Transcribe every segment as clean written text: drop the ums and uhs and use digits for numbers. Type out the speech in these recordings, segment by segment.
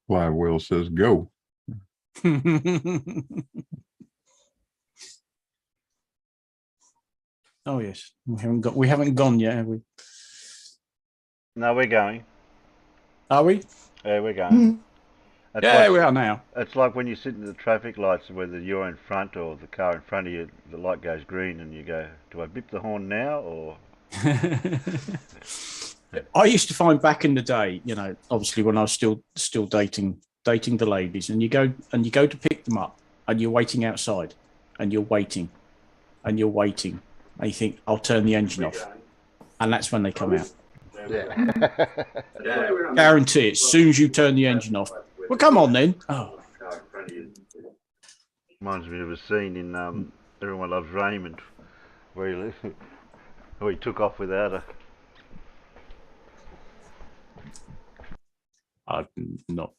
Flywheel says go. Oh yes, we haven't gone yet, have we? No, we're going. Are we? Yeah, we're going. Yeah, we are now. It's like when you sit in the traffic lights, whether you're in front or the car in front of you, the light goes green, and you go, "Do I bip the horn now?" Or I used to find back in the day, you know, obviously when I was still dating the ladies, and you go to pick them up, and you're waiting outside, and you're waiting, and you're waiting, and you think, "I'll turn the engine off," and that's when they come out. yeah. Guarantee it. As soon as you turn the engine off, well, come on then. Oh, Reminds me of a scene in Everyone Loves Raymond, where he took off without her. I'm not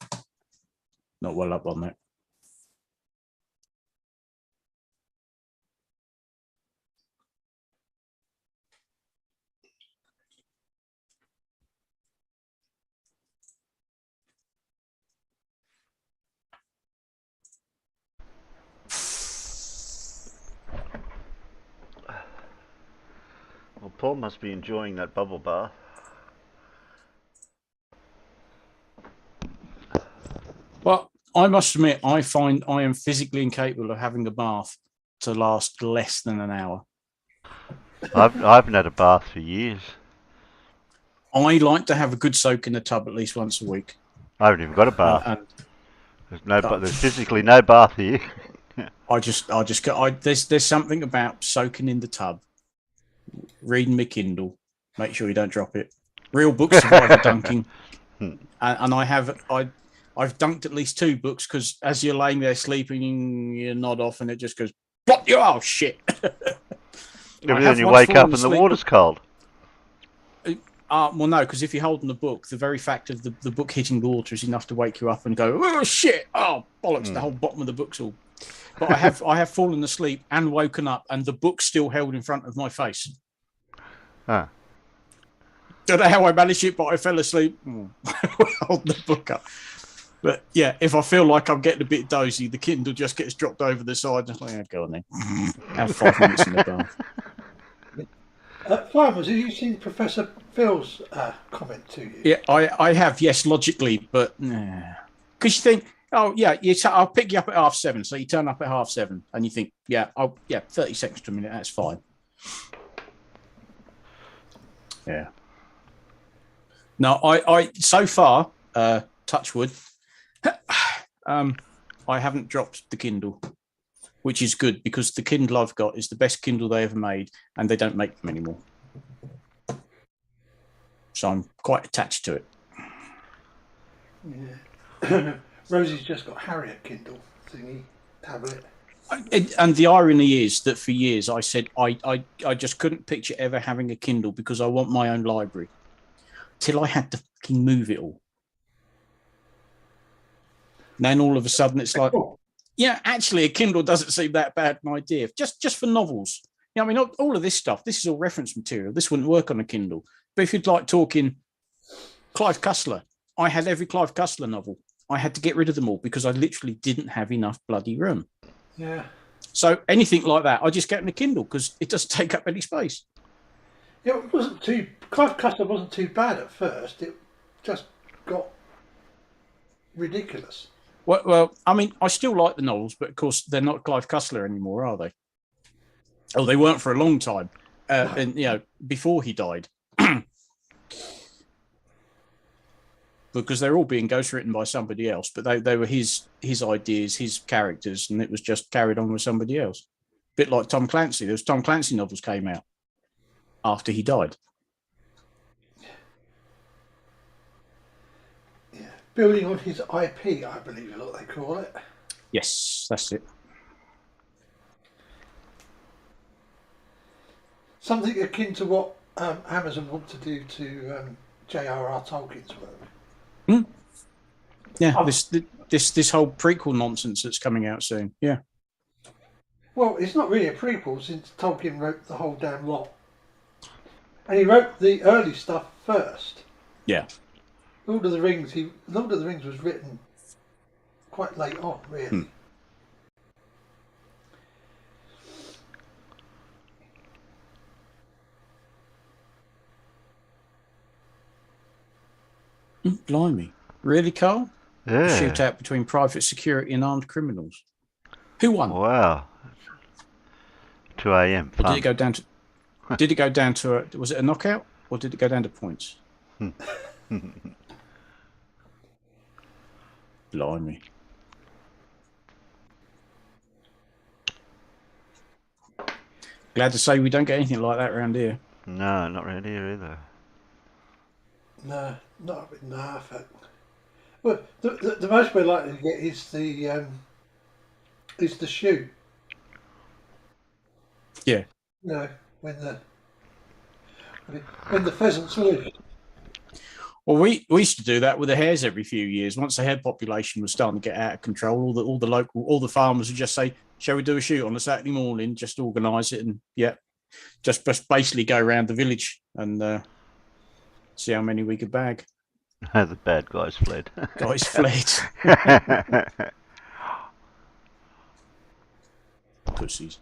well up on that. Well, Paul must be enjoying that bubble bath. Well, I must admit, I find I am physically incapable of having a bath to last less than an hour. I haven't had a bath for years. I like to have a good soak in the tub at least once a week. I haven't even got a bath. There's physically no bath here. There's something about soaking in the tub, reading my Kindle, make sure you don't drop it. Real books survive dunking, and I've dunked at least 2 books because as you're laying there sleeping, you nod off and it just goes, "What? Oh shit!" Yeah, but then you wake up and the water's cold. Well, no, because if you're holding the book, the very fact of the book hitting the water is enough to wake you up and go, "Oh shit! Oh bollocks!" The whole bottom of the book's all. But I have fallen asleep and woken up, and the book's still held in front of my face. Huh. Don't know how I managed it, but I fell asleep. Hold the book up. But yeah, if I feel like I'm getting a bit dozy, the Kindle just gets dropped over the side. And I'm like, go on then. Have 5 minutes in the bath. Flywheel, did you see Professor Phil's comment to you? Yeah, I have, yes, logically, but because you think, oh yeah, I'll pick you up at 7:30. So you turn up at 7:30, and you think, 30 seconds to a minute, that's fine. Yeah. No, I so far, touch wood, I haven't dropped the Kindle, which is good because the Kindle I've got is the best Kindle they ever made, and they don't make them anymore. So I'm quite attached to it. Yeah. Rosie's just got Harriet Kindle thingy tablet. And the irony is that for years I said I just couldn't picture ever having a Kindle because I want my own library. Till I had to fucking move it all. And then all of a sudden it's like, yeah, actually a Kindle doesn't seem that bad an idea. Just for novels. You know, I mean, all of this stuff, this is all reference material. This wouldn't work on a Kindle. But if you'd like talking Clive Cussler, I had every Clive Cussler novel. I had to get rid of them all because I literally didn't have enough bloody room. Yeah. So anything like that, I just get in a Kindle because it doesn't take up any space. Yeah, it wasn't too. Clive Cussler wasn't too bad at first. It just got ridiculous. Well, I mean, I still like the novels, but of course they're not Clive Cussler anymore, are they? Oh, they weren't for a long time, and before he died, because they're all being ghostwritten by somebody else. But they were his ideas, his characters, and it was just carried on with somebody else. A bit like Tom Clancy. Those Tom Clancy novels came out after he died. Yeah, building on his IP, I believe is what they call it. Yes, that's it. Something akin to what Amazon want to do to J.R.R. Tolkien's work. Yeah, this whole prequel nonsense that's coming out soon. Yeah. Well, it's not really a prequel since Tolkien wrote the whole damn lot. And he wrote the early stuff first. Yeah. Lord of the Rings. Lord of the Rings was written quite late on, really. Blimey. Really, Carl? Yeah. A shootout between private security and armed criminals. Who won? Wow. 2 a.m. Or did it go down to? Did it go down to was it a knockout or did it go down to points? Blimey. Glad to say we don't get anything like that around here. No, not around here either. No, not with Norfolk. Well, the most we're likely to get is the shoot. Yeah. You know, when the pheasants live. Well, we used to do that with the hares every few years. Once the hare population was starting to get out of control, all the farmers would just say, "Shall we do a shoot on a Saturday morning?" Just organise it, and just basically go around the village and see how many we could bag. The bad guys fled. Guys fled. Pussies.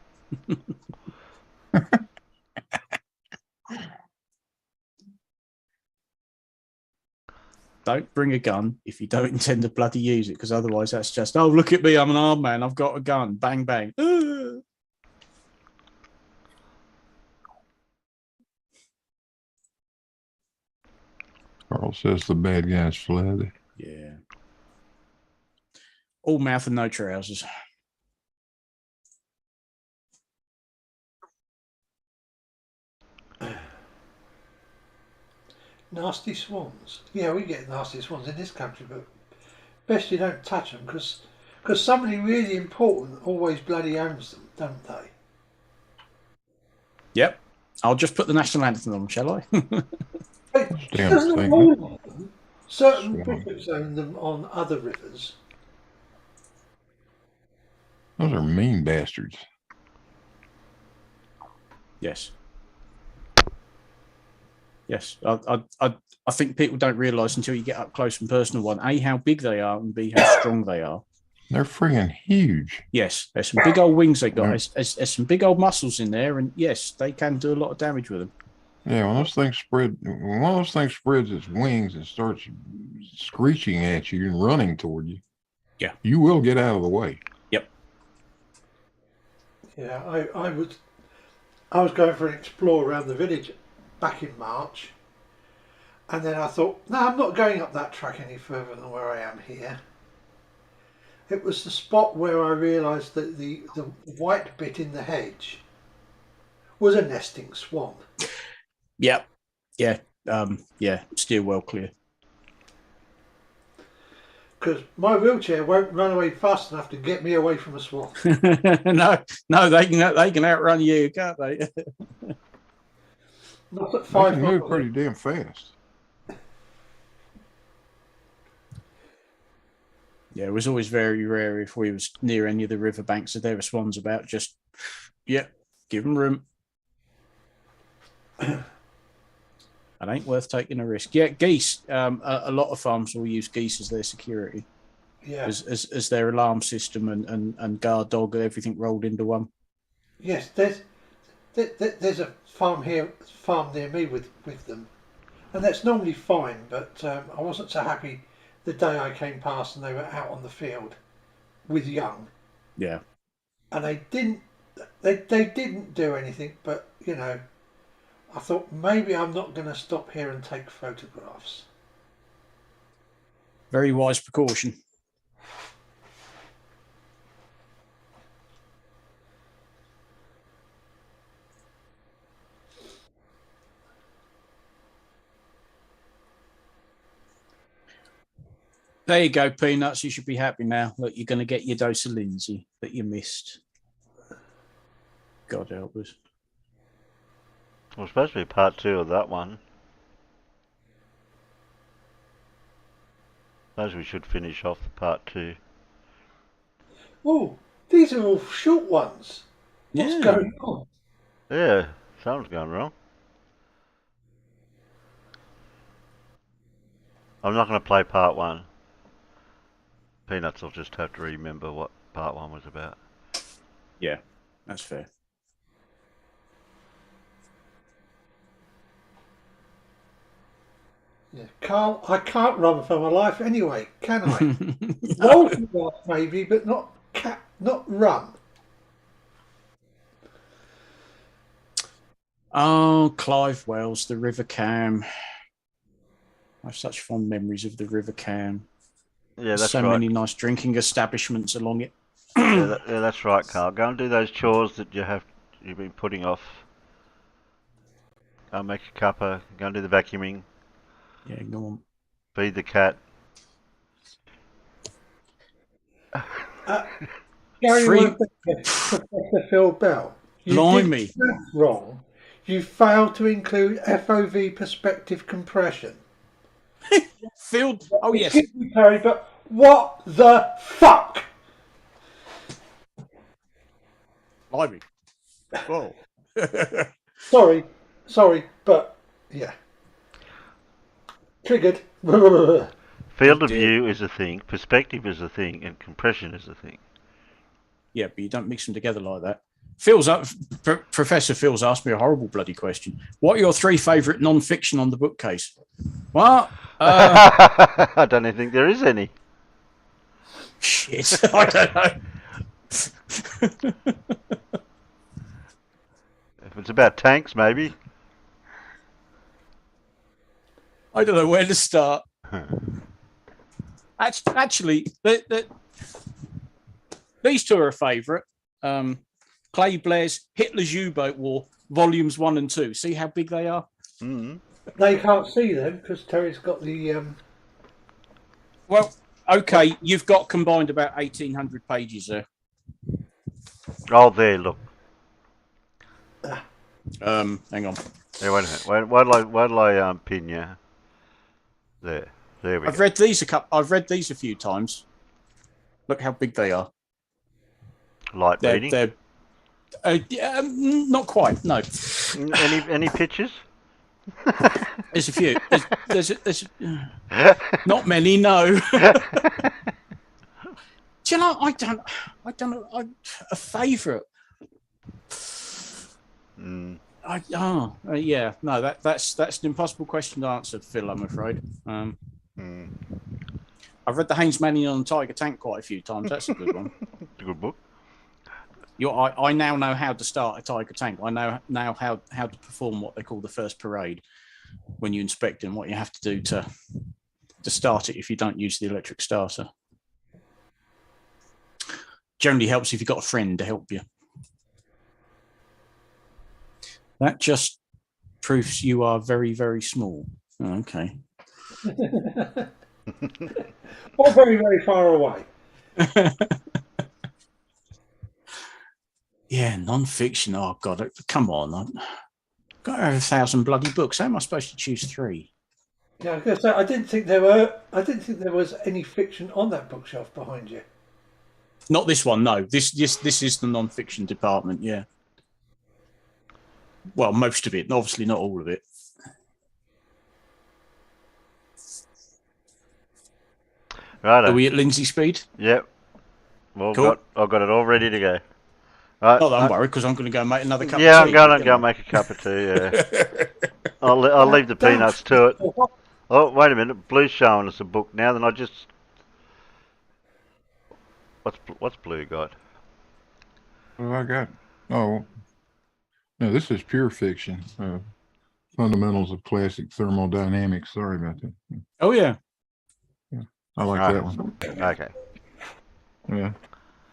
Don't bring a gun if you don't intend to bloody use it, because otherwise that's just, oh, look at me, I'm an armed man, I've got a gun, bang, bang. Carl says the bad guys fled. Yeah. All mouth and no trousers. Nasty swans. Yeah, we get nasty swans in this country, but best you don't touch them because somebody really important always bloody owns them, don't they? Yep. I'll just put the national anthem on, shall I? Doesn't all of them? Certain bishops own them on other rivers. Those are mean bastards. Yes. Yes. I think people don't realise until you get up close and personal, one, A, how big they are, and B, how strong they are. They're friggin' huge. Yes, there's some big old wings they got. There's some big old muscles in there, and yes, they can do a lot of damage with them. Yeah, when one of those things spreads its wings and starts screeching at you and running toward you, yeah, you will get out of the way. Yep. Yeah, I was going for an explore around the village back in March, and then I thought, no, I'm not going up that track any further than where I am here. It was the spot where I realised that the white bit in the hedge was a nesting swan. Yep. Yeah. Steer well clear. Because my wheelchair won't run away fast enough to get me away from a swan. no, they can outrun you, can't they? Not at 5 They can move pretty damn fast. Yeah, it was always very rare if we was near any of the riverbanks that there were swans about. Just, give them room. It ain't worth taking a risk. Yeah, geese. A lot of farms will use geese as their security. Yeah. As their alarm system and guard dog and everything rolled into one. Yes, there's a farm near me with them, and that's normally fine. But I wasn't so happy the day I came past and they were out on the field with young. Yeah. And they didn't do anything, but I thought maybe I'm not going to stop here and take photographs. Very wise precaution. There you go, Peanuts. You should be happy now. Look, you're going to get your dose of Lindsay that you missed. God help us. Well, supposed to be part 2 of that one. Suppose we should finish off the part 2. Oh, these are all short ones. What's going on? Yeah, something's going wrong. I'm not going to play part 1. Peanuts will just have to remember what part 1 was about. Yeah, that's fair. Yeah, Carl, I can't run for my life anyway, can I? Roll for life maybe, but not run. Oh, Clive Wells, the River Cam. I have such fond memories of the River Cam. Yeah, that's so right. many nice drinking establishments along it. Yeah, that's right, Carl. Go and do those chores that you've been putting off. Go and make a cuppa. Go and do the vacuuming. Yeah, go on. Feed the cat. Gary Free- Webber, Professor Phil Bell. You Blimey. did math wrong. You failed to include FOV perspective compression. Field. Oh, yes. Excuse me, Terry, but what the fuck? Blimey. Whoa. Sorry, but yeah. Triggered. Field of view is a thing, perspective is a thing, and compression is a thing. Yeah, but you don't mix them together like that. Professor Phil's asked me a horrible bloody question. What are your 3 favourite non-fiction on the bookcase? Well, I don't even think there is any. shit, I don't know. If it's about tanks, maybe. I don't know where to start. Actually, these 2 are a favourite. Clay Blair's Hitler's U-Boat War, volumes 1 and 2. See how big they are? Mm. They can't see them because Terry's got the. Well, okay, you've got combined about 1,800 pages there. Oh, there, look. Hang on. Hey, wait a minute. Why did I pin you? There we go. I've read these a few times. Look how big they are. Light reading. They're not quite. No, Any pictures? there's a few. There's not many. No. Do you know? I don't know. A favourite. Yeah. No, that's an impossible question to answer, Phil. I'm afraid. I've read the Haynes Manning on Tiger Tank quite a few times. That's a good one. It's a good book. I now know how to start a Tiger Tank. I know now how to perform what they call the first parade when you inspect and what you have to do to start it if you don't use the electric starter. Generally helps if you've got a friend to help you. That just proves you are very, very small. Oh, okay. Or very, very far away. Yeah, non-fiction. Oh God, come on! I've got over 1,000 bloody books. How am I supposed to choose 3? Yeah, I was gonna say, I didn't think there was any fiction on that bookshelf behind you. Not this one. No, this is the non-fiction department. Yeah. Well, most of it. Obviously, not all of it. Right. Are we at Lindsay speed? Yep. Well, Cool. I've got it all ready to go. Right. Oh, don't worry, because I'm going to go and make another cup of tea. Yeah, I'm going to go make a cup of tea. Yeah. I'll leave the peanuts to it. Oh, wait a minute. Blue's showing us a book now. Then I just. What's Blue got? What have I got? Oh, no, this is pure fiction. Fundamentals of Classic Thermodynamics. Sorry about that. Oh yeah. I like Right. that one. Okay. Yeah.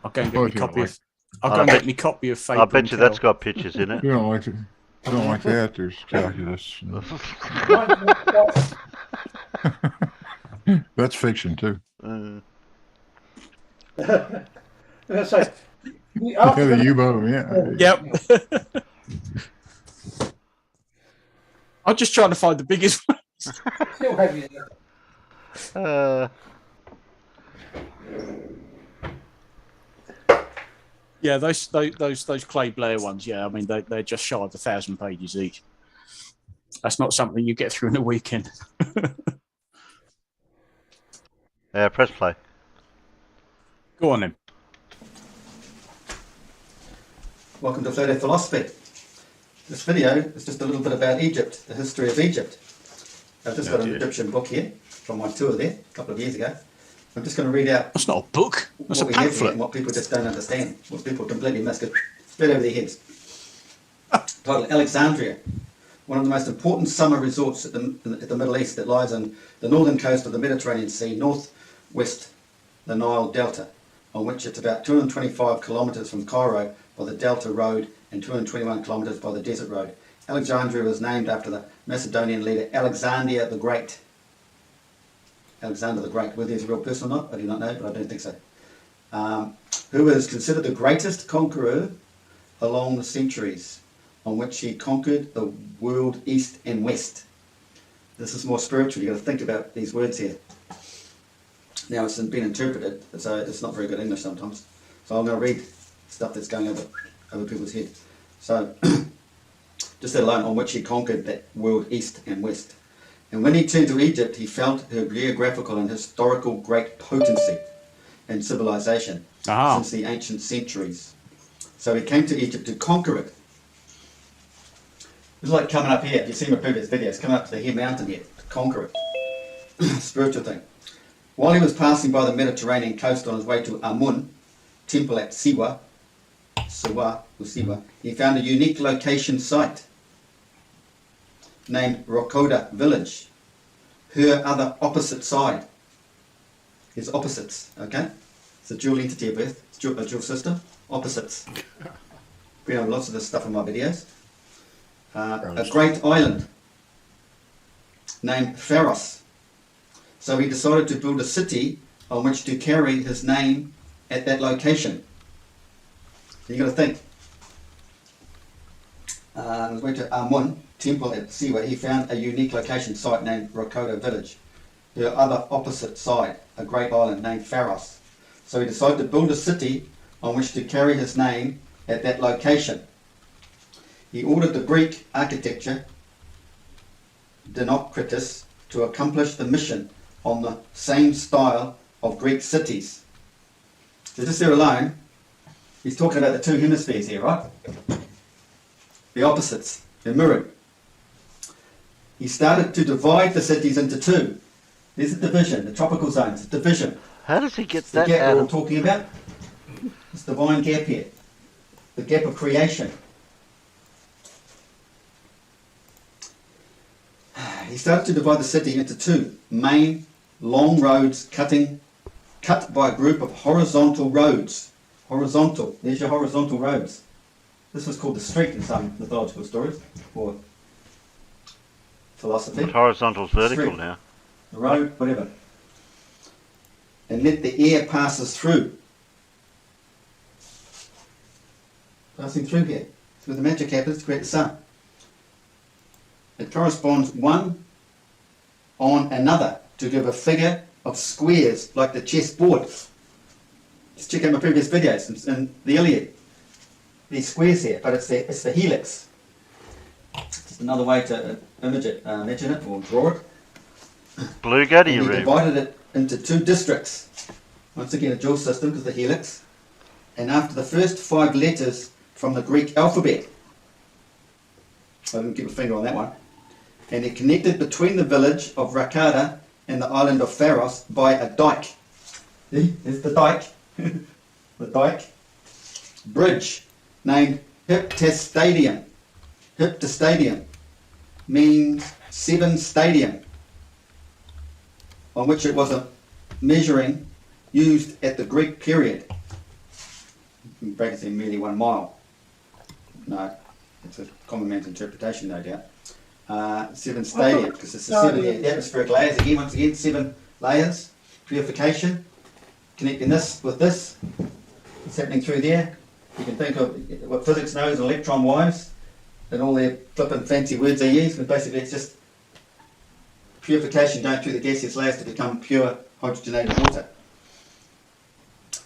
I'll go and get Oh, me if a you copy don't of. I'll go and get me copy of Fate. I bet you that's got pictures in it. You don't like it. I don't like that. There's calculus. That's fiction too. Let's say, Yeah, the U-boat. Yeah. Yep. I'm just trying to find the biggest one. still heavy there. Yeah, those Clay Blair ones. Yeah, I mean they're just shy of 1,000 pages each. That's not something you get through in a weekend. Press play. Go on then. Welcome to Flat Earth Philosophy. This video is just a little bit about Egypt, the history of Egypt. I've just got an Egyptian book here from my tour there a couple of years ago. I'm just going to read out. That's not a book. That's a what we have here pamphlet. and what people just don't understand, what people completely miss, get straight over their heads. Titled Alexandria, one of the most important summer resorts at the Middle East that lies on the northern coast of the Mediterranean Sea, northwest the Nile Delta, on which it's about 225 kilometres from Cairo by the Delta Road and 221 kilometres by the Desert Road. Alexandria was named after the Macedonian leader Alexander the Great. Alexander the Great, whether he's a real person or not, I do not know, but I don't think so. Who is considered the greatest conqueror along the centuries, on which he conquered the world east and west. This is more spiritual. You've got to think about these words here. Now it's been interpreted, so it's not very good English sometimes. So I'm going to read stuff that's going over people's head. So, just that alone, on which he conquered that world east and west. And when he turned to Egypt, he felt her geographical and historical great potency and civilization since the ancient centuries. So he came to Egypt to conquer it. It's like coming up here, you've seen my previous videos, coming up to the Hare Mountain here to conquer it. Spiritual thing. While he was passing by the Mediterranean coast on his way to Amun, temple at Siwa, he found a unique location site named Rokoda village, her other opposite side. There's opposites, okay? It's a dual entity of Earth, it's a dual system, opposites. We know lots of this stuff in my videos. A great island named Pharos. So he decided to build a city on which to carry his name at that location. So you got to think. On his way to Amun temple at Siwa, he found a unique location site named Rokoda village. The other opposite side, a great island named Pharos. So he decided to build a city on which to carry his name at that location. He ordered the Greek architecture, Democritus, to accomplish the mission on the same style of Greek cities. So just there alone, he's talking about the two hemispheres here, right? The opposites, they're mirrored. He started to divide the cities into two. There's a division, the tropical zones, a division. How does he get It's the that gap out we're all of... talking about. This divine gap here. The gap of creation. He started to divide the city into two main long roads cut by a group of horizontal roads. Horizontal. There's your horizontal roads. This was called the street in some mythological stories or philosophy. But horizontal's vertical Street. now. The road, whatever. And let the air passes through. Passing through here. So the magic happens to create the sun. It corresponds one on another to give a figure of squares like the chessboard. Just check out my previous videos in the Iliad. These squares here, but it's the helix. Just another way to imagine it or draw it. Blue, go to And your he room. divided it into two districts. Once again, a dual system because the helix. And after the first 5 letters from the Greek alphabet, I didn't keep a finger on that one, and it connected between the village of Rakada and the island of Pharos by a dike. See, there's the dike. The dike. Bridge named Hyptostadium. Hyptostadium means 7 stadium, on which it was a measuring used at the Greek period. In brackets in merely 1 mile. No, it's a common man's interpretation, no doubt. 7 stadium, because it's the 7 atmospheric layers. Again, once again, 7 layers. Purification. Connecting this with this. What's happening through there? You can think of what physics knows, electron wires, and all their flippin' fancy words they use, but basically it's just purification going through the gaseous layers to become pure hydrogenated water.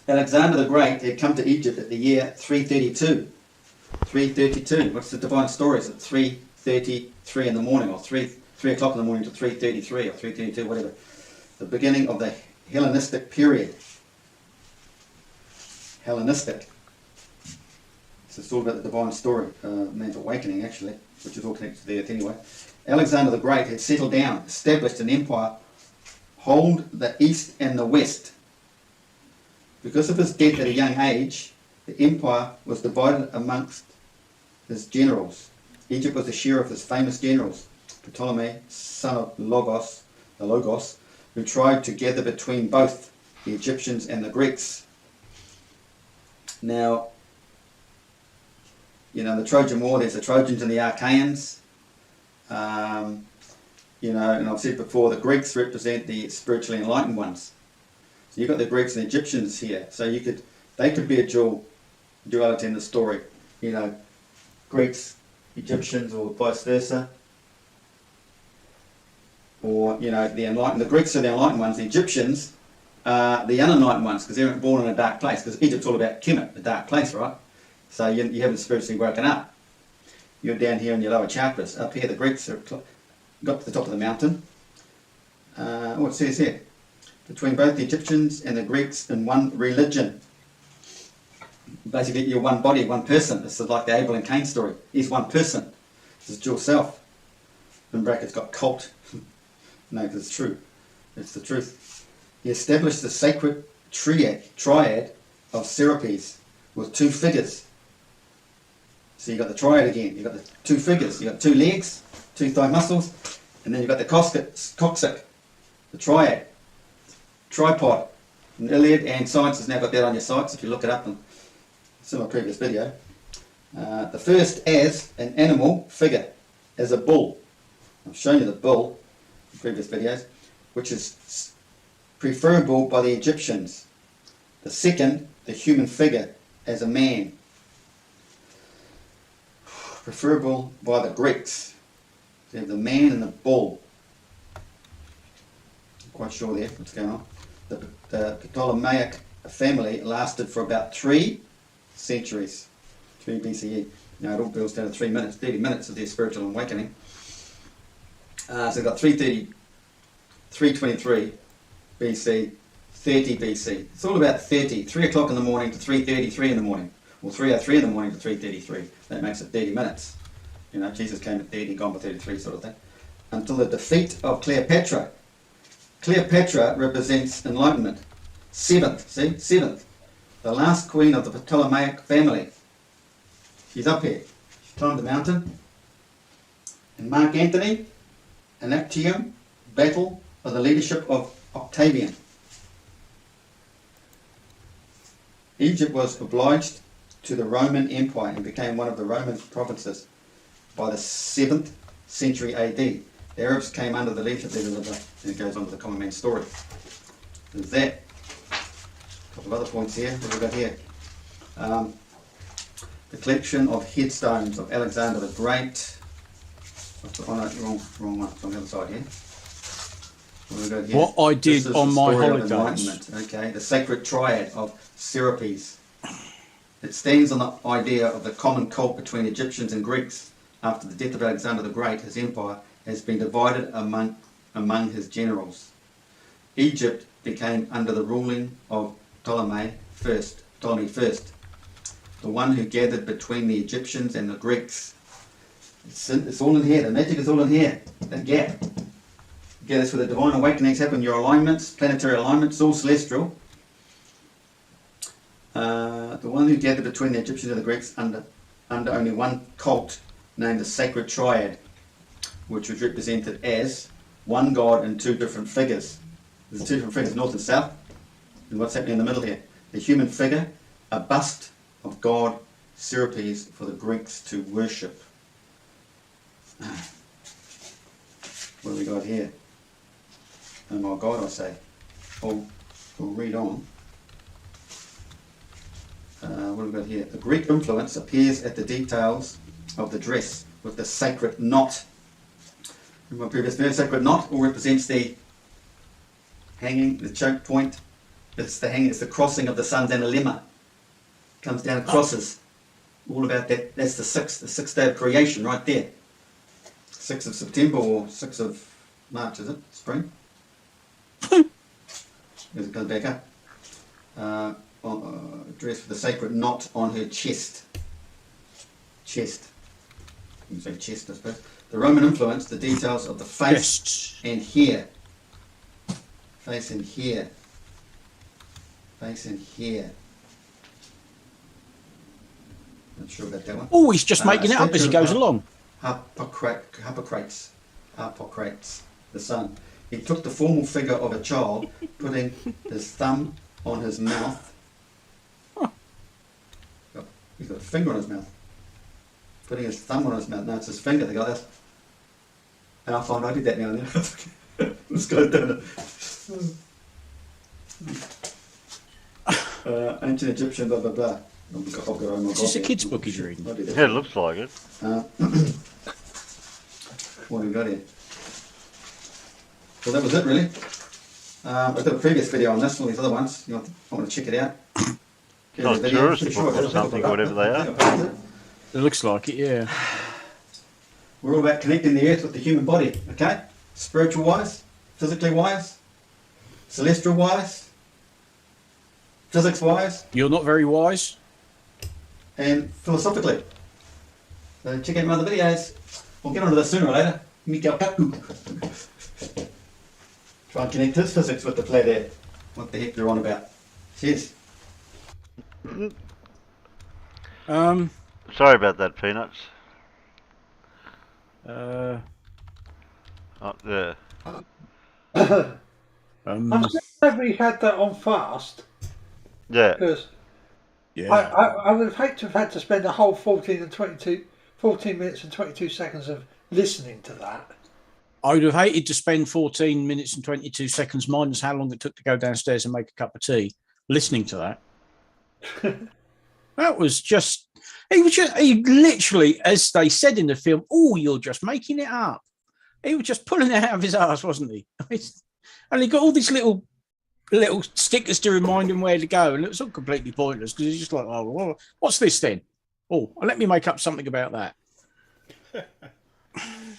Alexander the Great had come to Egypt at the year 332. 332. What's the divine story? Is it 3:33 in the morning, or 3 o'clock in the morning to 3:33 or 3:32, whatever. The beginning of the Hellenistic period. Hellenistic. So it's all about the divine story, man's awakening actually, which is all connected to the earth anyway. Alexander the Great had settled down, established an empire, hold the east and the west. Because of his death at a young age, the empire was divided amongst his generals. Egypt was the share of his famous generals, Ptolemy, son of Logos, who tried to gather between both the Egyptians and the Greeks. Now, you know, the Trojan War, there's the Trojans and the Achaeans. You know, and I've said before, the Greeks represent the spiritually enlightened ones. So you've got the Greeks and Egyptians here. So they could be a duality in the story. You know, Greeks, Egyptians, or vice versa. Or, you know, the Greeks are the enlightened ones, the Egyptians are the unenlightened ones, because they weren't born in a dark place, because Egypt's all about Kemet, the dark place, right? So you haven't spiritually woken up. You're down here in your lower chakras. Up here, the Greeks got to the top of the mountain. What it says here? Between both the Egyptians and the Greeks in one religion. Basically, you're one body, one person. This is like the Abel and Cain story. He's one person. This is dual self. In brackets got cult. No, because it's true. It's the truth. He established the sacred triad of Serapis with two figures. So you've got the triad again. You've got the two figures. You've got two legs, two thigh muscles, and then you've got the coccyx, the triad, tripod. And Iliad and Science has now got that on your sites if you look it up, and it's in my previous video. The first as an animal figure, as a bull. I've shown you the bull in previous videos, which is preferable by the Egyptians. The second, the human figure, as a man. Preferable by the Greeks. So you have the man and the bull. I'm quite sure there what's going on. The Ptolemaic family lasted for about 3 centuries, 3 BCE. Now it all boils down to 3 minutes, 30 minutes of their spiritual awakening. So we've got 323 BC, 30 BC. It's all about 30, 3 o'clock in the morning to 3:33 in the morning, or 3:03 in the morning to 3:33. That makes it 30 minutes. You know, Jesus came at 30, gone by 33 sort of thing. Until the defeat of Cleopatra. Cleopatra represents enlightenment. 7th, see? 7th. The last queen of the Ptolemaic family. She's up here. She climbed the mountain. And Mark Antony, Anactium, battle for the leadership of Octavian. Egypt was obliged to the Roman Empire and became one of the Roman provinces by the 7th century AD. The Arabs came under the leadership and it goes on to the common man's story. There's that. A couple of other points here. What have we got here? The collection of headstones of Alexander the Great. Oh no, wrong one. It's on the other side here. What have we got here? What I did on my holidays. Okay, the sacred triad of Serapis. It stands on the idea of the common cult between Egyptians and Greeks. After the death of Alexander the Great, his empire has been divided among his generals. Egypt became under the ruling of Ptolemy first, the one who gathered between the Egyptians and the Greeks. It's all in here, the magic is all in here, that gap. Okay, that's where the divine awakenings happen, your alignments, planetary alignments, all celestial. The one who gathered between the Egyptians and the Greeks under only one cult, named the Sacred Triad, which was represented as one god and 2 different figures. There's 2 different figures, north and south. And what's happening in the middle here? The human figure, a bust of god Serapis for the Greeks to worship. What have we got here? Oh my God, I say. We'll read on. What have we got here? The Greek influence appears at the details of the dress with the sacred knot. In my previous video, sacred knot all represents the hanging, the choke point. It's the crossing of the sun's analemma. Comes down and crosses. All about that. That's the sixth day of creation right there. 6th of September or 6th of March, is it? Spring? As it goes back up. Dressed with a sacred knot on her chest. Chest. You can say chest, I suppose. The Roman influence, the details of the face Chest. and hair. Face and hair. Face and hair. Not sure about that one. Oh, he's just making it up as he goes along. Hippocrates, the son. He took the formal figure of a child, putting his thumb on his mouth. Huh. He's got a finger on his mouth. Putting his thumb on his mouth. No, it's his finger. They got this. And I find I did that now and then. This guy's doing it. Ancient Egyptian, blah, blah, blah. Is this a kid's book he's reading? Yeah, it looks like it. What have we got here? So that was it, really. I did a previous video on this, all these other ones. You want to check it out? Not a tourist book or something, whatever they are. It looks like it, yeah. We're all about connecting the earth with the human body, okay? Spiritual wise, physically wise, celestial wise, physics wise, You're not very wise. and philosophically. So check out my other videos. We'll get onto this sooner or later. Mikael Kaku. Try and connect his physics with the flat earth. What the heck they're on about. Cheers. Sorry about that, Peanuts. Up there. I'm so glad we had that on fast Yeah. because Yeah. I would have hated to have had to spend a whole 14 minutes and 22 seconds of listening to that. I would have hated to spend 14 minutes and 22 seconds minus how long it took to go downstairs and make a cup of tea listening to that. That was just, he literally, as they said in the film, oh, you're just making it up. He was just pulling it out of his ass, wasn't he? And he got all these little stickers to remind him where to go. And it was all completely pointless because he's just like, oh, well, what's this then? Oh, let me make up something about that.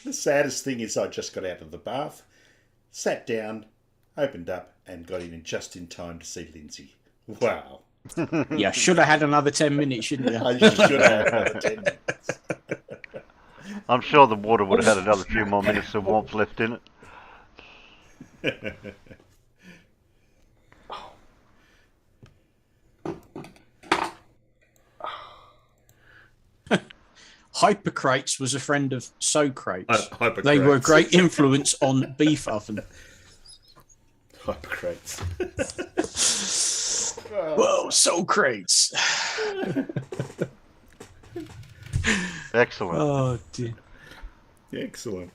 The saddest thing is I just got out of the bath, sat down, opened up, and got in just in time to see Lindsay. Wow. Yeah, should have had another 10 minutes, shouldn't you? I should have another 10 minutes. I'm sure the water would have had another few more minutes of warmth left in it. Hippocrates was a friend of Socrates. Hippocrates. They were a great influence on beef oven. Hippocrates. Whoa, Socrates. Excellent. Oh, dear. Excellent.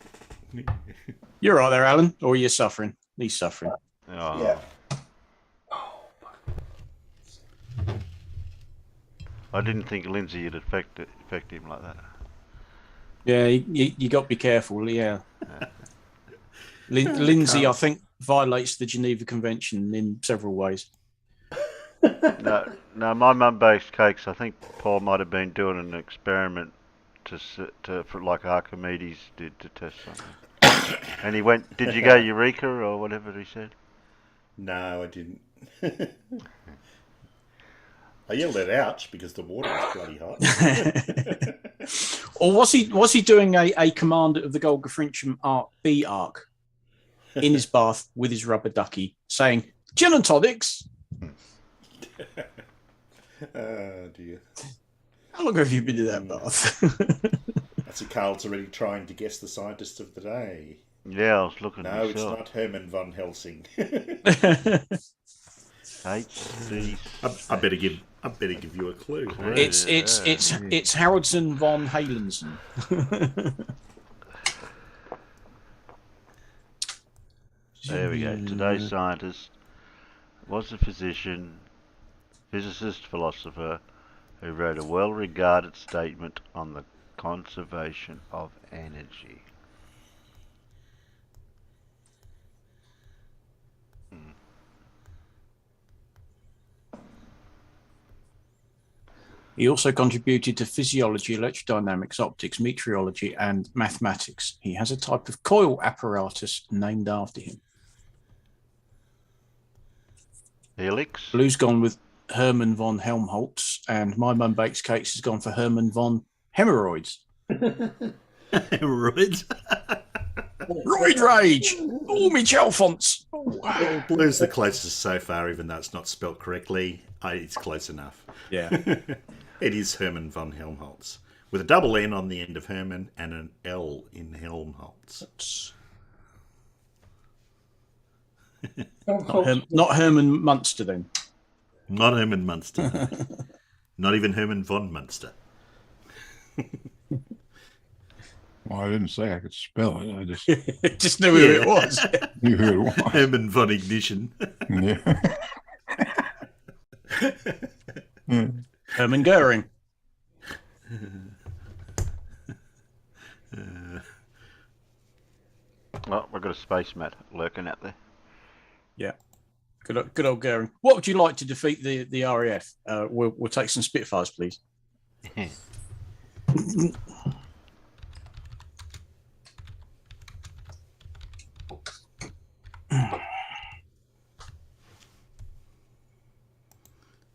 You're right there, Alan, or are you suffering? He's suffering. Oh. Yeah. I didn't think Lindsay would affect him like that. Yeah, you got to be careful, yeah. Lindsay, I think, violates the Geneva Convention in several ways. No, my mum bakes cakes. I think Paul might have been doing an experiment for like Archimedes did to test something. And he went, did you go Eureka or whatever he said? No, I didn't. I yelled at ouch because the water was bloody hot. Or was he doing a commander of the Golgafrincham Arc B arc in his bath with his rubber ducky saying, gin and tonics? Oh dear. How long have you been in that bath? That's it. Carl's already trying to guess the scientist of the day. Yeah, I was looking No, it's myself. not Herman von Helsing. HC. I better give you a clue. It's Haraldson von Halensen. There we go. Today's scientist was a physician, physicist, philosopher who wrote a well-regarded statement on the conservation of energy. He also contributed to physiology, electrodynamics, optics, meteorology, and mathematics. He has a type of coil apparatus named after him. Helix. Blue's gone with Herman von Helmholtz, and my mum bakes cakes has gone for Herman von Hemorrhoids. Hemorrhoids. Roid rage! Oh, me Chalfonts! Well, Blue's the closest so far, even though it's not spelt correctly. It's close enough. Yeah. It is Herman von Helmholtz, with a double N on the end of Herman and an L in Helmholtz. Not Herman Munster then. Not Herman Munster. No. Not even Herman von Munster. Well, I didn't say I could spell it. I just Just knew who it was. knew who it was. Herman von Ignition. Yeah. Herman Goering. Oh, we've got a space mat lurking out there. Yeah. Good old Goering. What would you like to defeat the RAF? We'll take some Spitfires, please.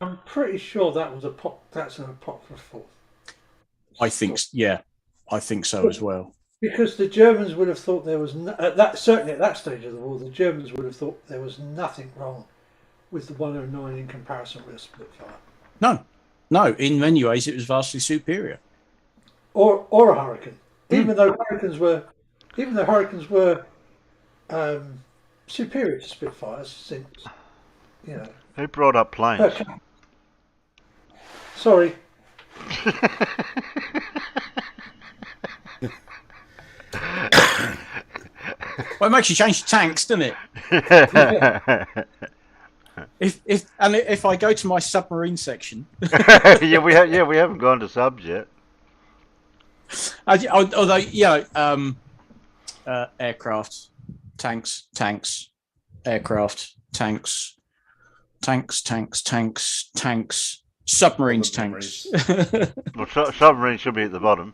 I'm pretty sure that was that's an apocryphal. I think so as well. Because the Germans would have thought there was certainly at that stage of the war, the Germans would have thought there was nothing wrong with the 109 in comparison with a Spitfire, No. In many ways, it was vastly superior. or a Hurricane. Even though Hurricanes were superior to Spitfires, since Who brought up planes? Okay. Sorry. Well, it makes you change tanks, doesn't it? If I go to my submarine section, we haven't gone to subs yet. although aircraft, tanks, aircraft, tanks, submarines, tanks. Well, submarine should be at the bottom.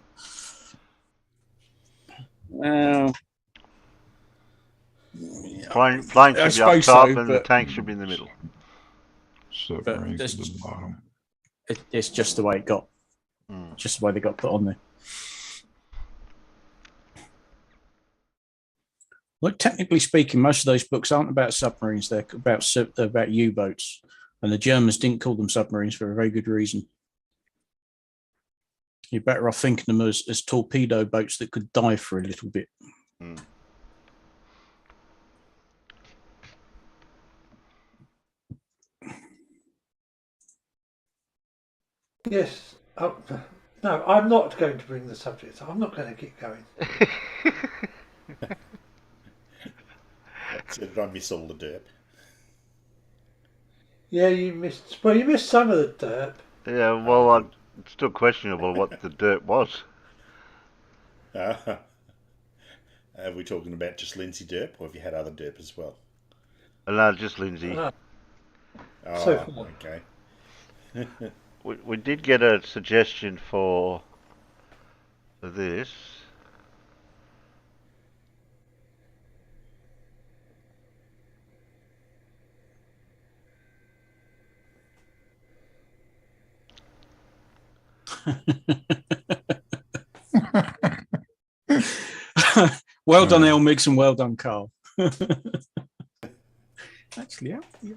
Plane should be up top, and the tank should be in the middle. Submarines at the bottom. It's just the way it got. Just the way they got put on there. Look, technically speaking, most of those books aren't about submarines. They're about U-boats, and the Germans didn't call them submarines for a very good reason. You're better off thinking them as torpedo boats that could dive for a little bit. Yes. No, I'm not going to bring the subject. I'm not going to keep going. So did I miss all the derp? Yeah, you missed. Well, you missed some of the derp. Yeah, well, it's still questionable what the dirt was. Are we talking about just Lindsay derp, or have you had other derp as well? No, just Lindsay. Oh, So far. okay. We did get a suggestion for this. Well done, Elmix, and well done, Carl. Actually, yeah.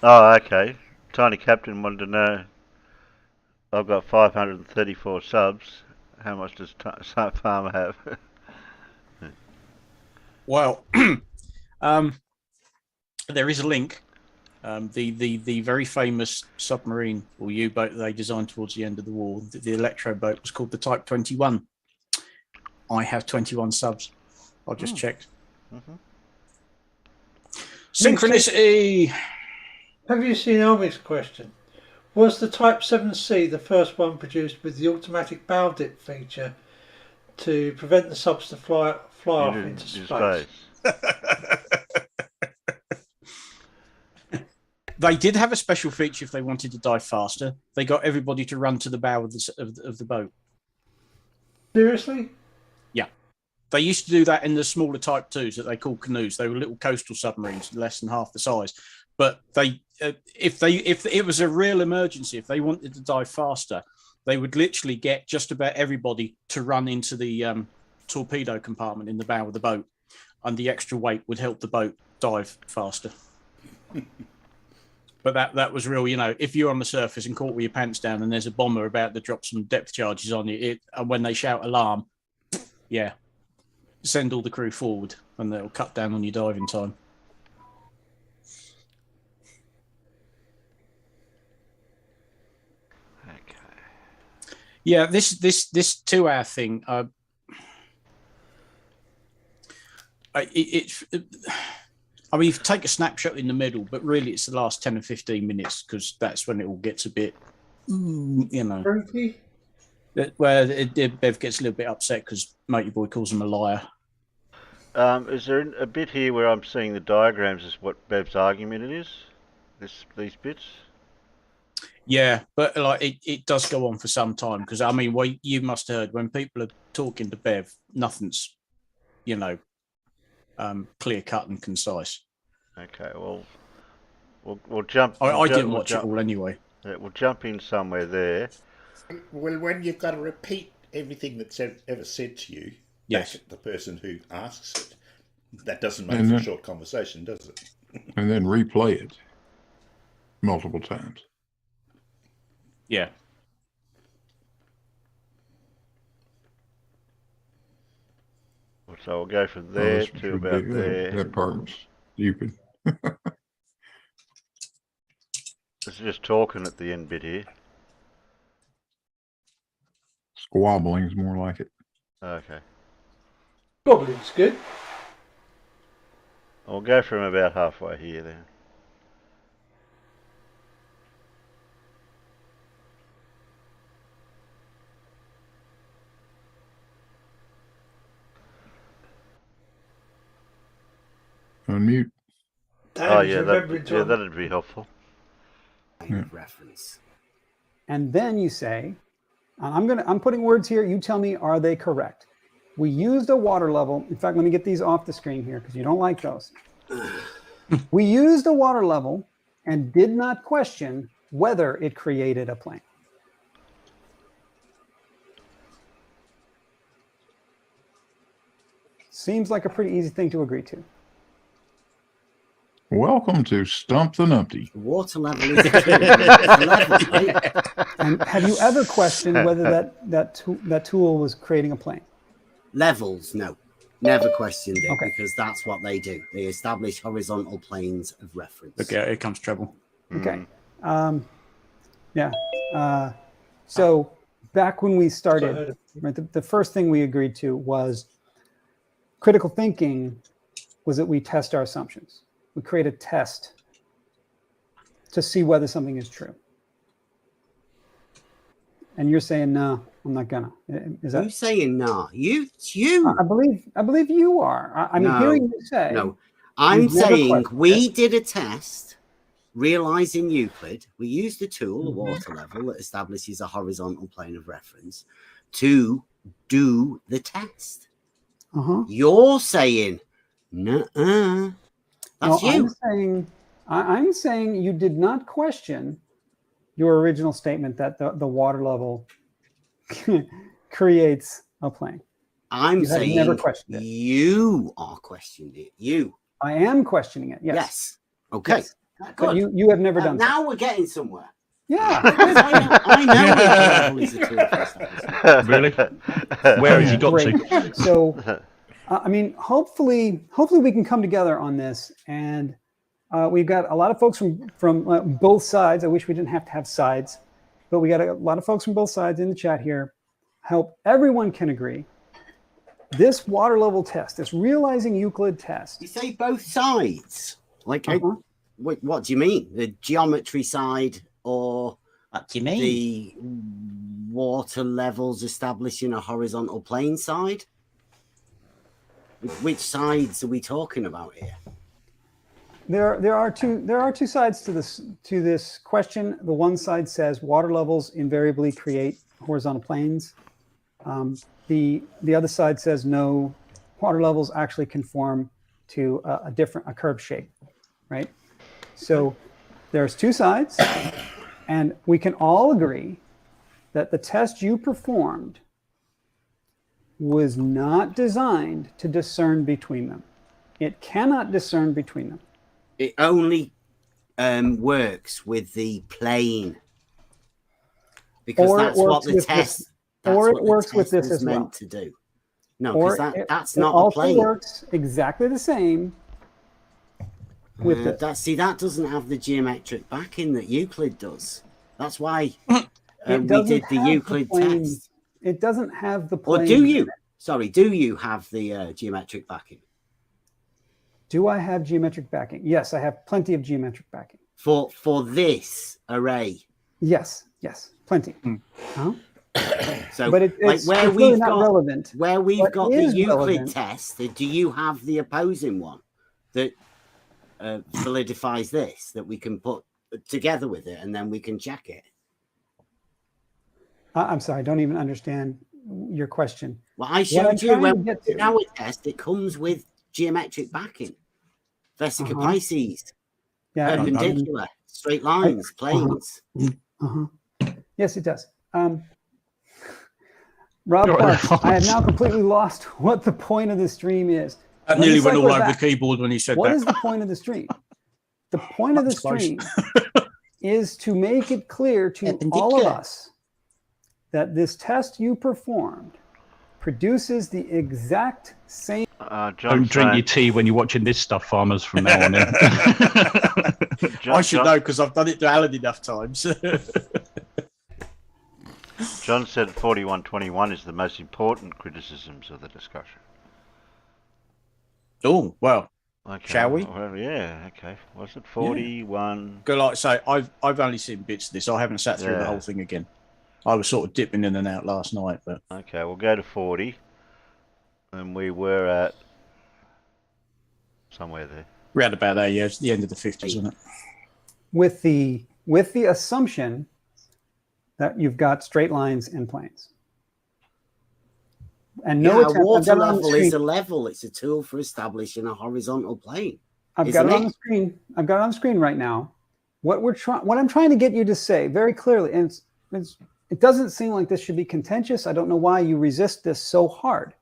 Oh, okay. Tiny Captain wanted to know. I've got 534 subs. How much does Farmer have? Well, there is a link. The very famous submarine or U-boat that they designed towards the end of the war, the electro boat, was called the Type 21. I have 21 subs. I just checked. Synchronicity. Have you seen Elmi's question? Was the Type 7C the first one produced with the automatic bow dip feature to prevent the subs to fly off into space? They did have a special feature if they wanted to dive faster. They got everybody to run to the bow of the boat. Seriously? Yeah. They used to do that in the smaller Type 2s that they call canoes. They were little coastal submarines, less than half the size. But if it was a real emergency, if they wanted to dive faster, they would literally get just about everybody to run into the torpedo compartment in the bow of the boat, and the extra weight would help the boat dive faster. But that was real, if you're on the surface and caught with your pants down and there's a bomber about to drop some depth charges on you, and when they shout alarm, yeah, send all the crew forward and they'll cut down on your diving time. Okay. Yeah, this 2-hour thing, I mean, if you take a snapshot in the middle, but really it's the last 10 or 15 minutes because that's when it all gets a bit, Freaky. where Bev gets a little bit upset because Matey Boy calls him a liar. Is there a bit here where I'm seeing the diagrams as what Bev's argument is? These bits? Yeah, but like it does go on for some time because I mean, well, you must have heard when people are talking to Bev, nothing's, clear cut and concise. Okay, well, we'll jump. I didn't watch it all anyway. Yeah, we'll jump in somewhere there. Well, when you've got to repeat everything that's ever said to you, yes, back at the person who asks it, that doesn't make for a short conversation, does it? And then replay it multiple times. Yeah. So we'll go from there to about there. That part was stupid. It's just talking at the end bit here. Squabbling's more like it. Okay. Goblin's good. I'll go from about halfway here then. Unmute. That'd be helpful. Yeah. Reference. And then you say, I'm putting words here. You tell me, are they correct? We used a water level. In fact, let me get these off the screen here because you don't like those. We used a water level and did not question whether it created a plane. Seems like a pretty easy thing to agree to. Welcome to Stump the Numpty. Water level is level, right? And have you ever questioned whether that tool was creating a plane? Levels, no. Never questioned it Okay. because that's what they do. They establish horizontal planes of reference. Okay, here comes trouble. Okay. So back when we started, right, the first thing we agreed to was critical thinking was that we test our assumptions. We create a test to see whether something is true. And you're saying, no, I'm not gonna. Is that? Who's saying no? You. I believe you are. I'm No, hearing you say. No, I'm you've never saying questioned we it. did a test, realizing Euclid. We used a tool, a water level, that establishes a horizontal plane of reference to do the test. Uh-huh. You're saying, no, that's No, you. I'm saying you did not question your original statement that the water level creates a plane. I'm You have saying never questioned it. you are questioning it. You. I am questioning it. Yes. Yes. Okay. Yes. But Good. you have never done that. Now we're getting somewhere. Yeah. I know water level is a tool for establishing. Really? Where has he got Great. to? So, I mean, hopefully we can come together on this. And we've got a lot of folks from both sides. I wish we didn't have to have sides, but we got a lot of folks from both sides in the chat here. Hope everyone can agree. This water level test, this realizing Euclid test. You say both sides. Like, Uh-huh. what do you mean? The geometry side or What do you mean? the water levels establishing a horizontal plane side? Which sides are we talking about here? There are two sides to this question. The one side says water levels invariably create horizontal planes. The other side says no, water levels actually conform to a curved shape, right? So there's two sides, and we can all agree that the test you performed was not designed to discern between them. It cannot discern between them. It only works with the plane, because Or it that's what works the with test. this- That's or it what the works with test this is as well. meant to do. No, Or because that's it not a also plane. works exactly the same with this. That doesn't have the geometric backing that Euclid does. That's why It we doesn't did the have Euclid plane. test. It doesn't have the Or plane. do you? Sorry, do you have the geometric backing Do I have geometric backing? Yes, I have plenty of geometric backing. for this array? Yes, plenty. Huh? So, But it's where it's really we've not got relevant. where we've What got the is Euclid relevant- test, do you have the opposing one that validifies this, that we can put together with it and then we can check it? I'm sorry, I don't even understand your question. Well, I I'm showed you trying when to get we to- did our test, it comes with geometric backing. Vesica Uh-huh. Pisces, Yeah, perpendicular, straight lines, planes. Yes, it does. Rob Parks, I have now completely lost what the point of the stream is. That Let me nearly went all cycle over back. the keyboard when he said What that. is the point of the stream? The point of the That's close. stream is to make it clear to all of Perpendicular. us that this test you performed produces the exact same. John Don't drink your tea when you're watching this stuff, farmers, from now on in. I should know because I've done it to Alan enough times. John said 4121 is the most important criticisms of the discussion. Oh, well, Okay. Shall we? Well, yeah, okay. Was it 41? go like I say, I've only seen bits of this. I haven't sat through the Yeah. whole thing again. I was sort of dipping in and out last night, but Okay, we'll go to 40. And we were at somewhere there. round about there, yeah, it's the end of the 50s, isn't it? with the assumption that you've got straight lines and planes. And no Yeah, a attempt, I've water got it on the level screen. is a level. It's a tool for establishing a horizontal plane. I've got isn't it on it? the screen. I've got it on the screen right now. What I'm trying to get you to say very clearly, and it doesn't seem like this should be contentious. I don't know why you resist this so hard.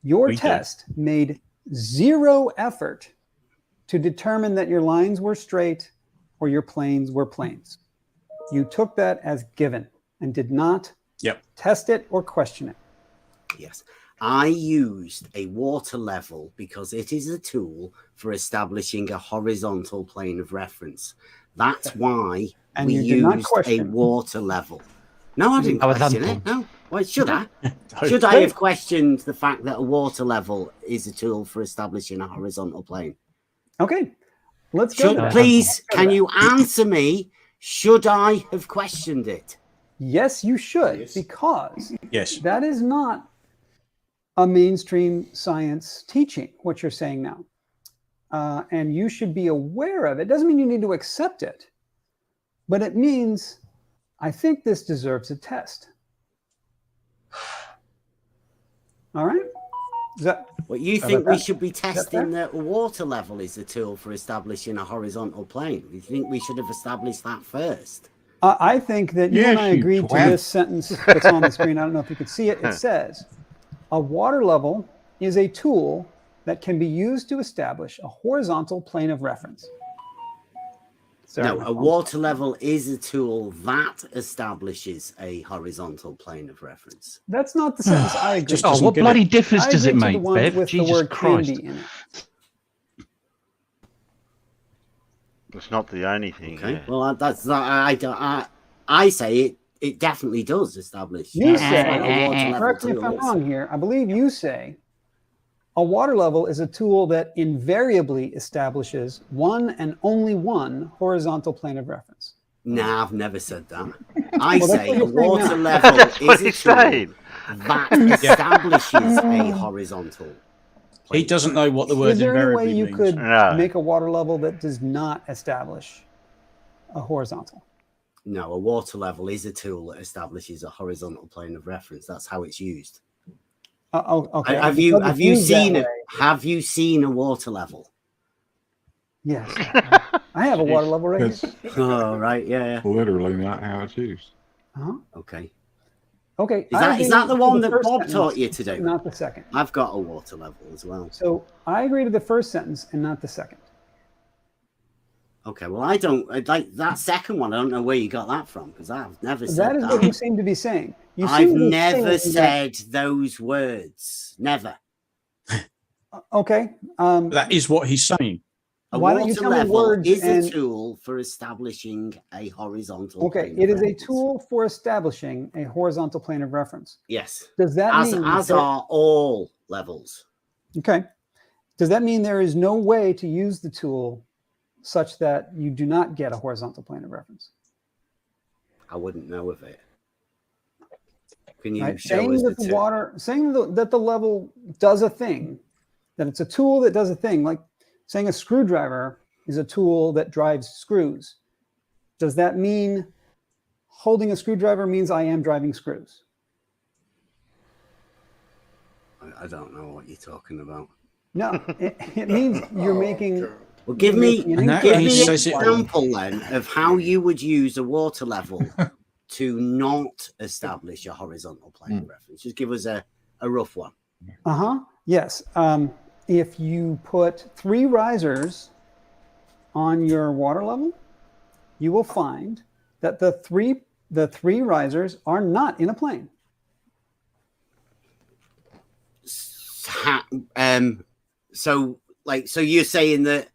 Your We do. test made zero effort to determine that your lines were straight or your planes were planes. You took that as given and did not Yep. test it or question it. Yes. I used a water level because it is a tool for establishing a horizontal plane of reference. That's why And we you did not used a question. water level. No, I didn't question Horizontal. it. No. Why should I? Should I have questioned the fact that a water level is a tool for establishing a horizontal plane? Okay, let's go. Should, to that. please, can you answer me? Should I have questioned it? Yes, you should, Yes. because Yes. that is not a mainstream science teaching, what you're saying now. And you should be aware of it. Doesn't mean you need to accept it, but it means I think this deserves a test. All right? Is that, Well, you How think about we that? should be fair? testing that a water level is a tool for establishing a horizontal plane? You think we should have established that first? I think that you and Yes, I you agreed to twat. this sentence that's on the screen. I don't know if you could see it. It says, a water level is a tool that can be used to establish a horizontal plane of reference. Sorry, No, my a phone's- water level is a tool that establishes a horizontal plane of reference. That's not the sentence I agree Just to. Oh, doesn't what get bloody it. difference I does it agree to the make, one Bev? with Jesus the word Christ. candy in it. It's not the only thing. Okay, Yeah. well, that's not. I say it definitely does establish. You that's say, what a water level correct me if tool I'm is. wrong here, I believe you say a water level is a tool that invariably establishes one and only one horizontal plane of reference. Nah, I've never said that. I Well, that's say what a you're saying water now. level That's what is a he's tool saying. that establishes a horizontal. He plane. doesn't know what the word Is there any invariably way you means. could No. make a water level that does not establish a horizontal? No, a water level is a tool that establishes a horizontal plane of reference. That's how it's used. Okay. Have Because you it's used that seen it? way. Have you seen a water level? Yes. I have a water level right That's here. Oh, right, yeah. literally not how it's used. Uh-huh. Okay. Okay. Is that the one that first Bob sentence, taught you to do? Not the second. I've got a water level as well. So I agree to the first sentence and not the second. Okay, well, I like that second one. I don't know where you got that from because I've never said That is that. what you seem to be saying. You I've seem to be never saying said those words. Never. Okay. That is what he's saying. A Why don't you water tell me level words is and- a tool for establishing a horizontal. Okay, plane it of is a reference. tool for establishing a horizontal plane of reference. Yes. Does that As mean are all levels. okay? Does that mean there is no way to use the tool such that you do not get a horizontal plane of reference? I wouldn't know of it. Can you Right? show Saying us that the the tool? water, saying that the level does a thing, that it's a tool that does a thing, like saying a screwdriver is a tool that drives screws. Does that mean holding a screwdriver means I am driving screws? I don't know what you're talking about. No, it means you're making. Well, give me making an And that give incorrect he me an says it- example then of how you would use a water level to not establish a horizontal plane of reference. Just give us a rough one. Yes. If you put 3 risers on your water level, you will find that the three risers are not in a plane. So you're saying that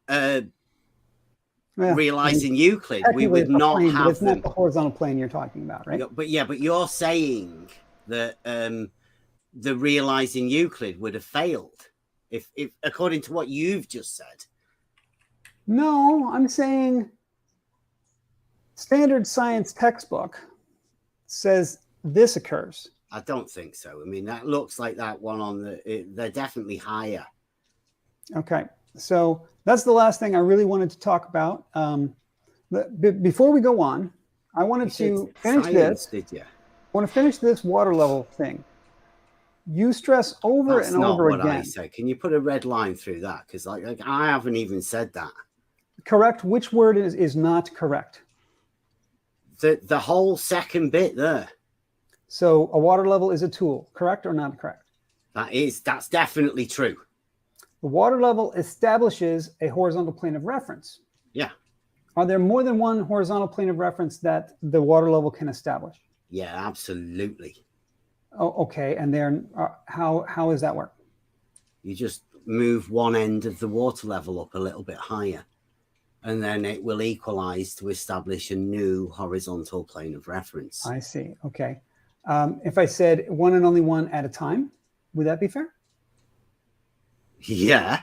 Well, realizing Euclid, we technically would it's a not plane, but have it's not them. the horizontal plane you're talking about, right? But you're saying that the realizing Euclid would have failed if according to what you've just said. No, I'm saying standard science textbook says this occurs. I don't think so. I mean, that looks like that one on they're definitely higher. Okay, so that's the last thing I really wanted to talk about. Before we go on, I wanted to finish Science, this. did you? I want to finish this water level thing. You stress over That's and not over what I again. said. Can you put a red line through that? Because like I haven't even said that. Correct. Which word is not correct? The whole second bit there. So a water level is a tool. Correct or not correct? That's definitely true. The water level establishes a horizontal plane of reference. Yeah. Are there more than one horizontal plane of reference that the water level can establish? Yeah, absolutely. Oh, okay. And then how does that work? You just move one end of the water level up a little bit higher, and then it will equalize to establish a new horizontal plane of reference. I see. Okay. If I said one and only one at a time, would that be fair? Yeah.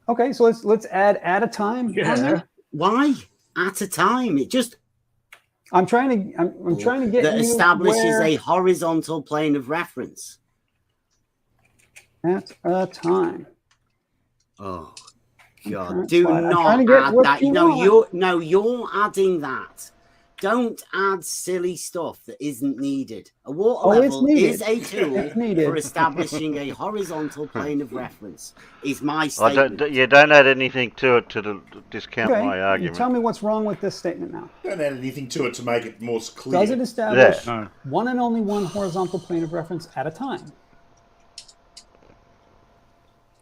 Okay. So let's add at a time. on there. Why? At a time. It just I'm trying to get that you establishes where- a horizontal plane of reference. at a time. Oh I'm God! trying- Do I'm not trying to get add what that. you want. You're adding that. Don't add silly stuff that isn't needed. A water Oh, it's level needed. is a tool It's needed. for establishing a horizontal plane of reference. Is my I statement. you don't add anything to it to discount Okay. my You argument. tell me what's wrong with this statement now. Don't add anything to it to make it more clear. Does it establish No. one and only one horizontal plane of reference at a time?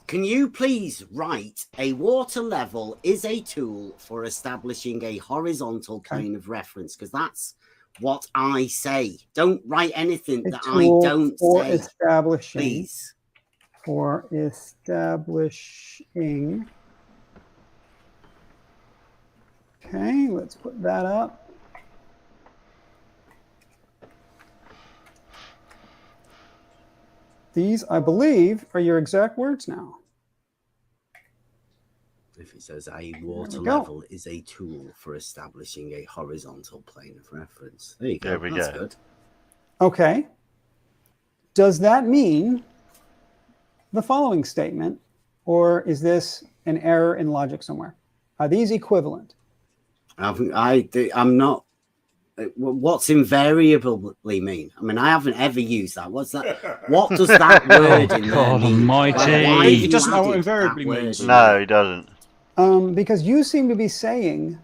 Can you please write a water level is a tool for establishing a horizontal plane of reference? Because that's what I say. Don't write anything A that I tool don't for say. establishing. Please. For establishing. Okay, let's put that up. These, I believe, are your exact words now. If it says a water we go. level is a tool for establishing a horizontal plane of reference. There you go. There we That's go. good. Okay. Does that mean the following statement, or is this an error in logic somewhere? Are these equivalent? I'm not. What's invariably mean? I mean, I haven't ever used that. What's that? What does that word in there God mean? almighty. Why have He you doesn't know what added invariably that word means. in No, there? he doesn't. Because you seem to be saying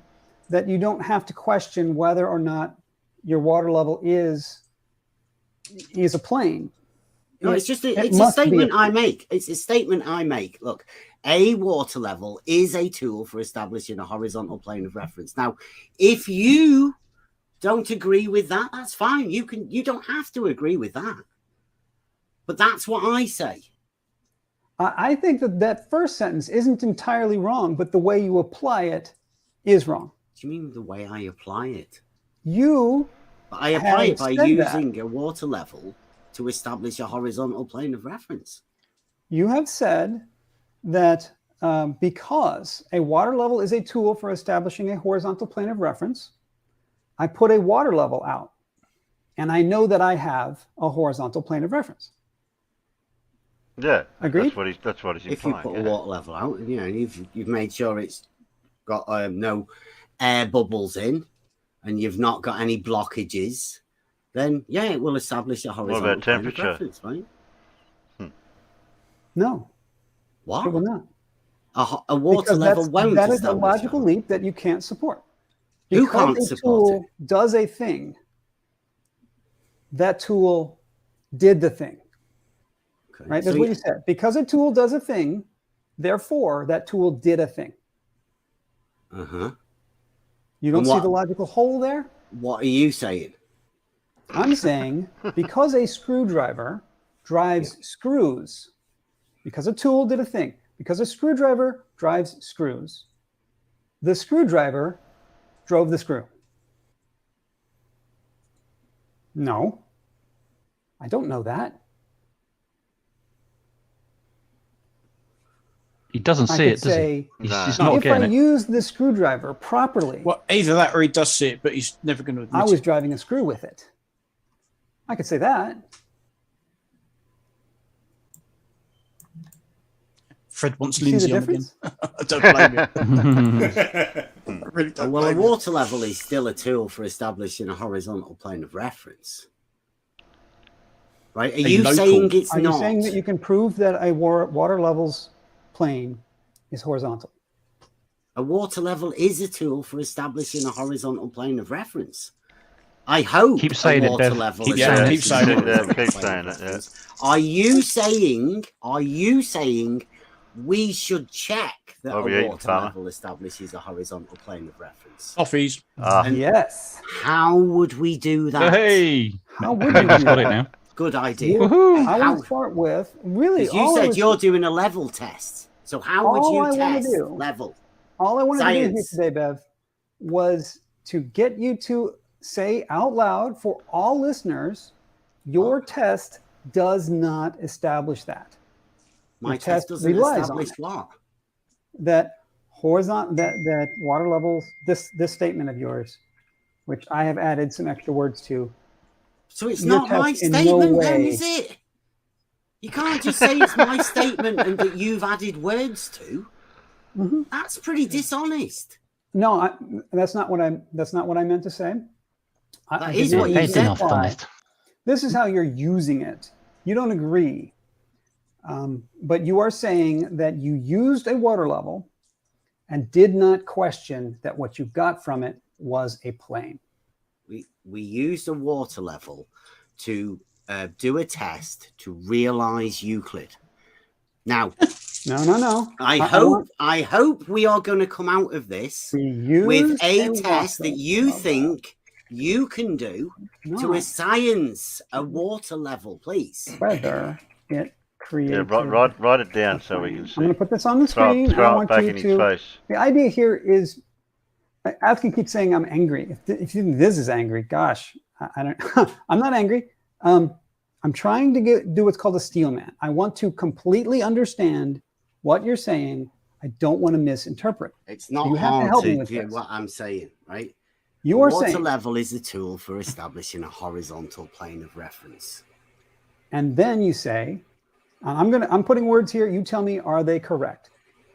that you don't have to question whether or not your water level is a plane. No, it's just it's a statement I make. It's a statement I make. Look, a water level is a tool for establishing a horizontal plane of reference. Now, if you don't agree with that, that's fine. You don't have to agree with that. But that's what I say. I think that first sentence isn't entirely wrong, but the way you apply it is wrong. Do you mean the way I apply it? I apply it by using a water level to establish a horizontal plane of reference. You have said that because a water level is a tool for establishing a horizontal plane of reference, I put a water level out, and I know that I have a horizontal plane of reference. Yeah, agreed. That's what he's implying. If you put a water level out, you've made sure it's got no air bubbles in, and you've not got any blockages, then yeah, it will establish a horizontal what about plane of temperature? reference, right? No. What? It will not. A water level won't. That is a logical leap that you can't support. Who Because can't a support tool does a thing, that tool did the thing. Okay. Right? That's So what you said. Because a tool does a thing, therefore that tool did a thing. Uh-huh. You don't And see what- the logical hole there? What are you saying? I'm saying because a screwdriver drives screws, because a tool did a thing, because a screwdriver drives screws, the screwdriver drove the screw. No, I don't know that. He doesn't I see could it, does he? say, He's No. just not if I getting it. use the screwdriver properly, Well, either that or he does see it, but he's never going to admit I was it. driving a screw with it. I could say that. Fred wants You see Lindsay the on again. difference? I don't blame him. I really don't Well, a blame him. water level is still a tool for establishing a horizontal plane of reference. Right? Are you local- saying it's Are not? you saying that you can prove that a water level's plane is horizontal? A water level is a tool for establishing a horizontal plane of reference. I hope Keep saying a it, water Bev. level Keep establishes saying it. Keep saying a it. horizontal Keep plane saying of it, yeah. reference. Are you saying we should check that What are we a eating, water farmer? level establishes a horizontal plane of reference? Coffees. And Yes. how would we do that? Hey, How would you Megan's do got it that? now. Good idea. Woohoo! I want How- to start with really Because you all I said was- you're doing a level test. So how All would I you wanna test do- level? all I wanted to do here Science. today, Bev, was to get you to say out loud for all listeners, your test does not establish that. My Your test test doesn't relies establish on it. what? That horizontal, that water levels, this statement of yours, which I have added some extra words to. So it's Your not my test in no statement then, way- is it? You can't just say it's my statement and that you've added words to. Mhm. That's pretty dishonest. No, that's not what I meant to say. I That did is not what you use Ain't said. enough imply. done it. This is how you're using it. You don't agree. But you are saying that you used a water level and did not question that what you got from it was a plane. We used a water level to do a test to realize Euclid. Now, No. I hope we are going to come out of this We used with a test water that you level. think you can do to No, a science, a water level, please. whether it created. Yeah, write it down so we can I'm see. going to put this on the Throw screen. I it want back you in his to. face. The idea here is, Alex keeps saying I'm angry. If you think this is angry, gosh, I don't. I'm not angry. I'm trying to do what's called a steel man. I want to completely understand what you're saying. I don't want to misinterpret. It's not You have to hard help to me with do this. what I'm saying, right? You are Water saying, level is a tool for establishing a horizontal plane of reference. and then you say, and I'm putting words here. You tell me, are they correct?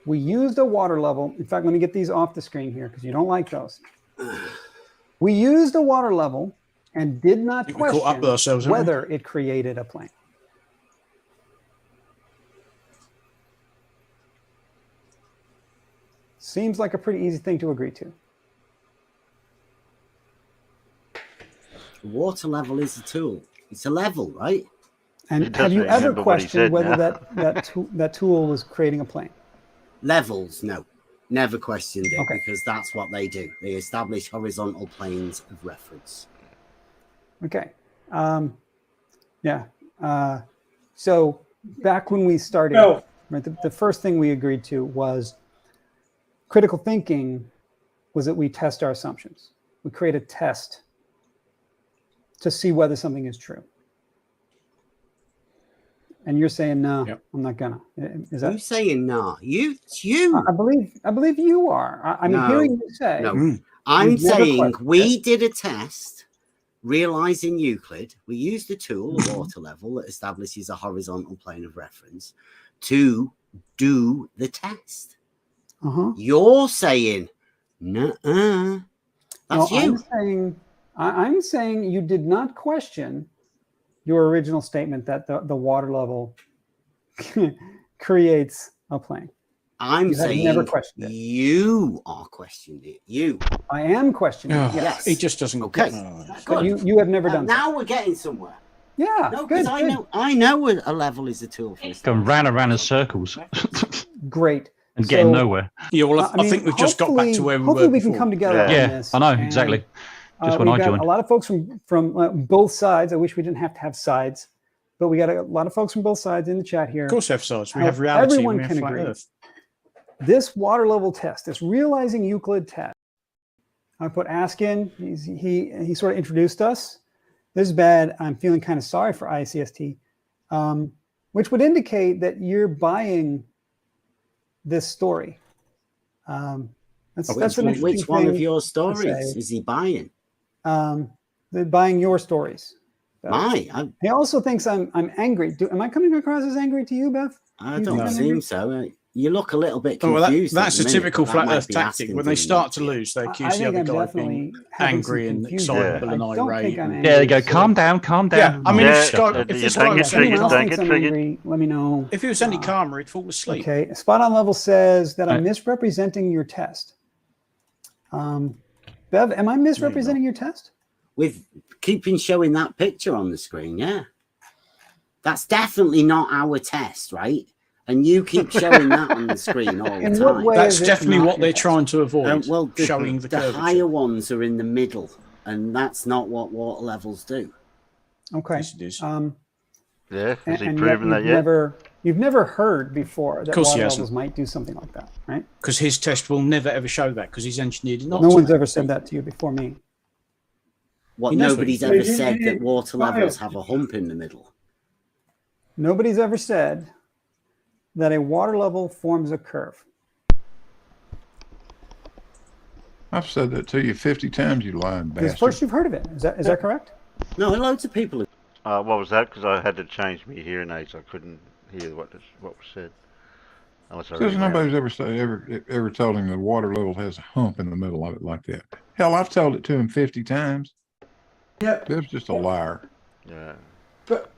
We used a water level. In fact, let me get these off the screen here because you don't like those. We used a water level and did not We caught up question with ourselves, haven't we? whether it created a plane. Seems like a pretty easy thing to agree to. Water level is a tool. It's a level, right? He And have you doesn't ever remember what he questioned said whether now. that tool was creating a plane? Levels, no. Never questioned it Okay. because that's what they do. They establish horizontal planes of reference. Okay. Yeah. So back when we started, No. right, the first thing we agreed to was critical thinking was that we test our assumptions. We create a test to see whether something is true. And you're saying, no, Yep. I'm not gonna. Is that? Who's saying nah? It's you. I believe you are. I'm No, hearing you say. No. I'm You've never saying questioned we did a test realizing Euclid. We used a tool, a water level, that establishes a horizontal plane of reference to do the test. Uh-huh. You're saying, nuh-uh. That's No, you. I'm saying you did not question your original statement that the water level creates a plane. I'm You have saying never questioned it. you are questioning it. You. I am questioning Oh, it. Yes. He just doesn't. Okay. Oh, But you have never done Now we're getting somewhere. so. Yeah. No, good, because good. I know a level is a tool for Going round and round in circles Great. and getting So, nowhere. yeah, well, I mean, think we've just got back to where we were hopefully we before. can come together Yeah. on Yeah, this. I know, and, exactly. Just when we've I got joined. a lot of folks from both sides. I wish we didn't have to have sides, but we got a lot of folks from both sides in the chat here. Of course, we have sides. We Now, have reality. everyone We have can flat agree. Earth. This water level test, this realizing Euclid test. I put Ask in. He sort of introduced us. This is bad. I'm feeling kind of sorry for ICST, which would indicate that you're buying this story. That's an interesting Which one of thing your to stories say. is he buying? They're buying your stories. My, He also thinks I'm angry. Am I coming across as angry to you, Beth? I You don't think I'm angry? seem so. You look a little bit Oh, well, confused. that's at a the minute, typical but that flat might Earth be tactic. asking When they too start much, to yeah. lose, they I accuse the think other I'm guy of being definitely having angry some and confusion. excitable I and don't irate. think I'm and- angry. Yeah, they go, so- calm down, calm down. Yeah, I mean, Yeah, if Scott, if you're this don't guy get was triggered, Anyone else don't thinks get I'm triggered. angry, let me know. if he was any calmer, he'd fall asleep. Okay, Spot On Level says that I'm Right. misrepresenting your test. Bev, am I misrepresenting your test? With keeping showing that picture on the screen, yeah. That's definitely not our test, right? And you keep showing that on the screen all the In what time. way That's is it definitely not what your they're test? trying to avoid. Well, showing the higher curvature. ones are in the middle, and that's not what water levels do. Okay. Yes, it is. Yeah, has he And proven yet that yet? you've never heard before that course he water hasn't. levels might do something like that, right? Because his test will never ever show that because he's engineered it not No to. one's ever said that to you before me. What He knows what nobody's he's ever doing. said that water Right. levels have a hump in the middle. Nobody's ever said that a water level forms a curve. I've said that to you 50 times, you lying This is bastard. first you've heard of it. Is that correct? No, loads of people. What was that? Because I had to change my hearing aids. I couldn't hear what was said. Unless I Says read loud. nobody's ever told him the water level has a hump in the middle of it like that. Hell, I've told it to him 50 times. Yeah, Bev's just a liar. Yeah. but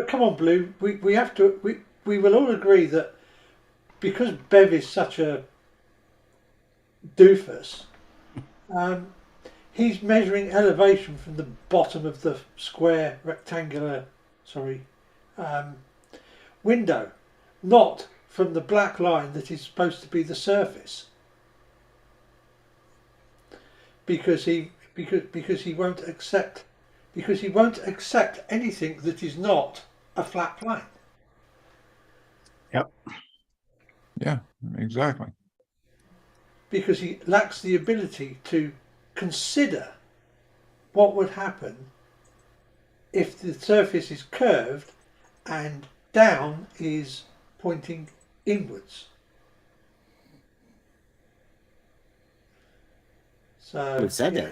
come on, Blue. We have to. We will all agree that because Bev is such a doofus, he's measuring elevation from the bottom of the square rectangular, window, not from the black line that is supposed to be the surface. Because he won't accept anything that is not a flat plane. Yeah, exactly. Because he lacks the ability to consider what would happen if the surface is curved and down is pointing inwards. So We've said yeah.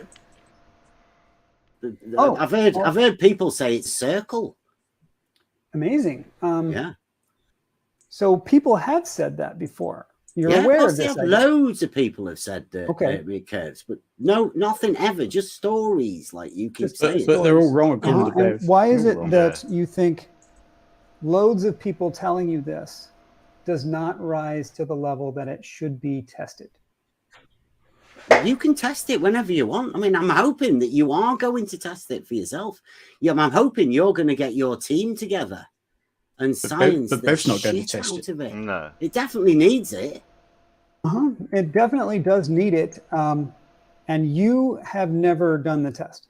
it. Oh, I've heard people say it's circle. Amazing. Yeah. So people have said that before. You're Yeah, aware plus of they this. have I guess. loads of people have said that Okay. it curves, but no, nothing ever. Just stories like you keep Just- saying. But they're all wrong according to And Bev. why is They're it all wrong. that you think loads of people telling you this does not rise to the level that it should be tested? You can test it whenever you want. I mean, I'm hoping that you are going to test it for yourself. Yeah, I'm hoping you're going to get your team together and science but the Bev's not going to shit test out it. of it. No. It definitely needs it. It definitely does need it. And you have never done the test.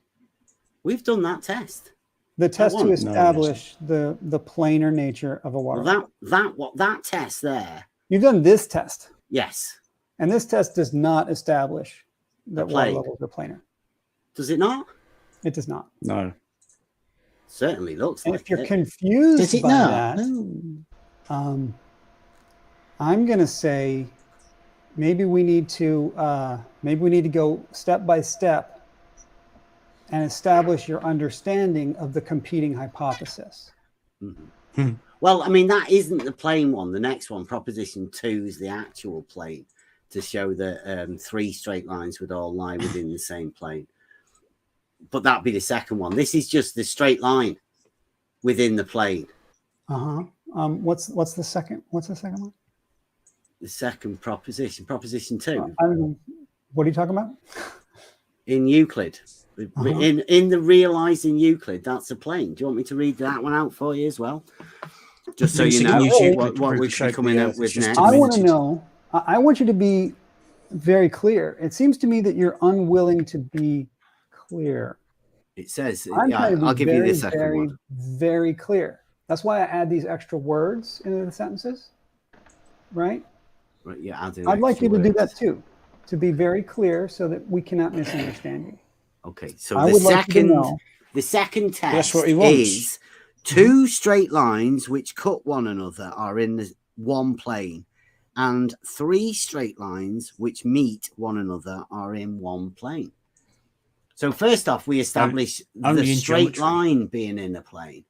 We've done that test. The test to one? establish the planar nature of a water level. Well, that test there. You've done this test. Yes. And this test does not establish that water plane. levels are planar. Does it not? It does not. No. Certainly looks And like if you're it. confused Does it by not? that, I'm going to say maybe we need to go step by step and establish your understanding of the competing hypothesis. Mm-hmm. Well, I mean, that isn't the plane one. The next one, proposition 2, is the actual plane to show that 3 straight lines would all lie within the same plane. But that'd be the second one. This is just the straight line within the plane. What's the second? What's the second one? The second proposition, proposition 2. I don't know. What are you talking about? In Euclid. In the realizing Euclid, that's a plane. Do you want me to read that one out for you as well? Just so you know what we should be coming up with next. I want to know. I want you to be very clear. It seems to me that you're unwilling to be clear. It says, I'll give you the second one. Very clear. That's why I add these extra words into the sentences, right? Right. Yeah. I'd like you to do that too, to be very clear so that we cannot misunderstand you. Okay. So the second test That's what he wants. is 2 straight lines which cut one another are in the one plane, and 3 straight lines which meet one another are in one plane. So first off, we establish the straight line being in a plane,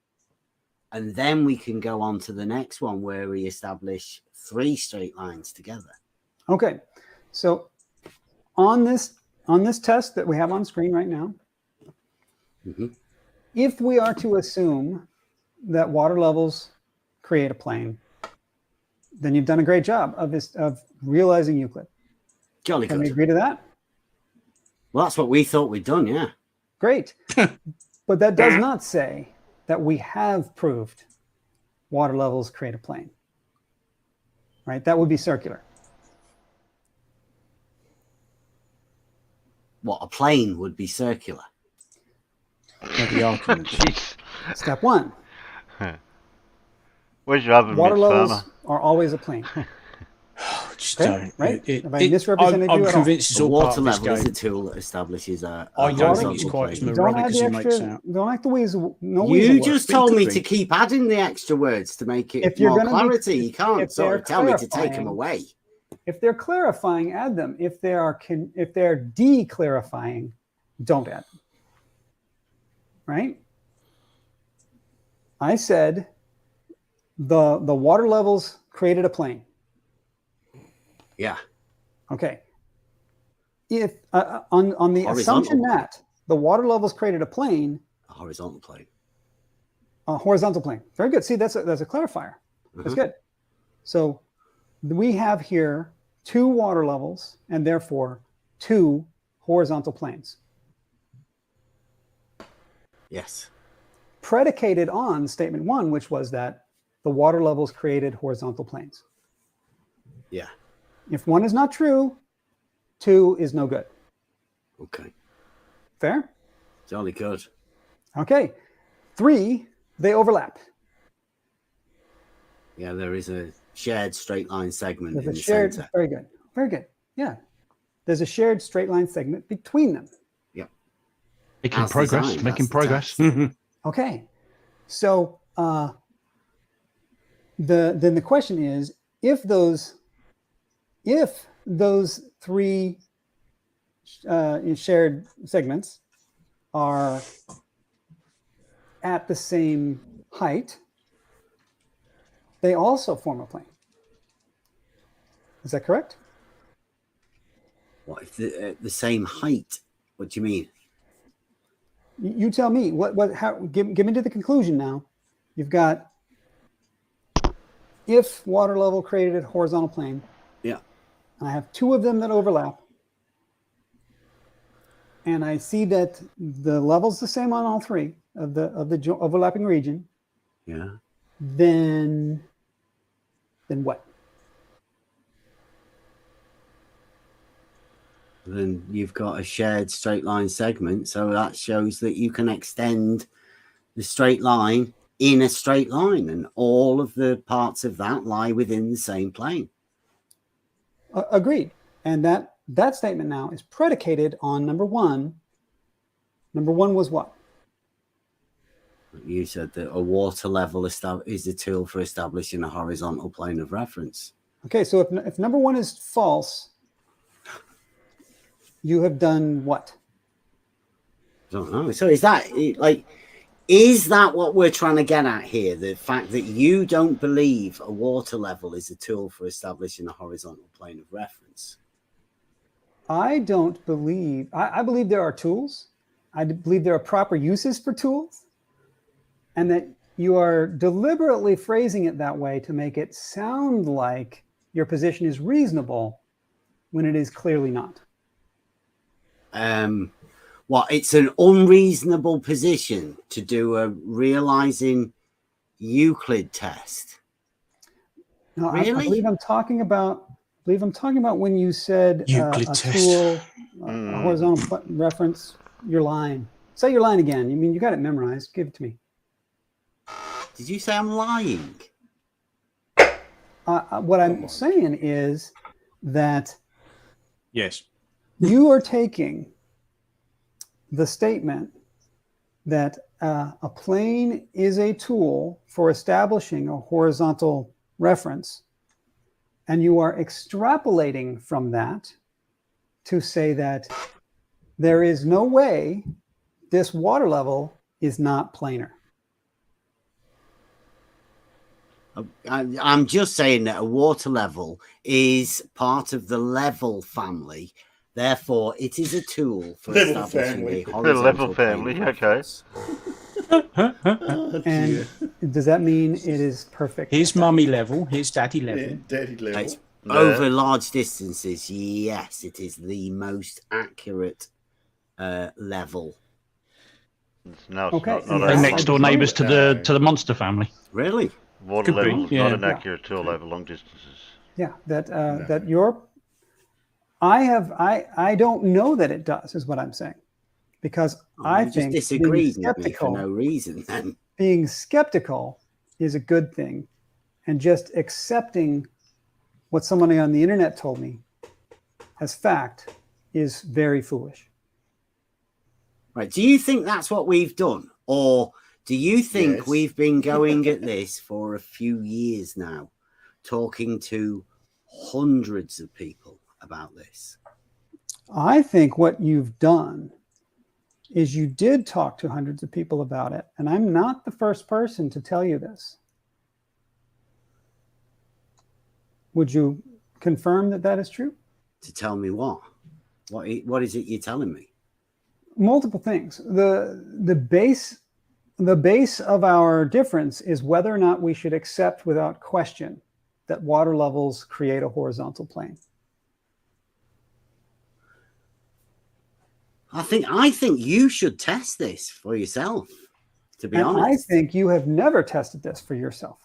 and then we can go on to the next one where we establish 3 straight lines together. Okay, so on this test that we have on screen right now, if we are to assume that water levels create a plane, then you've done a great job of realizing Euclid. Jolly good. Can we agree to that? Well, that's what we thought we'd done, yeah. Great. But that does not say that we have proved water levels create a plane. Right? That would be circular. What, a plane would be circular? The argument. Jeez. Step 1. Where's your oven, Water Mitch levels Farmer? are always a plane. Just Okay, don't. right? Have I misrepresented I'm you at all? convinced it's A all part water of this level is a game. tool that establishes a I don't think it's horizontal quite as plane. Don't moronic add as the he makes extra. out. Don't act the weasel. No You weasel just It told could me be. to keep adding the extra words to make it If you're more gonna be- clarity. You can't if sort they're of tell me to take them clarifying- away. If they're clarifying, add them. If they're de-clarifying, don't add them. Right? I said the water levels created a plane. Yeah. Okay. If on the Horizontal assumption plane. that the water levels created a plane, A horizontal plane. a horizontal plane. Very good. See, that's a clarifier. That's good. So we have here 2 water levels and therefore 2 horizontal planes Yes. predicated on statement 1, which was that the water levels created horizontal planes. Yeah. If 1 is not true, 2 is no good. Okay. Fair? Jolly good. Okay. 3, they overlap. Yeah, there is a shared straight line segment There's in a the shared, center. very good. Very good. Yeah. There's a shared straight line segment between them. Making As progress. designed, Making that's the progress. test. Okay. So then the question is, if those 3 shared segments are at the same height, they also form a plane. Is that correct? What if the same height? What do you mean? You tell me. How? Give me to the conclusion now. You've got if water level created a horizontal plane. Yeah. And I have 2 of them that overlap. and I see that the level's the same on all three of the overlapping region, Yeah. then what? Then you've got a shared straight line segment, so that shows that you can extend the straight line in a straight line, and all of the parts of that lie within the same plane. Agreed. And that statement now is predicated on number one. Number one was what? You said that a water level is a tool for establishing a horizontal plane of reference. Okay, so if number one is false, you have done what? I don't know. So is that what we're trying to get at here? The fact that you don't believe a water level is a tool for establishing a horizontal plane of reference? I don't believe, I believe there are tools. I believe there are proper uses for tools, and that you are deliberately phrasing it that way to make it sound like your position is reasonable when it is clearly not. It's an unreasonable position to do a realizing Euclid test. No, Really? I believe I'm talking about when you said Euclid a test. tool, a horizontal reference. Your line. Say your line again. You mean you got it memorized? Give it to me. Did you say I'm lying? What I'm saying is that Yes. you are taking the statement that a plane is a tool for establishing a horizontal reference, and you are extrapolating from that to say that there is no way this water level is not planar. I'm just saying that a water level is part of the level family. Therefore, it is a tool for Level establishing family. a horizontal level plane family, of okay. reference. Oh, And does that mean it is perfect? Here's mummy level. Here's daddy level. yeah, daddy level. It's over large distances. Yes, it is the most accurate level. No, Okay, it's and not. that's Not Next door neighbours to the monster family. Really? water Could be, level is yeah. not an Yeah. accurate tool over long distances. Yeah, that your I don't know that it does, is what I'm saying, because I You think just being disagreed with me for skeptical, no reason. Then being skeptical is a good thing, and just accepting what somebody on the internet told me as fact is very foolish. right? Do you think that's what we've done, or do you think Yes. we've been going at this for a few years now, talking to hundreds of people about this? I think what you've done is you did talk to hundreds of people about it, and I'm not the first person to tell you this. Would you confirm that that is true? To tell me what? What is it you're telling me? Multiple things. The base of our difference is whether or not we should accept without question that water levels create a horizontal plane. I think you should test this for yourself, to be And honest. I think you have never tested this for yourself.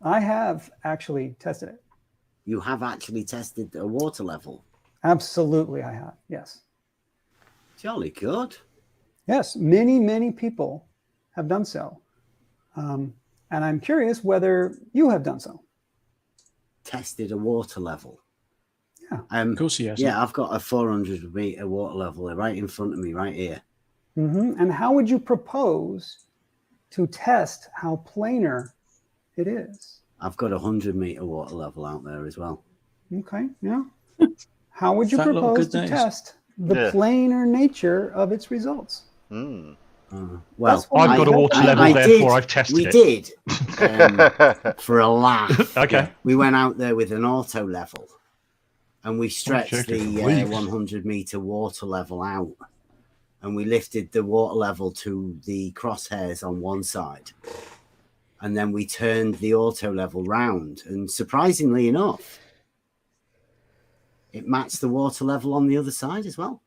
I have actually tested it. You have actually tested a water level. Absolutely, I have. Yes. Jolly good. Yes, many people have done so. And I'm curious whether you have done so. Tested a water level. Yeah. Of course he has. Yeah, I've got a 400 meter water level right in front of me, right here. And how would you propose to test how planar it is? I've got a 100 meter water level out there as well. Okay, yeah. How would you Fat lot of propose good to days. test the Yeah. planar nature of its results? Well, That's what I've got a water level, I therefore did. I've tested We it. did for a laugh. Okay. We went out there with an auto level, and we stretched check it the for leaks. 100 meter water level out, and we lifted the water level to the crosshairs on one side, and then we turned the auto level round, and surprisingly enough, it matched the water level on the other side as well.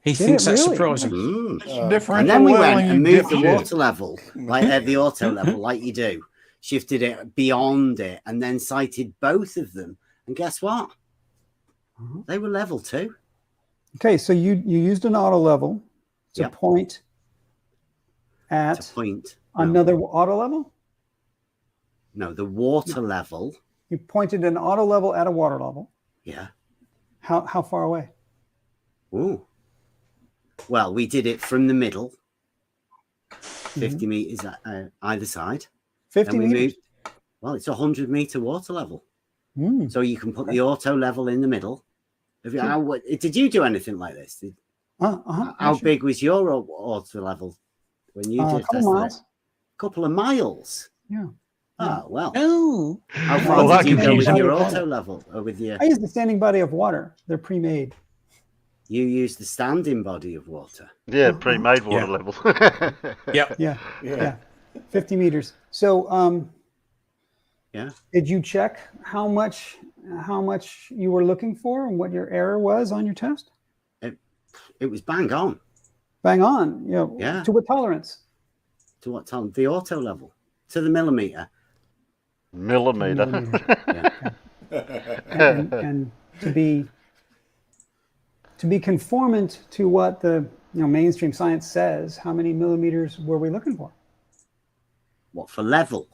He Did thinks it that's really? surprising. Differential And then we went leveling, and you moved the dipshit. water level, like at the auto level, like you do. Shifted it beyond it, and then sighted both of them. And guess what? They were level 2. Okay, so you used an auto level to Yep. point at To point. No, another auto level. no, the water level. You pointed an auto level at a water level. Yeah. How far away? Ooh. Well, we did it from the middle, 50 meters either side. 50 Then we meters. moved. Well, it's a 100-meter water level. Mm. So you can put the auto level in the middle. Did you do anything like this? How Sure. big was your auto level when you A did couple tested miles. it? Couple of miles. Yeah. Oh, well. Oh, How Well, far that did you go with confuses your me. auto level? Or with your, I use the standing body of water. They're pre-made. you use the standing body of water. Yeah, pre-made water Yeah. level. yep. Yeah. 50 meters. So, Yeah. did you check how much you were looking for and what your error was on your test? It was bang on. Bang on. You know, Yeah. to what tolerance? To what time? The auto level. To the millimeter. Millimeter. And to be conformant to what the mainstream science says, how many millimeters were we looking for? What, for level?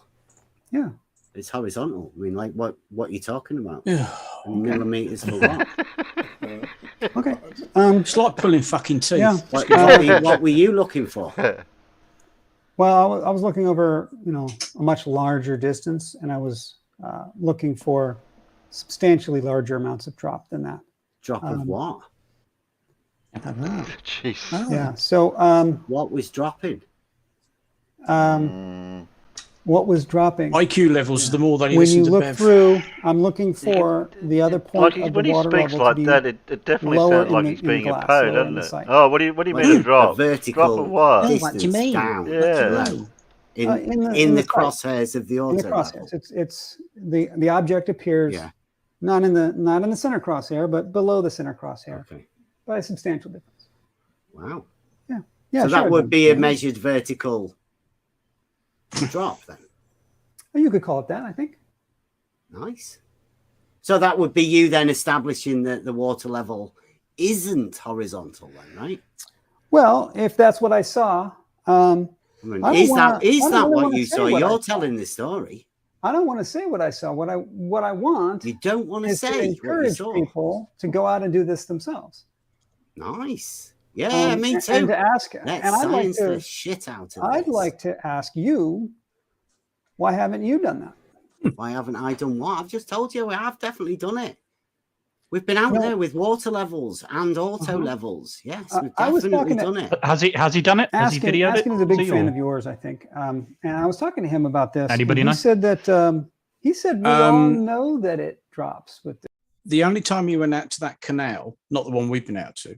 Yeah. It's horizontal. I mean, like, what are you talking about? Yeah. And millimeters for what? Okay. It's like pulling fucking teeth. Yeah. What were you looking for? Well, I was looking over, a much larger distance, and I was looking for substantially larger amounts of drop than that. Drop of what? I don't know. Jeez. Yeah. So, What was dropping? what was dropping? IQ levels, the more they When listen you to look Bev. through, I'm looking for the other point of the When he water speaks level to like be that, it definitely lower sounds like in he's the- in the being a glass, poo, lower in doesn't the it? sight. Oh, what do you mean a drop? A vertical Drop of what? distance What do you mean? down. Yeah. Low. In the sight. crosshairs of the In auto the level. crosshairs. It's the object appears Yeah. not in the center crosshair, but below the center crosshair Okay. by a substantial difference. Wow. Yeah. So sure, that would then. be a Yeah. measured vertical drop then. Well, you could call it that, I think. Nice. So that would be you then establishing that the water level isn't horizontal then, right? Well, if that's what I saw, I mean, I don't is wanna- that is I don't that really what wanna you say saw? what I You're saw. telling the story. I don't want to say what I saw. What I want You don't want to is to say what you encourage saw. people to go out and do this themselves. Nice. Yeah, me too. And to ask, Let's and I'd like science the to, shit out of I'd this. like to ask you, why haven't you done that? Why haven't I done what? I've just told you I've definitely done it. We've been out No. there with water levels and auto levels. Yes, we've I was definitely talking done it. Has he done it? Has he videoed Askin it? is a big Ozzie, fan or- of yours, I think. And I was talking to him about this. Anybody and know? he said that we all know that it drops with the The only time you went out to that canal, not the one we've been out to,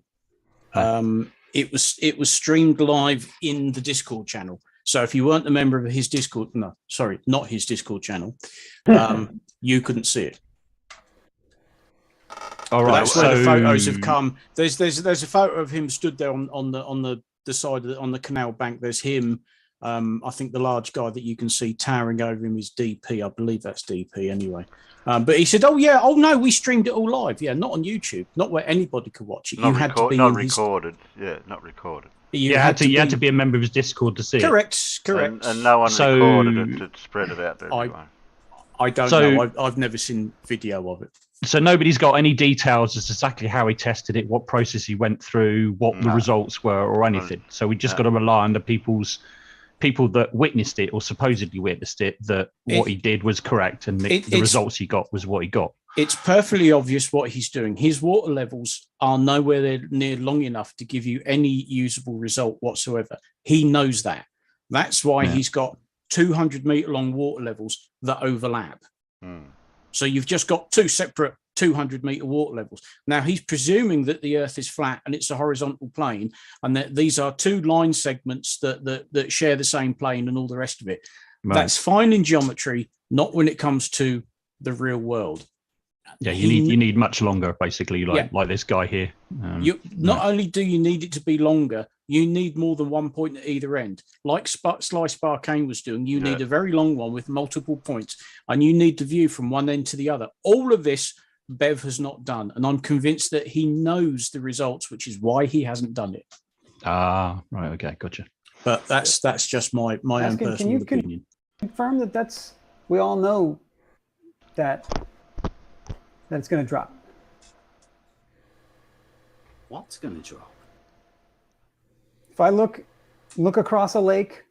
it was streamed live in the Discord channel. So if you weren't a member of his Discord, no, sorry, not his Discord channel, you couldn't see it. All But right. that's where the so- photos have come. There's a photo of him stood there on the side of on the canal bank. There's him. I think the large guy that you can see towering over him is DP. I believe that's DP anyway. But he said, "Oh yeah, oh no, we streamed it all live. Yeah, not on YouTube, not where anybody could watch it. Not, you had to be not in recorded. Yeah, not recorded. You You had to be a member of his Discord to see it. Correct. And no one So- recorded it to spread it out to everyone. I don't So- know. I've never seen video of it. So nobody's got any details as to exactly how he tested it, what process he went through, what the No. results were, or anything. So we just got to rely on the people that witnessed it or supposedly witnessed it, that what he did was correct and the it's- results he got was what he got. It's perfectly obvious what he's doing. His water levels are nowhere near long enough to give you any usable result whatsoever. He knows that. That's why he's got 200-meter long water levels that overlap. So you've just got two separate 200-meter water levels. Now he's presuming that the Earth is flat and it's a horizontal plane, and that these are two line segments that share the same plane and all the rest of it. Right. That's fine in geometry, not when it comes to the real world. Yeah, you need much longer, basically, like this guy here. You not only do you need it to be longer, you need more than one point at either end. Like Sly Sparkane was doing, you need a very long one with multiple points, and you need the view from one end to the other. All of this Bev has not done, and I'm convinced that he knows the results, which is why he hasn't done it. Ah, right, okay, gotcha. But that's just my own personal opinion. Confirm that we all know that it's going to drop. What's going to drop? If I look across a lake,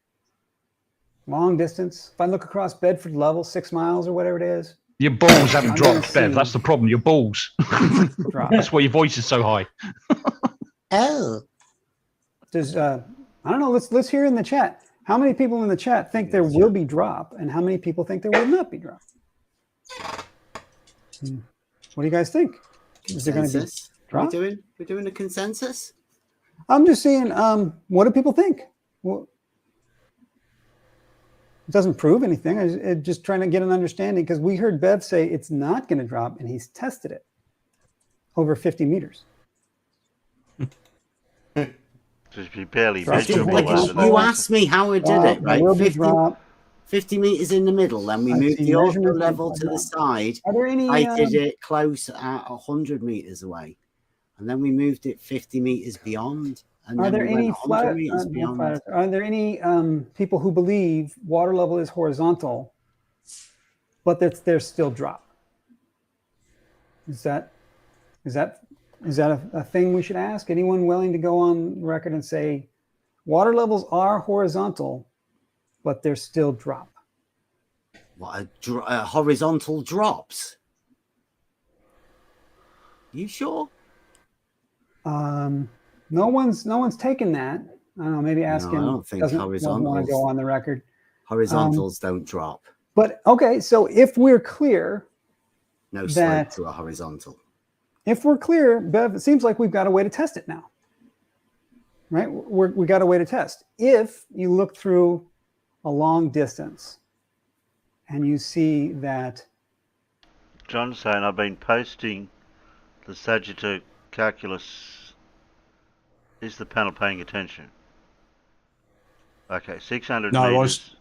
long distance, if I look across Bedford Level, 6 miles or whatever it is. Your balls haven't dropped, Bev. That's the problem. Your balls. That's why your voice is so high. Oh. Does I don't know. Let's hear in the chat. How many people in the chat think there will be drop, and how many people think there will not be drop? What do you guys think? Is there going to be drop? We're doing a consensus. I'm just seeing. What do people think? Well, it doesn't prove anything. I'm just trying to get an understanding, because we heard Bev say it's not going to drop, and he's tested it over 50 meters. Just be barely measurable. You asked me how we did it, right? 50 meters in the middle, then we moved the auto level to the side. Are there any? I did it close at 100 meters away, and then we moved it 50 meters beyond. And are there any Are there any people who believe water level is horizontal, but there's still drop? Is that a thing we should ask? Anyone willing to go on record and say water levels are horizontal, but there's still drop? What, horizontal drops? You sure? No one's taken that. I don't know. Maybe asking. No, I don't think horizontals want to go on the record. Horizontals don't drop. But okay, so if we're clear, no slope to a horizontal. If we're clear, Bev, it seems like we've got a way to test it now, right? We got a way to test. If you look through a long distance and you see that. John's saying I've been posting the Sagittarius calculus. Is the panel paying attention? Okay, 600 meters.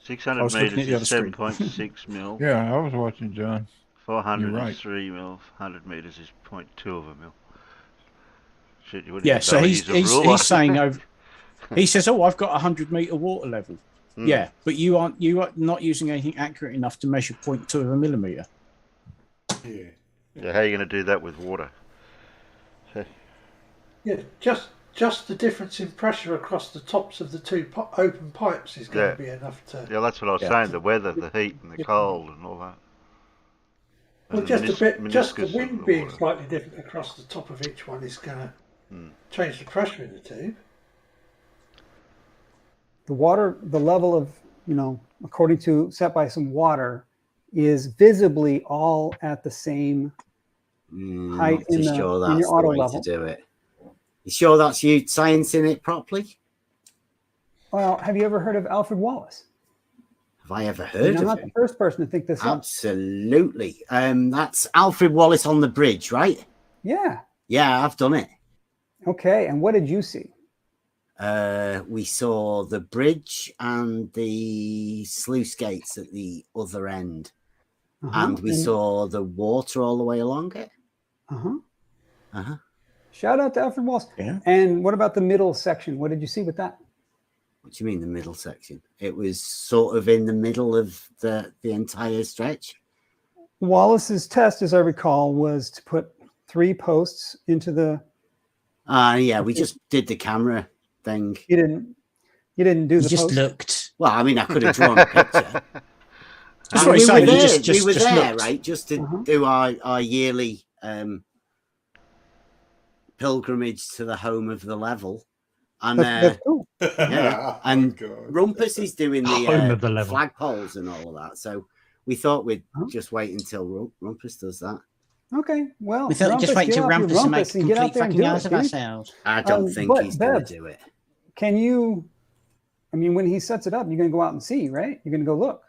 600 meters is 7.6 mil. Yeah, I was watching, John. 403 mil. 100 meters is 0.2 of a mil. Shit, you wouldn't. Yeah, so he's saying over. He says, "Oh, I've got 100-meter water level." Yeah, but you are not using anything accurate enough to measure 0.2 of a millimeter. Yeah. So how are you going to do that with water? Yeah, just the difference in pressure across the tops of the two open pipes is going to be enough to. Yeah, that's what I was saying. The weather, the heat, and the cold, and all that. Well, just the wind being slightly different across the top of each one is going to change the pressure in the tube. The water, the level of, according to set by some water, is visibly all at the same height in your auto level. To do it. You sure that's you sciencing it properly? Well, have you ever heard of Alfred Wallace? Have I ever heard of him? I'm not the first person to think this up. Absolutely. That's Alfred Wallace on the bridge, right? Yeah. Yeah, I've done it. Okay, and what did you see? We saw the bridge and the sluice gates at the other end. And we saw the water all the way along it. Shout out to Alfred Wallace. Yeah. And what about the middle section? What did you see with that? What do you mean the middle section? It was sort of in the middle of the entire stretch. Wallace's test, as I recall, was to put 3 posts into the. Yeah, we just did the camera thing. You didn't do the just post? Looked. Well, I mean, I could have drawn a picture. That's what he's saying. We were there, looked. Right? Just to do our yearly pilgrimage to the home of the level. And that's cool. Yeah, and Rumpus is doing home of the level. flagpoles and all of that. So we thought we'd just wait until Rumpus does that. Okay, well, we thought we'd just wait till Rumpus and make a complete fucking ass of ourselves. I don't think he's going to do it. Can you? I mean, when he sets it up, you're going to go out and see, right? You're going to go look.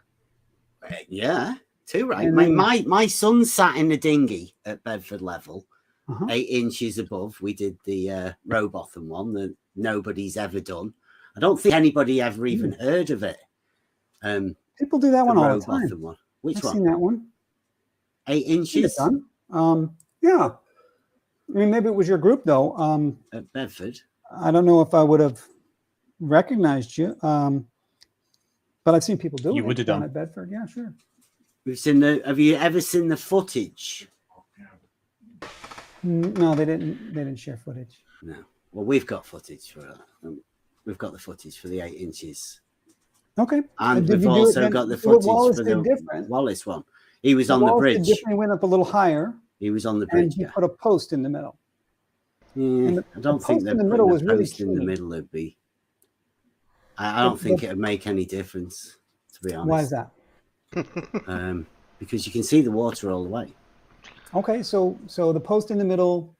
Yeah, 2, right? And My son sat in the dinghy at Bedford level, Uh-huh. 8 inches above. We did the Robotham one that nobody's ever done. I don't think anybody ever even heard of it. People do that one all the Robotham time. one. Which I've one? seen that one. 8 Seen it inches done. Yeah. I mean, maybe it was your group though. at Bedford. I don't know if I would have recognized you. But I've seen people do You it would have down done. at Bedford. Yeah, sure. Have you ever seen the footage? No, they didn't share footage. No. Well, we've got footage for that. We've got the footage for the 8 inches. Okay. And did we've you do it also then- got the what footage Wallace for did the different. Wallace one. He was What on the Wallace did bridge. different. He went up a little higher, He was on the and bridge, he yeah. put a post in the middle. Yeah, And I don't the think post that in the putting middle a was really post in the key. middle would be. I don't think it would make any difference, to be honest. Why is that? Because you can see the water all the way. Okay, so the post in the middle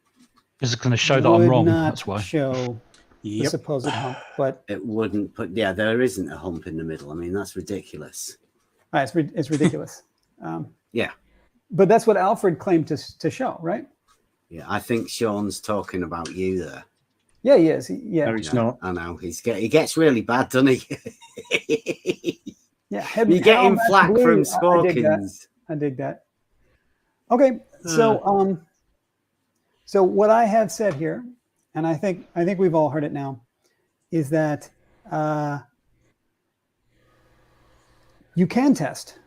Is it going to show that I'm would wrong? not That's why. show the Yep. supposed hump, but It wouldn't put. Yeah, there isn't a hump in the middle. I mean, that's ridiculous. it's ridiculous. Yeah, But that's what Alfred claimed to show, right? yeah. I think Sean's talking about you there. Yeah, he is. Yeah, No, it's not. I know he gets really bad, doesn't he? yeah. You're getting flack from Scorkins. I dig that. Okay, so so what I have said here, and I think we've all heard it now, is that you can test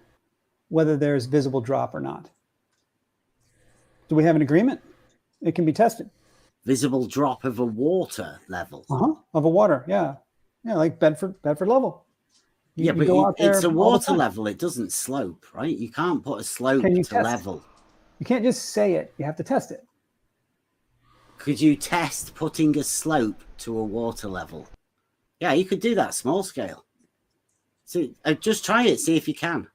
whether there's visible drop or not. Do we have an agreement? It can be tested. Visible drop of a water level. Of a water, yeah, like Bedford level. Yeah, You but go out there it's a all the water time. level. It doesn't slope, right? You can't put a slope Can you to test? level. You can't just say it. You have to test it. Could you test putting a slope to a water level? Yeah, you could do that small scale. So just try it. See if you can.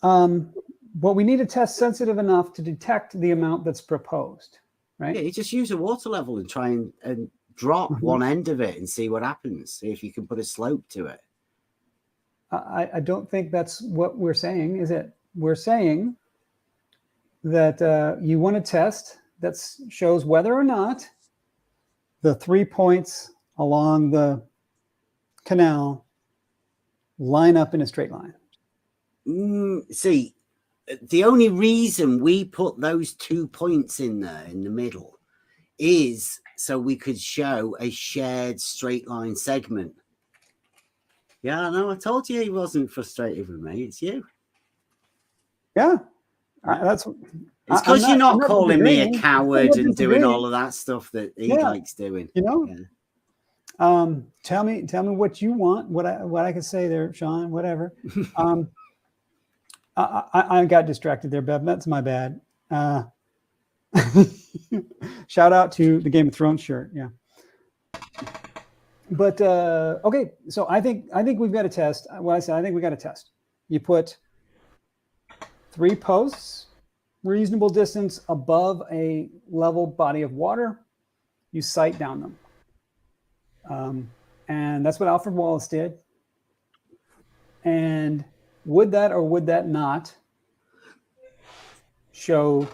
But we need a test sensitive enough to detect the amount that's proposed, right? Yeah, you just use a water level and try and drop one end of it and see what happens. See if you can put a slope to it. I don't think that's what we're saying, is it? We're saying that you want a test that shows whether or not the 3 points along the canal line up in a straight line. See, the only reason we put those 2 points in there in the middle is so we could show a shared straight line segment. Yeah, I know. I told you he wasn't frustrated with me. It's you. Yeah, that's. It's because you're not calling me a disagreeing. coward I'm not and doing disagreeing. all of that stuff that he likes doing. You know. Yeah. Tell me what you want. What I could say there, Sean. Whatever. I got distracted there, Bev. That's my bad. Shout out to the Game of Thrones shirt. Yeah. But okay, so I think we've got to test. What I said, I think we got to test. You put 3 posts, reasonable distance above a level body of water. You sight down them, and that's what Alfred Wallace did. And would that or would that not show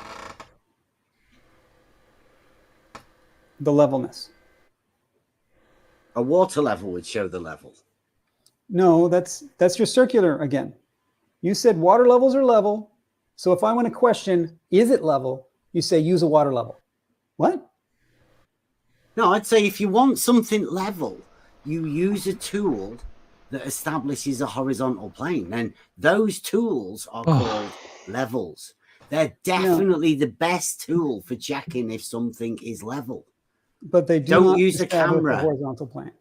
the levelness? A water level would show the level. No, that's your circular again. You said water levels are level. So if I want to question, is it level? You say use a water level. What? No, I'd say if you want something level, you use a tool that establishes a horizontal plane. And those tools are called levels. They're definitely the best tool for checking if something is level. But they don't not use a establish camera. Horizontal plane.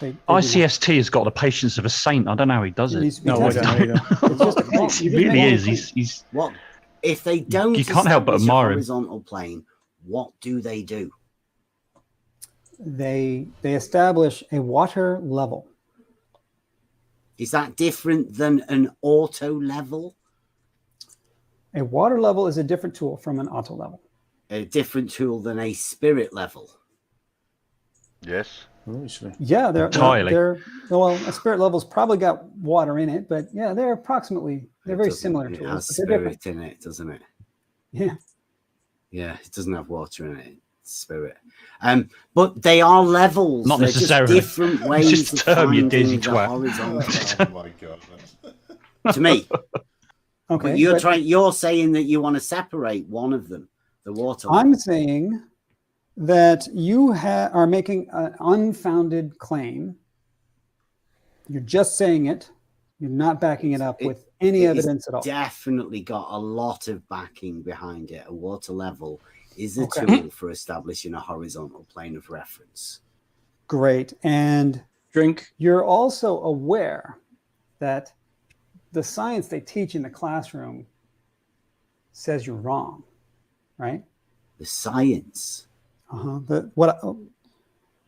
They ICST has got the patience of a saint. I don't know how he does It it. needs to be No, I tested. don't either. It's just a plane. He You just really make is. a plane. He's What if they don't You can't help but establish a admire him. horizontal plane? What do? They establish a water level. Is that different than an auto level? A water level is a different tool from an auto level. A different tool than a spirit level? Yes. obviously. Yeah, Entirely. well, a spirit level's probably got water in it, but yeah, they're very similar It tools, has but they're different. spirit in it, doesn't it? Yeah. Yeah, it doesn't have water in it. It's spirit. But they are levels. Not They're necessarily. just different ways just a of term, you finding dizzy the twat. horizontal. Oh my god. To me. Okay. But you're saying that you want to separate one of them, the water. I'm saying that you are making an unfounded claim. You're just saying it. You're not backing it up with any evidence at all. Definitely got a lot of backing behind it. A water level is a tool for establishing a horizontal plane of reference. Great. And Drink. you're also aware that the science they teach in the classroom says you're wrong, right? The science.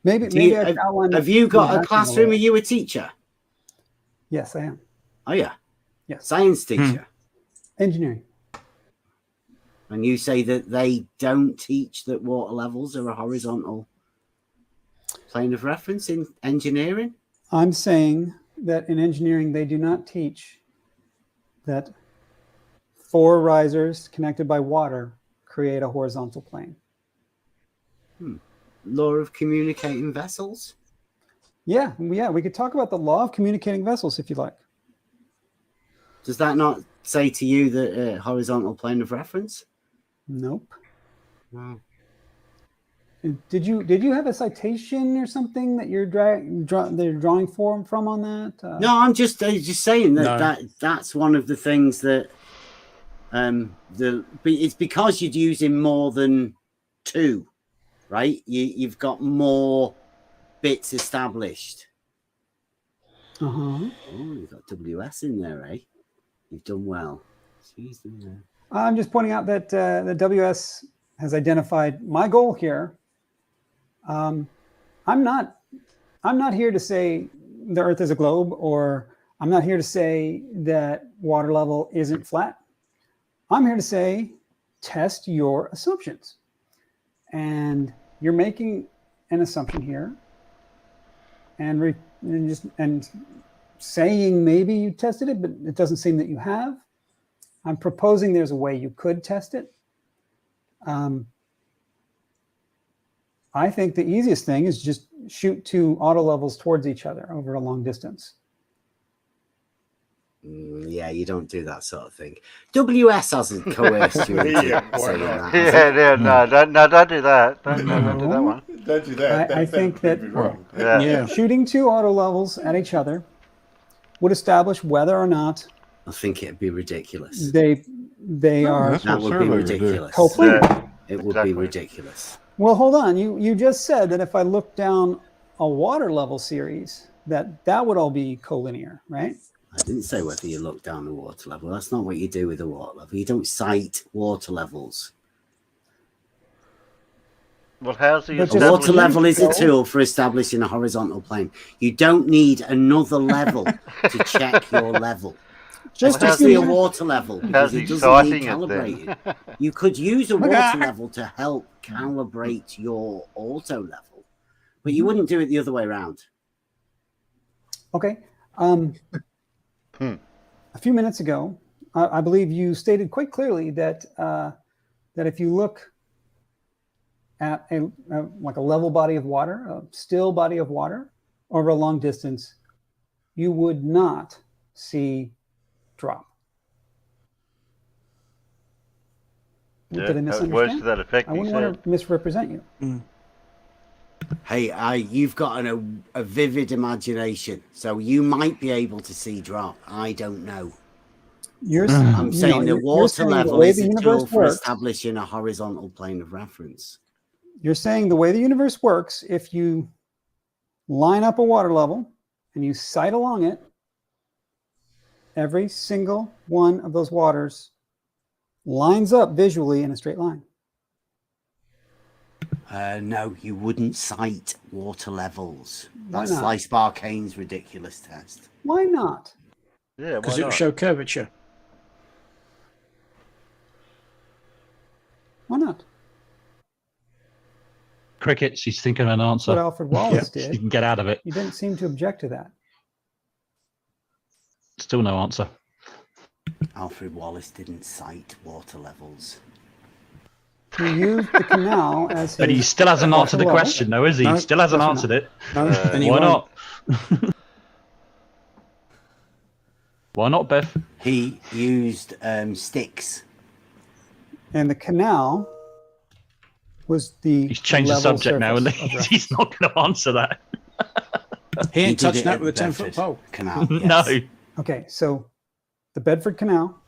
Maybe I outlined. Have you got a Yeah, classroom? Are you a teacher? Yes, I am. Oh yeah. Yes. Science teacher. Engineering. And you say that they don't teach that water levels are a horizontal plane of reference in engineering? I'm saying that in engineering, they do not teach that 4 risers connected by water create a horizontal plane. Law of communicating vessels? Yeah, we could talk about the law of communicating vessels if you like. Does that not say to you that horizontal plane of reference? Nope. No. Did you have a citation or something that you're drawing from on that? No, I'm just saying that, that's one of the things that it's because you're using more than 2, right? You've got more bits established. Uh-huh. Oh, you've got WS in there, eh? You've done well. I'm just pointing out that the WS has identified my goal here. I'm not here to say the Earth is a globe, or I'm not here to say that water level isn't flat. I'm here to say test your assumptions. And you're making an assumption here, and saying maybe you tested it, but it doesn't seem that you have. I'm proposing there's a way you could test it. I think the easiest thing is just shoot 2 auto levels towards each other over a long distance. Yeah, you don't do that sort of thing. WS hasn't coerced you into saying that. Don't do that. Don't do that one. Don't do that. I think that shooting 2 auto levels at each other would establish whether or not I think it'd be ridiculous. They are. That would be ridiculous. It would be ridiculous. Well, hold on. You just said that if I look down a water level series, that would all be collinear, right? I didn't say whether you look down the water level. That's not what you do with a water level. You don't cite water levels. Well, how's the water level is a tool for establishing a horizontal plane. You don't need another level to check your level. Just to see a water level, because it doesn't need calibrating. You could use a water level to help calibrate your auto level, but you wouldn't do it the other way around. Okay. A few minutes ago, I believe you stated quite clearly that that if you look at like a level body of water, a still body of water over a long distance, you would not see drop. Yeah, did I misunderstand? words to that effect. I wouldn't want to misrepresent you. Hey, you've got a vivid imagination, so you might be able to see drop. I don't know. I'm saying the water level is a tool for establishing a horizontal plane of reference. You're saying the way the universe works, if you line up a water level and you sight along it, every single one of those waters lines up visually in a straight line. No, you wouldn't cite water levels. Why That's not? Slice Barkane's ridiculous test. Why not? Yeah, because it will show curvature. Why not? crickets. He's thinking of an That's what answer. Alfred Wallace You did. can get out of it. You didn't seem to object to that. Still no answer. Alfred Wallace didn't cite water levels. He used the canal as his. But he still hasn't answered the level. question, though, is he? No, He still hasn't of course answered it. No, and he Why won't. not? Why not, Beth? He used sticks. And the canal was the. He's changed the level subject now, and surface of reference. he's not going to answer that. He ain't did touching it that at with a the 10-foot Bedford pole. Canal. No. Yes. Okay, so the Bedford Canal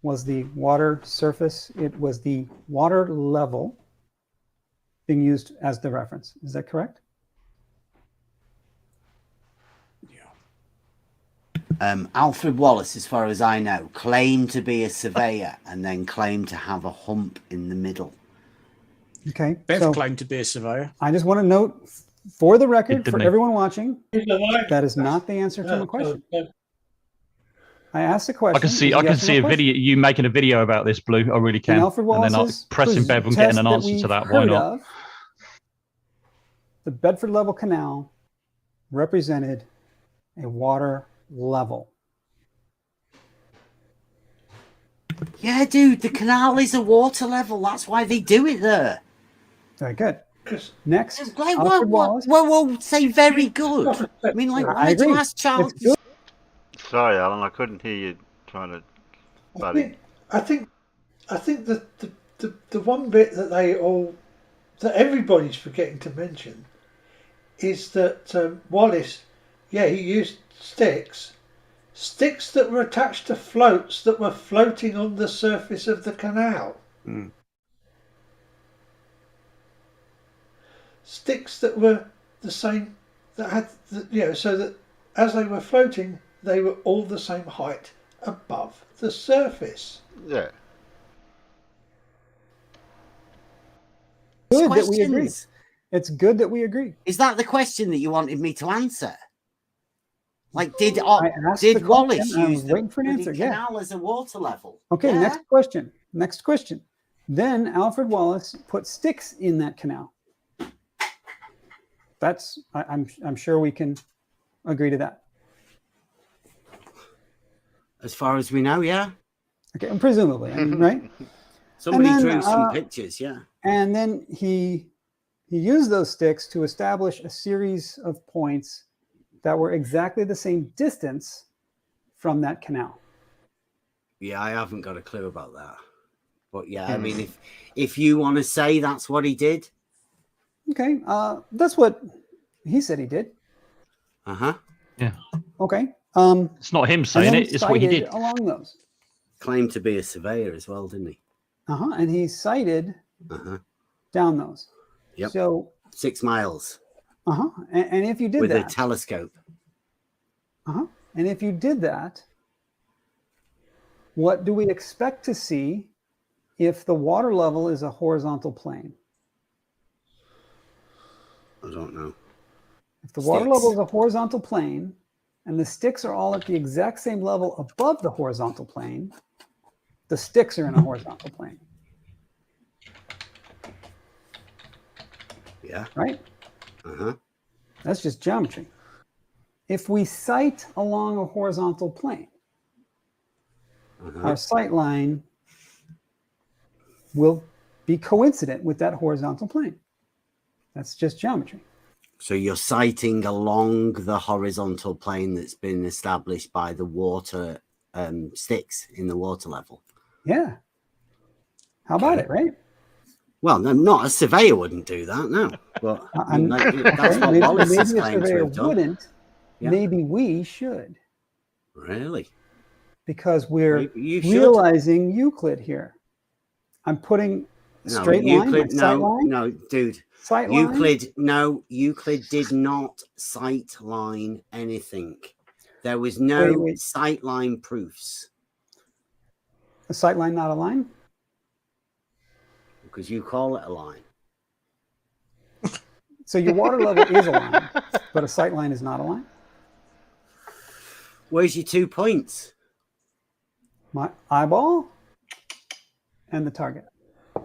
was the water surface. It was the water level being used as the reference. Is that correct? Alfred Wallace, as far as I know, claimed to be a surveyor and then claimed to have a hump in the middle. Okay, Bev so claimed to be a surveyor. I just want to note for the record, Didn't for he? everyone watching, that is not the answer to my question. I asked the question. I can see. it's I can yes or see no a video. You making a video about this, Blue. I really can. And Alfred And then I'll Wallace's pressing Bev and getting an test answer to we've that. Why heard not? of, the Bedford Level Canal represented a water level. Yeah, dude, the canal is a water level. That's why they do it there. Very good. 'Cause Next, Like, Alfred Wallace. whoa, say very good. I mean, like, I why do you agree. ask Charles? It's good. Sorry, Alan, I couldn't hear you trying to. Buddy. I think the one bit that that everybody's forgetting to mention is that Wallace, he used sticks that were attached to floats that were floating on the surface of the canal. Mm. Sticks that were the same, that had, so that as they were floating, they were all the same height above the surface. Yeah. Good that we agree. Questions. It's good that we agree. Is that the question that you wanted me to answer? Like, did I asked the Wallace question, I was use the waiting for an answer, yeah. canal as a water level? Okay, Yeah. next question. Next question. Then Alfred Wallace put sticks in that canal. I'm sure we can agree to that. As far as we know, yeah. Okay, and presumably, I mean, right? Somebody then, drew some pictures, yeah. And then he used those sticks to establish a series of points that were exactly the same distance from that canal. Yeah, I haven't got a clue about that. But yeah, I mean, if you want to say that's what he did. Okay, that's what he said he did. Uh-huh. Yeah. Okay. It's not him saying it. It's what he did. Along those. Claimed to be a surveyor as well, didn't he? And he cited down those. Yep. So 6 miles. And if you did with that a telescope. And if you did that, what do we expect to see if the water level is a horizontal plane? I don't know. If the water level is a horizontal plane and the sticks are all at the exact same level above the horizontal plane, the sticks are in a horizontal plane. Yeah. Right? That's just geometry. If we sight along a horizontal plane, our sight line will be coincident with that horizontal plane. That's just geometry. So you're sighting along the horizontal plane that's been established by the water sticks in the water level. Yeah. How about it, right? Well, no, not a surveyor wouldn't do that, no. But I mean, that's what Wallace is maybe a claimed to surveyor have done. wouldn't. Yeah. Maybe we should. Really? Because we're Maybe you should. realizing Euclid here. I'm putting straight line, like sight line. No, dude. Sight Euclid, Euclid did not sight line anything. There was no sight line proofs. A sight line, not a line? Because you call it a line. So your water level is a line, but a sight line is not a line? Where's your 2 points? My eyeball and the target. 2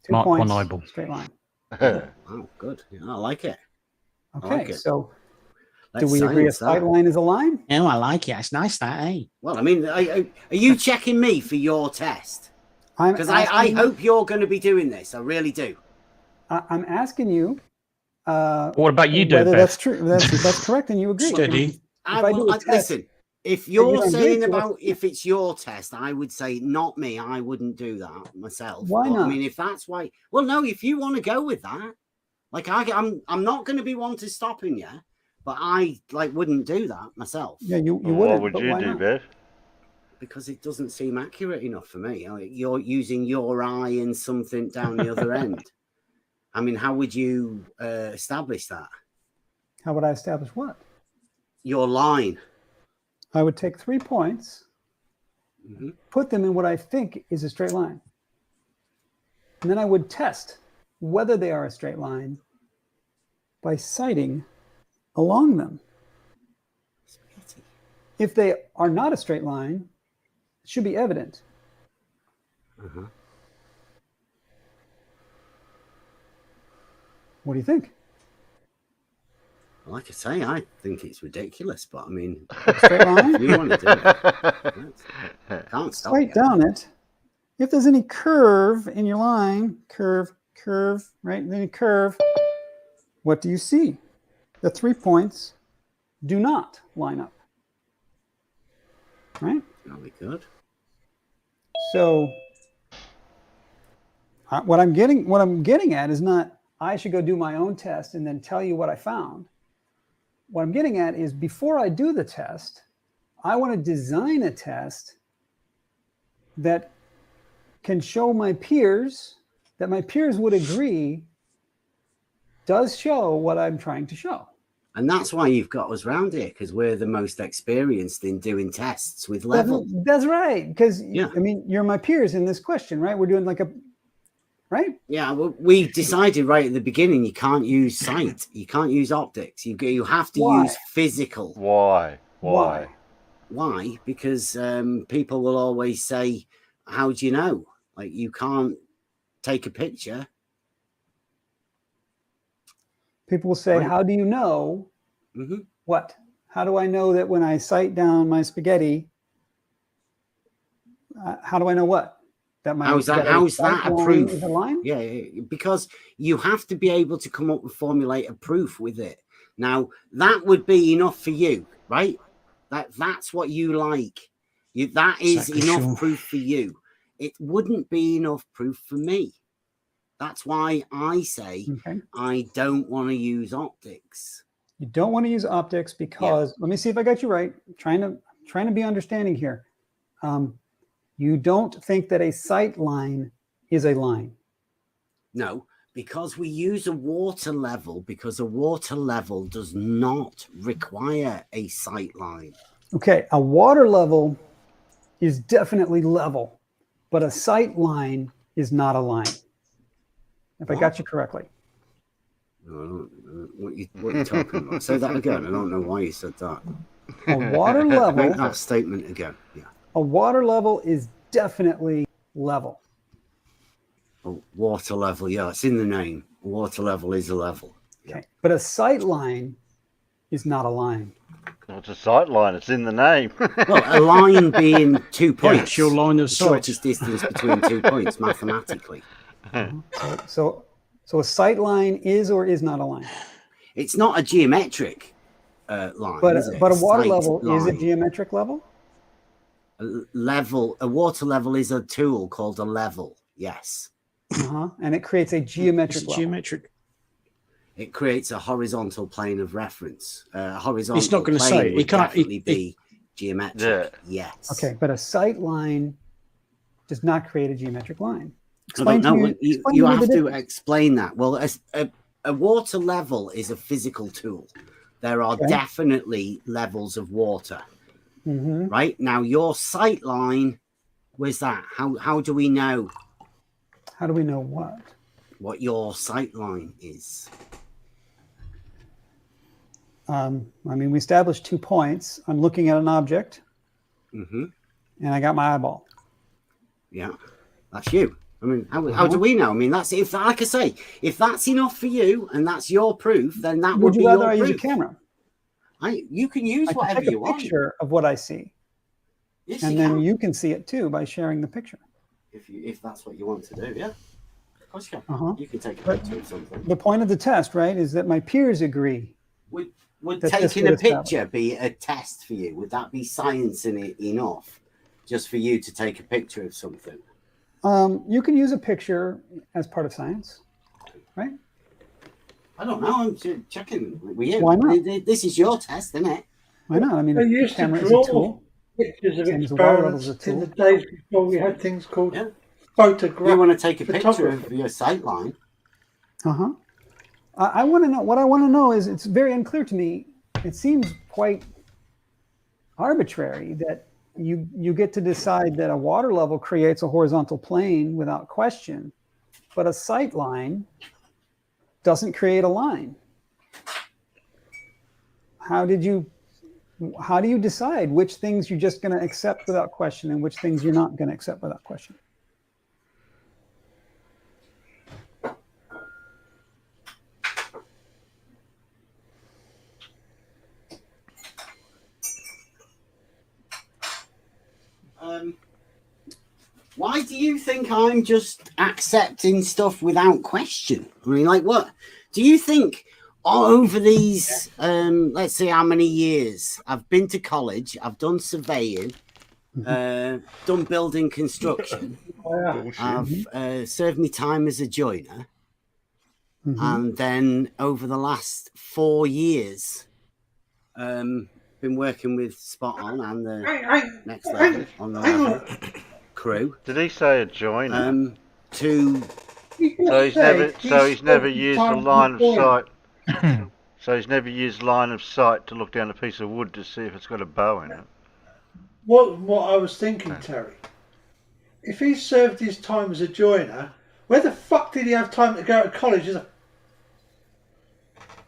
Mark points, one eyeball. straight line. Oh, good. Yeah, I like it. Okay, like it. so do Let's we agree a science sight that. line is a line? Oh, I like it. It's nice, that, eh? Well, I mean, are you checking me for your test? I'm Because I asking- hope you're going to be doing this. I really do. I'm asking you. What about you, whether Beth? that's true? That's correct, and you agree. Steady. If I do a test, Listen, if you you're don't agree saying to, about if it's your test, I would say not me. I wouldn't do that myself. Why But, not? I mean, if that's why, well, no. If you want to go with that, like I'm not going to be one to stopping you, but I wouldn't do that myself. yeah, you Well, wouldn't. what would but you why do, not? Bev? Because it doesn't seem accurate enough for me. You're using your eye and something down the other end. I mean, how would you establish that? How would I establish what? Your line. I would take 3 points, put them in what I think is a straight line, and then I would test whether they are a straight line by sighting along them. If they are not a straight line, it should be evident. What do you think? Like I say, I think it's ridiculous, but I mean, Straight line? if you want to do it, can't stop Sight you. down it. If there's any curve in your line, curve, right? Then curve, what do you see? The 3 points do not line up. Right? That'll be good. So what I'm getting at is not I should go do my own test and then tell you what I found. What I'm getting at is before I do the test, I want to design a test that can show my peers that my peers would agree does show what I'm trying to show. And that's why you've got us round here, because we're the most experienced in doing tests with level. That's right. Because Yeah. I mean, you're my peers in this question, right? We're doing like a right? Yeah, well, we decided right at the beginning you can't use sight, you can't use optics, you have to Why? use physical. Why? Why? Because people will always say, "How do you know?" Like you can't take a picture. People will say, Right. how do you know what? How do I know that when I sight down my spaghetti, how do I know what? That my How's that sight a line proof? is a line? Yeah, because you have to be able to come up and formulate a proof with it. Now, that would be enough for you, right? That's what you like. That is Exactly, enough sure. proof for you. It wouldn't be enough proof for me. That's why I say Okay. I don't want to use optics. You don't want to use optics because let me see if I got you right. Trying to be understanding here. You don't think that a sight line is a line. No, because we use a water level, because a water level does not require a sight line. Okay, a water level is definitely level, but a sight line is not a line. If I got you correctly. I don't know what you talking about. Say that again. I don't know why you said that. A water level. Make that statement again. Yeah. A water level is definitely level. A water level. Yeah, it's in the name. A water level is a level. Okay, but a sight line is not a line. Well, it's a sight line. It's in the name. Well, a line being 2 points. your line of the sight. shortest distance between 2 points mathematically. So a sight line is or is not a line. It's not a geometric line, But is it? a water Sight level is a line. geometric level. A water level is a tool called a level. Yes. And it creates a geometric level. Geometric. It creates a horizontal plane of reference. Horizontal It's not gonna plane say. It would can't- definitely be geometric. Yes. Okay, but a sight line does not create a geometric line. I don't know. You explain to me have the to difference. explain that. Well, a water level is a physical tool. There are Okay. definitely levels of water. Mhm. Right? Now, your sight line, where's that? How do we know How do we know what your sight line is? I mean, we established 2 points. I'm looking at an object, Mm-hmm. and I got my eyeball. Yeah, that's you. I mean, how do we know? I mean, that's if, like I say, if that's enough for you and that's your proof, then that would be rather your I proof. use a camera? You can use I can whatever take you a want. picture of what I see, Yes, and then you can see it too by sharing the picture. If that's what you want to do, yeah. Of course you can. Uh-huh. You can take a But picture of something. the point of the test, right, is that my peers agree. Would that this taking a would establish. picture be a test for you? Would that be science in it enough just for you to take a picture of something? You can use a picture as part of science, right? I don't know. I'm checking with you. Why not? This is your test, isn't it? Why not? I mean, They the used to camera is a draw tool. pictures of Same as the water experiments level's a in the tool. days before we had things called Yeah. photograph. You want to take a picture photography. of your sight line? Uh-huh. I want to know. What I want to know is, it's very unclear to me. It seems quite arbitrary that you get to decide that a water level creates a horizontal plane without question, but a sight line doesn't create a line. How do you decide which things you're just going to accept without question and which things you're not going to accept without question? Why do you think I'm just accepting stuff without question? I mean, like, what do you think over these, let's see how many years I've been to college, I've done surveying, done building construction, I've served my time as a joiner, and then over the last 4 years, been working with Spot On and the next level on the level crew. Did he say a joiner? To So he's never used a line of sight. So he's never used line of sight to look down a piece of wood to see if it's got a bow in it. What I was thinking, Terry, if he served his time as a joiner, where the fuck did he have time to go to college as a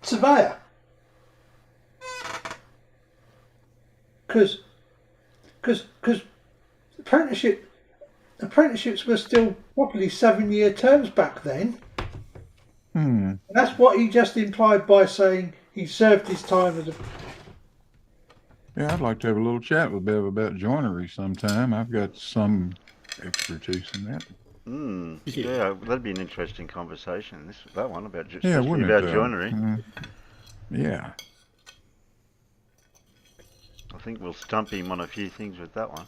surveyor? Because apprenticeships were still properly 7-year terms back then. And that's what he just implied by saying he served his time as a... Yeah, I'd like to have a little chat with Bev about joinery sometime. I've got some expertise in that. Yeah, that'd be an interesting conversation. That one about wouldn't about it, joinery. Yeah. I think we'll stump him on a few things with that one.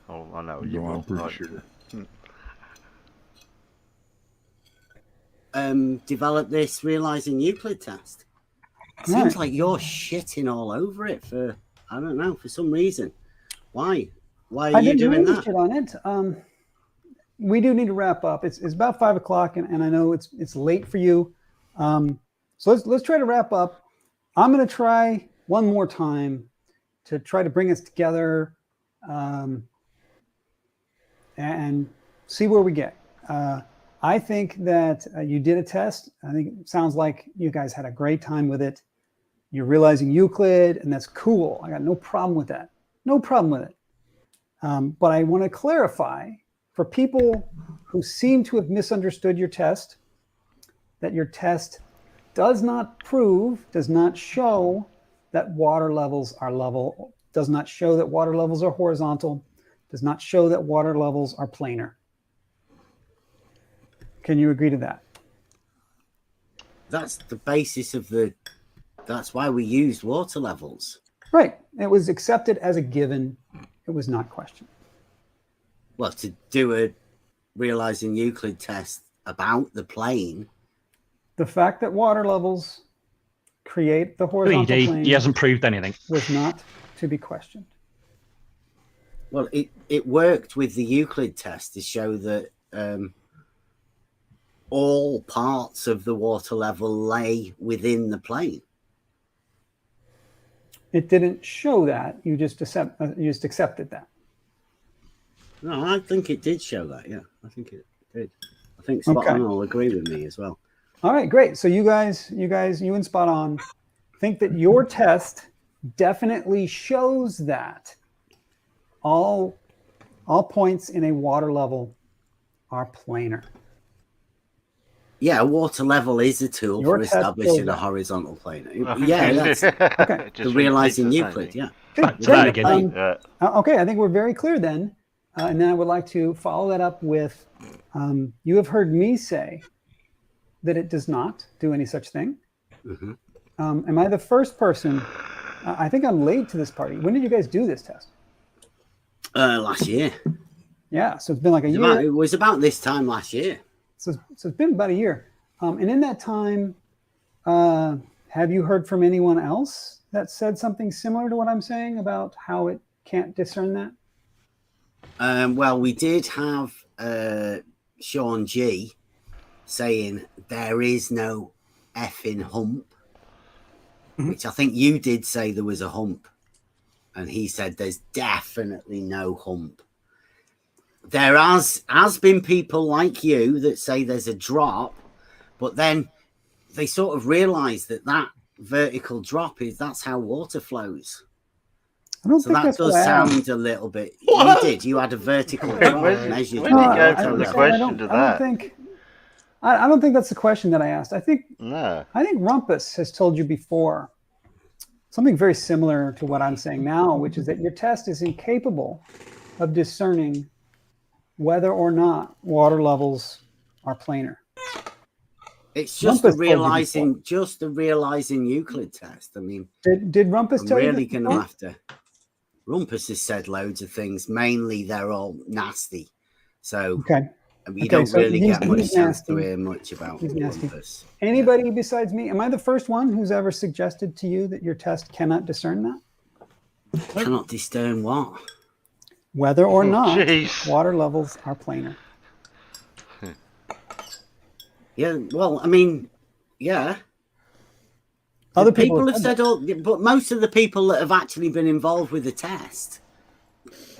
Oh, I know you will. I'm pretty sure. Develop this realizing Euclid test. Seems like you're shitting all over it for, I don't know, for some reason. Why are you doing that? Shit on it. We do need to wrap up. It's about 5 o'clock, and I know it's late for you. So let's try to wrap up. I'm going to try one more time to try to bring us together and see where we get. I think that you did a test. I think it sounds like you guys had a great time with it. You're realizing Euclid, and that's cool. I got no problem with that. No problem with it. But I want to clarify for people who seem to have misunderstood your test, that your test does not show that water levels are level, does not show that water levels are horizontal, does not show that water levels are planar. Can you agree to that? That's the basis of that's why we used water levels. Right. It was accepted as a given. It was not questioned. Well, to do a realizing Euclid test about the plane. The fact that water levels create the horizontal plane. He hasn't proved anything. Was not to be questioned. Well, it worked with the Euclid test to show that all parts of the water level lay within the plane. It didn't show that. You just accepted that. No, I think it did show that. Yeah, I think it did. I think Spot On will agree with me as well. All right, great. So you and Spot On think that your test definitely shows that all points in a water level are planar. Yeah, a water level is a tool Your for test shows establishing a that. horizontal plane. Yeah, that's Okay. the realizing Euclid. Yeah. Try that again. Okay, I think we're very clear then. And then I would like to follow that up with, you have heard me say that it does not do any such thing. Mm-hmm. Am I the first person? I think I'm late to this party. When did you guys do this test? Last year. Yeah, so it's been like a year. It was about this time last year. So it's been about a year. And in that time, have you heard from anyone else that said something similar to what I'm saying about how it can't discern that? Well, we did have Sean G saying there is no effing hump, which I think you did say there was a hump. And he said there's definitely no hump. There has been people like you that say there's a drop, but then they sort of realize that vertical drop that's how water flows. I don't So think that that's does what I asked. sound a little bit. You did. You had a vertical drop measured. Where did you go from the question to that? I don't think that's the question that I asked. I think No. Rumpus has told you before something very similar to what I'm saying now, which is that your test is incapable of discerning whether or not water levels are planar. It's just Rumpus the realizing Euclid test. I mean, did Rumpus I'm tell you? really going to have to. Rumpus has said loads of things. Mainly, they're all nasty. So you don't really get much chance to hear much about Rumpus. Anybody besides me? Am I the first one who's ever suggested to you that your test cannot discern that? Cannot discern what? Whether or not water levels are planar. Yeah, well, I mean, yeah. Other people have said but most of the people that have actually been involved with the test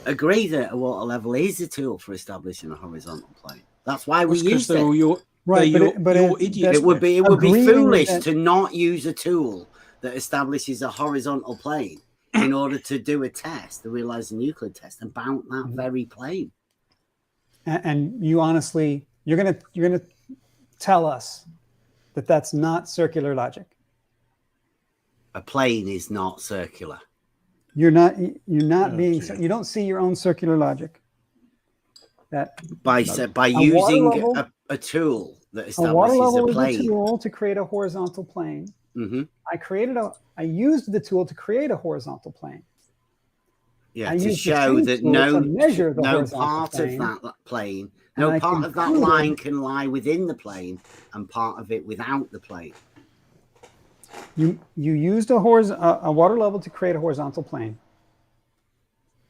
agree that a water level is a tool for establishing a horizontal plane. That's why we use it. It would be foolish to not use a tool that establishes a horizontal plane in order to do a test, the realizing Euclid test, and bound that very plane. And you honestly, you're gonna tell us that that's not circular logic. A plane is not circular. You're not being. You don't see your own circular logic. That by using a tool that establishes a plane. Is a tool to create a horizontal plane. Mm-hmm. I used the tool to create a horizontal plane. Yeah, to show that no part of that plane, no part of that line can lie within the plane, and part of it without the plane. You used a water level to create a horizontal plane.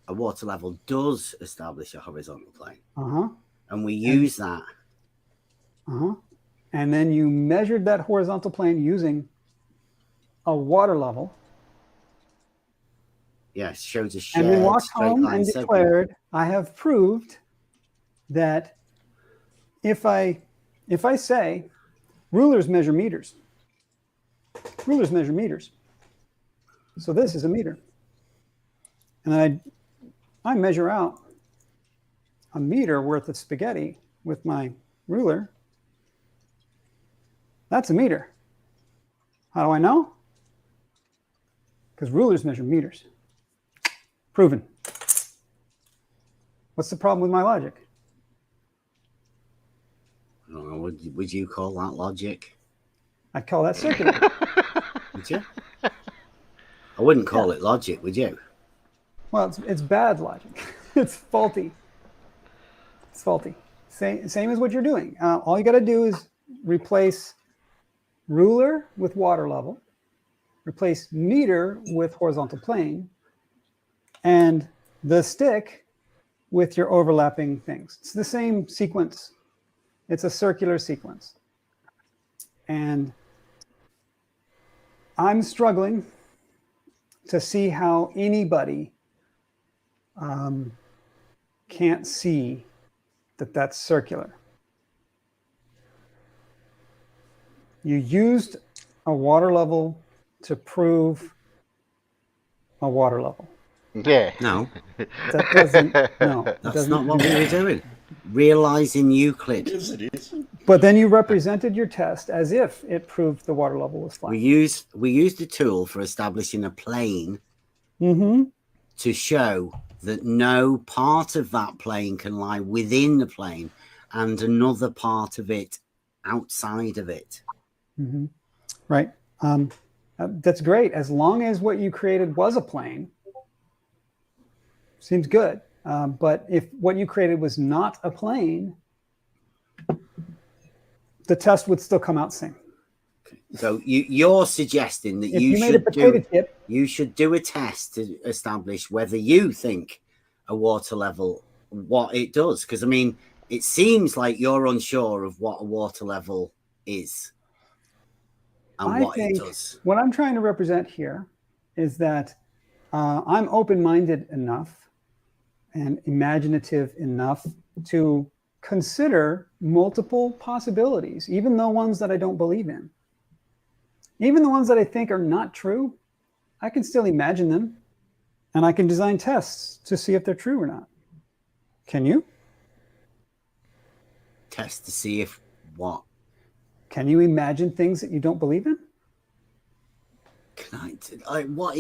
A water level does establish a horizontal plane. And we use that. And then you measured that horizontal plane using a water level. Yes, shows a shared and then walked home and declared, I have proved that if I say rulers measure meters, so this is a meter, and I measure out a meter worth of spaghetti with my ruler, that's a meter. How do I know? Because rulers measure meters. Proven. What's the problem with my logic? I don't know. Would you call that logic? I'd call that circular. Would you? I wouldn't call it logic, would you? Well, it's bad logic. It's faulty. It's faulty. Same as what you're doing. All you got to do is replace ruler with water level, replace meter with horizontal plane, and the stick with your overlapping things. It's the same sequence. It's a circular sequence. And I'm struggling to see how anybody can't see that that's circular. You used a water level to prove a water level. Yeah. No. That doesn't. No, that's not what we were doing. Realizing Euclid. Yes, it is. But then you represented your test as if it proved the water level was flat. We used a tool for establishing a plane to show that no part of that plane can lie within the plane and another part of it outside of it. Right. That's great. As long as what you created was a plane, seems good. But if what you created was not a plane, the test would still come out same. So you're suggesting that if you made a potato chip, you should do a test to establish whether you think a water level, what it does. Because, I mean, it seems like you're unsure of what a water level is and what it does. What I'm trying to represent here is that I'm open-minded enough and imaginative enough to consider multiple possibilities, even the ones that I don't believe in. Even the ones that I think are not true, I can still imagine them, and I can design tests to see if they're true or not. Can you? Test to see if what? Can you imagine things that you don't believe in? Can I what?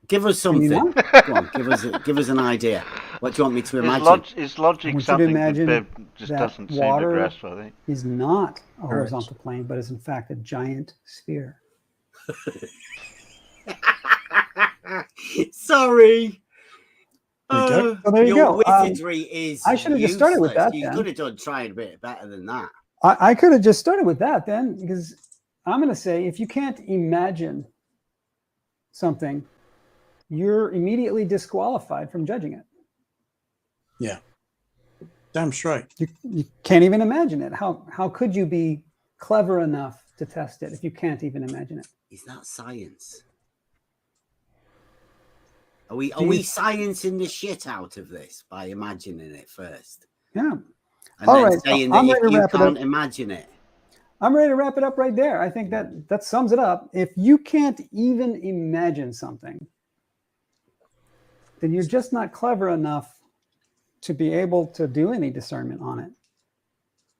Give us something. Go on, give us an idea. What do you want me to imagine? Is logic something that Bev just doesn't seem to grasp, I think? Is not a horizontal plane, but is in fact a giant sphere. Sorry. So there you your go. wizardry is I should have just started with that. You could have done tried a bit better than that. I could have just started with that then, because I'm going to say if you can't imagine something, you're immediately disqualified from judging it. Yeah. Damn straight. You can't even imagine it. How could you be clever enough to test it if you can't even imagine it? Is that science? Are we sciencing the shit out of this by imagining it first? Yeah. And All then right. saying I'm that ready if to you wrap it can't up. imagine it. I'm ready to wrap it up right there. I think that sums it up. If you can't even imagine something, then you're just not clever enough to be able to do any discernment on it.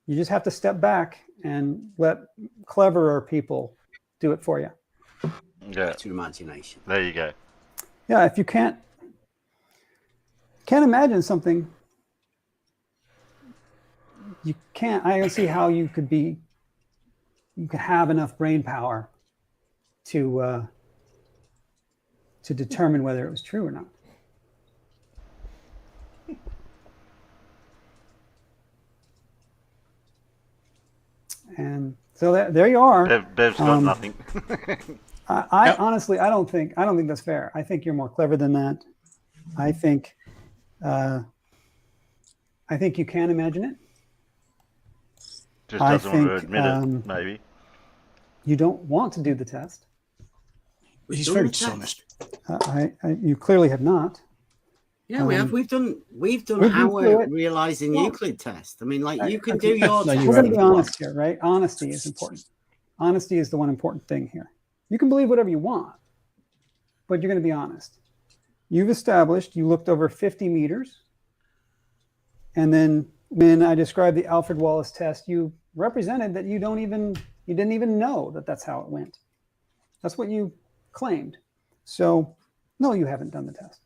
You just have to step back and let cleverer people do it for you. Yeah. To imagination. There you go. Yeah, if you can't imagine something, you can't. I don't see how you could have enough brain power to determine whether it was true or not. And so there you are. Bev's got nothing. I honestly, I don't think that's fair. I think you're more clever than that. I think you can imagine it. Just doesn't want to admit it, maybe. You don't want to do the test. He's very dishonest. You clearly have not. Yeah, we have. We've done our realizing Euclid test. I mean, like you can do your test. We're going to be honest here, right? Honesty is important. Honesty is the one important thing here. You can believe whatever you want, but you're going to be honest. You've established, you looked over 50 meters. And then when I described the Alfred Wallace test, you represented that you didn't even know that that's how it went. That's what you claimed. So no, you haven't done the test.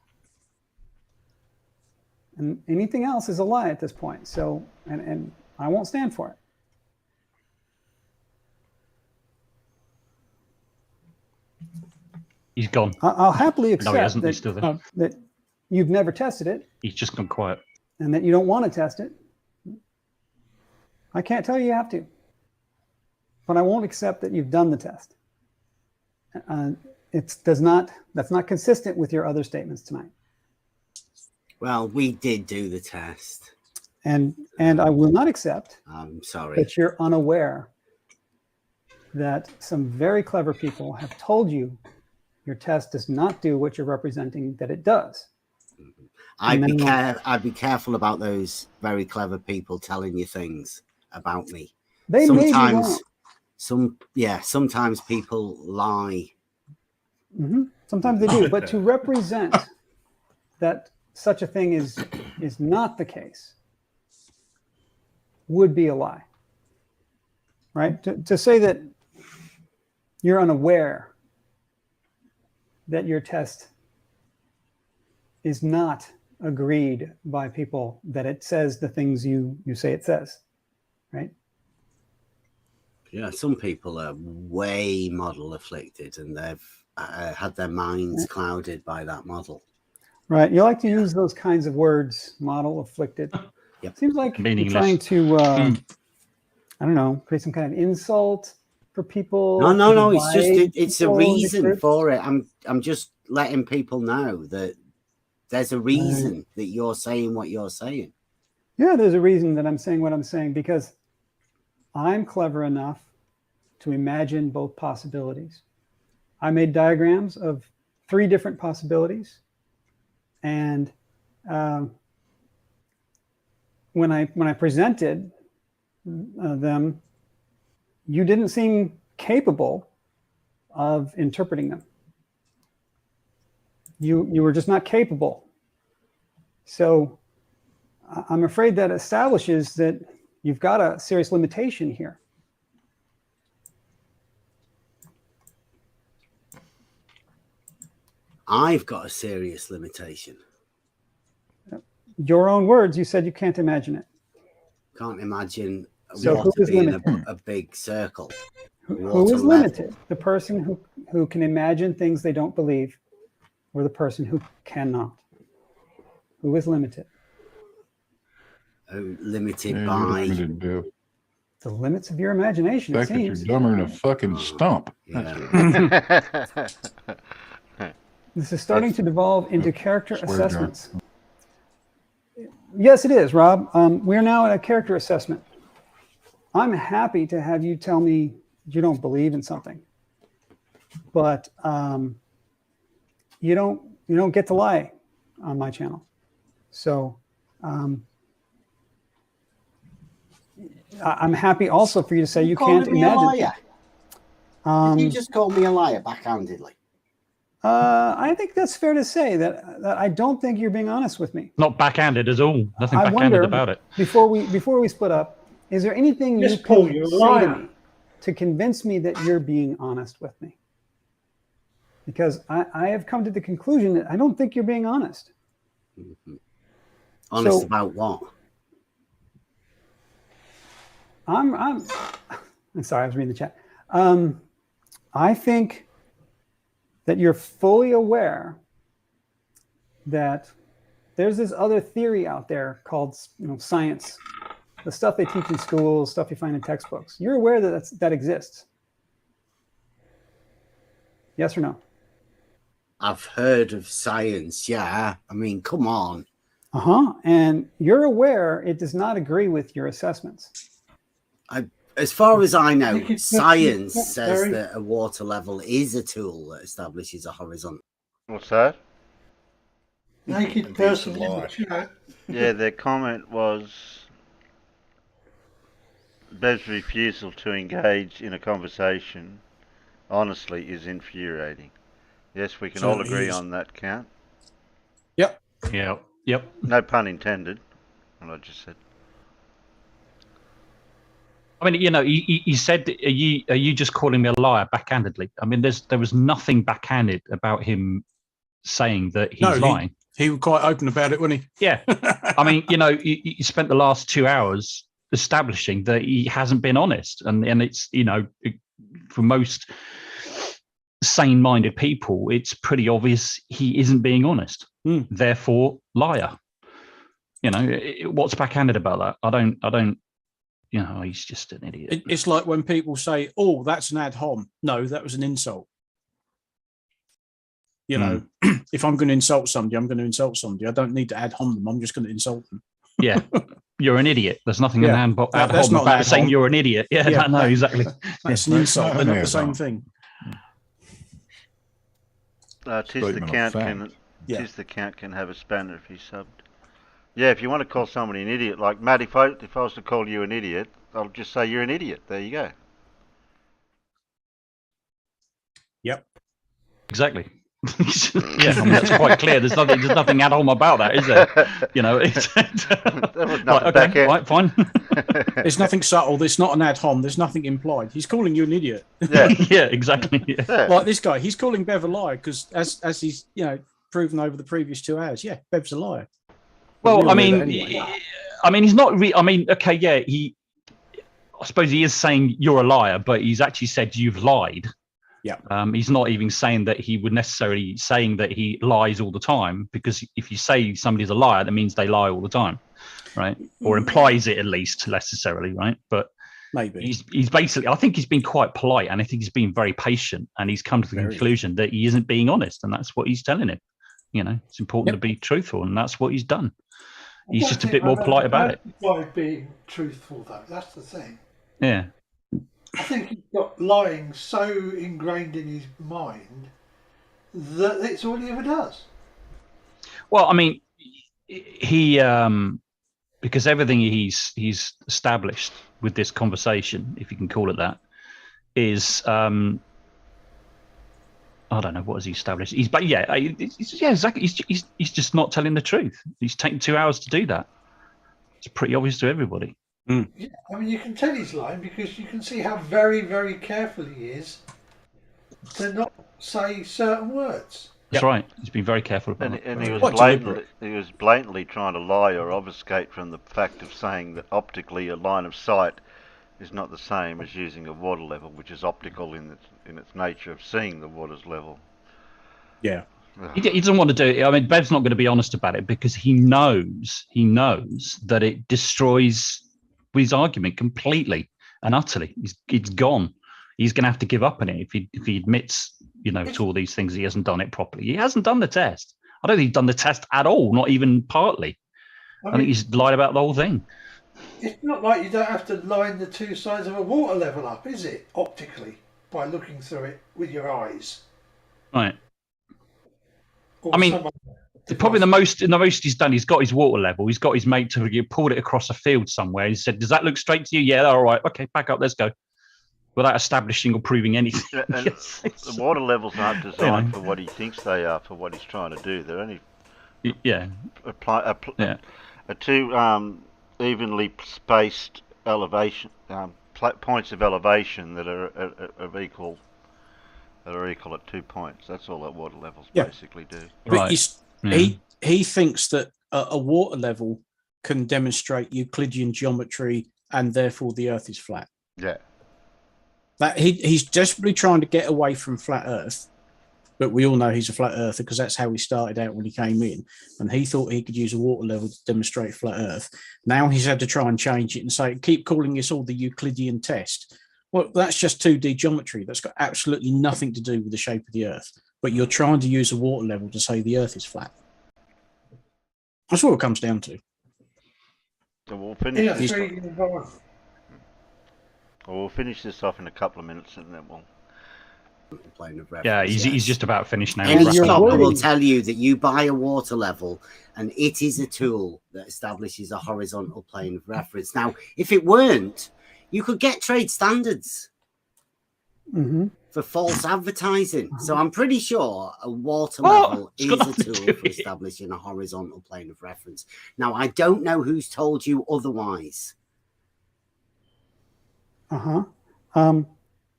And anything else is a lie at this point. So, and I won't stand for it. He's gone. I'll happily accept No, he hasn't. He's still there. that you've never tested it He's just gone quiet. and that you don't want to test it. I can't tell you have to, but I won't accept that you've done the test. That's not consistent with your other statements tonight. Well, we did do the test. And I will not accept I'm sorry. that you're unaware that some very clever people have told you your test does not do what you're representing that it does. I'd be careful about those very clever people telling you things about me. They sometimes people lie. Mm-hmm. Sometimes they do, but to represent that such a thing is not the case would be a lie, right? To say that you're unaware that your test is not agreed by people, that it says the things you say it says, right? Yeah, some people are way model afflicted and they've had their minds clouded by that model. Right. You like to use those kinds of words, model afflicted. Yep. Seems like you're Meaningless. trying to, I don't know, create some kind of insult for people. No. It's just it's a people, reason for it. I'm just letting people know that there's a reason that you're saying what you're saying. Yeah, there's a reason that I'm saying what I'm saying, because I'm clever enough to imagine both possibilities. I made diagrams of 3 different possibilities, and when I presented them, you didn't seem capable of interpreting them. You were just not capable. So I'm afraid that establishes that you've got a serious limitation here. I've got a serious limitation. Your own words, you said you can't imagine it. Can't imagine So water who is being limited? a big circle. Who is limited? The person who can imagine things they don't believe, or the person who cannot? Who is limited? Limited Yeah, by you're limited, Bill. The limits of your imagination, The it fact that you're seems. dumber than a fucking stump. yeah. This is starting to devolve into character Swear jar. assessments. Yes, it is, Rob. We're now at a character assessment. I'm happy to have you tell me you don't believe in something, but you don't get to lie on my channel. So I'm happy also for you to say you can't calling me a imagine. liar? Did you just call me a liar backhandedly? I think that's fair to say that I don't think you're being honest with me. Not backhanded at all. Nothing I backhanded wonder, about it. Before we split up, is there anything you Yes, Paul, can you're a say liar. to me to convince me that you're being honest with me? Because I have come to the conclusion that I don't think you're being honest. Mm-hmm. Honest So- about what? I'm sorry, I was reading the chat. I think that you're fully aware that there's this other theory out there called, science, the stuff they teach in schools, stuff you find in textbooks. You're aware that that exists. Yes or no? I've heard of science, yeah. I mean, come on. And you're aware it does not agree with your assessments. As far as I know, Naked science person, says Barry. that a water level is a tool that establishes a horizontal. What's that? Naked And there's person the in the lie. chat. Yeah, their comment was Bev's refusal to engage in a conversation honestly is infuriating. Yes, we can all Certainly agree is. on that count. Yeah. Yep. No pun intended, what I just said. I mean, you said, are you just calling me a liar backhandedly? I mean, there was nothing backhanded about him saying that he's lying. He was quite open about it, wasn't he? Yeah. I mean, you spent the last 2 hours establishing that he hasn't been honest, and it's for most sane-minded people, it's pretty obvious he isn't being honest. Therefore, liar. What's backhanded about that? I don't. He's just an idiot. It's like when people say, "Oh, that's an ad hom." No, that was an insult. If I'm going to insult somebody, I'm going to insult somebody. I don't need to ad hom them. I'm just going to insult them. Yeah, you're an idiot. There's nothing in ad that's hom not about ad saying hom. you're an idiot. Yeah, Yeah, no, exactly. That's an insult. They're not the same thing. Tis the count can have a spanner if he's subbed. Yeah, if you want to call somebody an idiot, like Matt, if I was to call you an idiot, I'll just say you're an idiot. There you go. Yep. Exactly. Yeah, I mean, that's quite clear. There's nothing at home about that, is there? You know, it's That was right, nothing back okay, out. right, fine. There's nothing subtle. There's not an ad hom. There's nothing implied. He's calling you an idiot. Yeah. Yeah, exactly. Yeah. Yeah. Like this guy, he's calling Bev a liar because, as he's proven over the previous 2 hours, yeah, Bev's a liar. But we Well, all I know mean, that anyway. he's not. I mean, okay, yeah, I suppose he is saying you're a liar, but he's actually said you've lied. Yeah. He's not even saying that he would necessarily saying that he lies all the time, because if you say somebody's a liar, that means they lie all the time, right? Or implies it at least, necessarily, right? But Maybe he's basically, I think he's been quite polite, and I think he's been very patient, and he's come to the conclusion that he isn't being honest, and that's what he's telling him. You know, it's important to be truthful, and that's what he's done. He's just a bit more polite about it. By being truthful, though, that's the thing. Yeah. I think he's got lying so ingrained in his mind that it's all he ever does. Well, I mean, he because everything he's established with this conversation, if you can call it that, is I don't know, what has he established? Exactly. He's just not telling the truth. He's taken 2 hours to do that. It's pretty obvious to everybody. Yeah, I mean, you can tell he's lying because you can see how very, very careful he is to not say certain words. That's right. He's been very careful about it. And he was blatantly trying to lie or obfuscate from the fact of saying that optically a line of sight is not the same as using a water level, which is optical in its nature of seeing the water's level. Yeah. He doesn't want to do it. I mean, Bev's not going to be honest about it because he knows that it destroys his argument completely and utterly. It's gone. He's going to have to give up on it if he admits, to all these things. He hasn't done it properly. He hasn't done the test. I don't think he's done the test at all, not even partly. I think he's lied about the whole thing. It's not like you don't have to line the two sides of a water level up, is it? Optically, by looking through it with your eyes. Right. Or I mean, probably the most he's done, he's got his water level. He's got his mate to pulled it across a field somewhere. He said, "Does that look straight to you?" Yeah, all right. Okay, back up. Let's go. Without establishing or proving anything. And the water levels aren't designed for what he thinks they are, for what he's trying to do. They're only a two evenly spaced elevation points of elevation that are equal. That are equal at 2 points. That's all that water levels basically do. But he thinks that a water level can demonstrate Euclidean geometry and therefore the Earth is flat. Yeah. That he's desperately trying to get away from flat Earth, but we all know he's a flat earther because that's how he started out when he came in, and he thought he could use a water level to demonstrate flat Earth. Now he's had to try and change it and say, keep calling this all the Euclidean test. Well, that's just 2D geometry. That's got absolutely nothing to do with the shape of the Earth. But you're trying to use a water level to say the Earth is flat. That's what it comes down to. So we'll finish this off in a couple of minutes, and then we'll. Yeah, he's just about finished now. Any shopper will tell you that you buy a water level, and it is a tool that establishes a horizontal plane of reference. Now, if it weren't, you could get trade standards for false advertising. So I'm pretty sure a water level is a tool for establishing a horizontal plane of reference. Now, I don't know who's told you otherwise.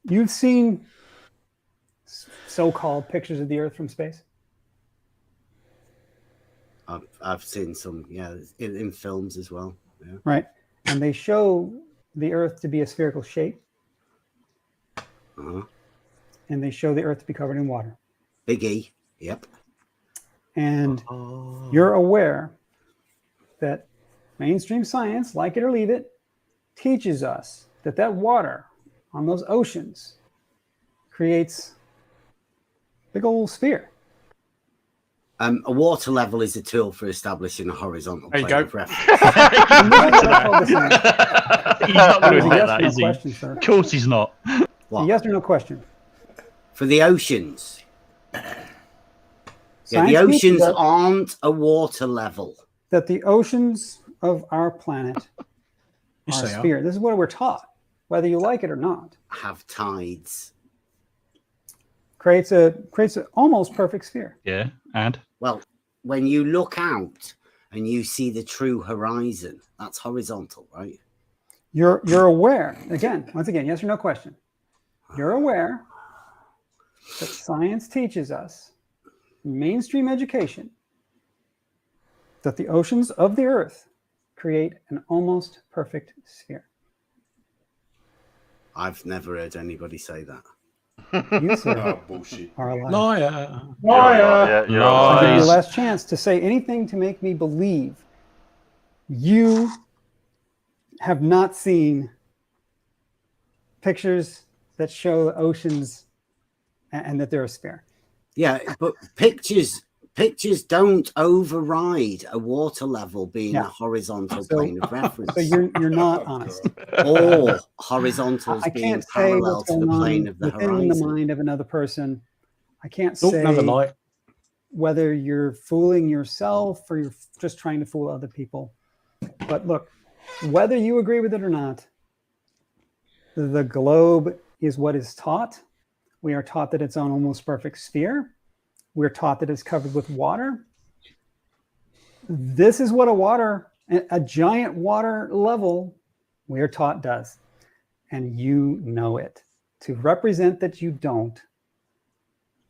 You've seen so-called pictures of the Earth from space? I've seen some, in films as well. Yeah. Right. And they show the Earth to be a spherical shape. And they show the Earth to be covered in water. Big E, yep. And you're aware that mainstream science, like it or leave it, teaches us that water on those oceans creates a big old sphere. A water level is a tool for establishing a horizontal plane of reference. He's not going to admit that, is he? Of course he's not. What? A yes or no question. For the oceans. The oceans aren't a water level. That the oceans of our planet are a sphere. This is what we're taught, whether you like it or not. Have tides. creates an almost perfect sphere. Yeah, and Well, when you look out and you see the true horizon, that's horizontal, right? You're aware, once again, yes or no question. You're aware that science teaches us, mainstream education, that the oceans of the earth create an almost perfect sphere. I've never heard anybody say that. You, sir, Oh, bullshit. are a liar. Liar. Yeah, you're I'll give you right. the Lies. last chance to say anything to make me believe you have not seen pictures that show the oceans and that they're a sphere. Yeah, but pictures don't override a water level being a horizontal plane of reference. So you're not honest. Or horizontals I being can't say parallel what's to the going plane on of the within the horizon. mind of another person. I can't Oh, say another lie. whether you're fooling yourself or you're just trying to fool other people. But look, whether you agree with it or not, the globe is what is taught. We are taught that it's an almost perfect sphere. We're taught that it's covered with water. This is what a giant water level, we are taught does. And you know it. To represent that you don't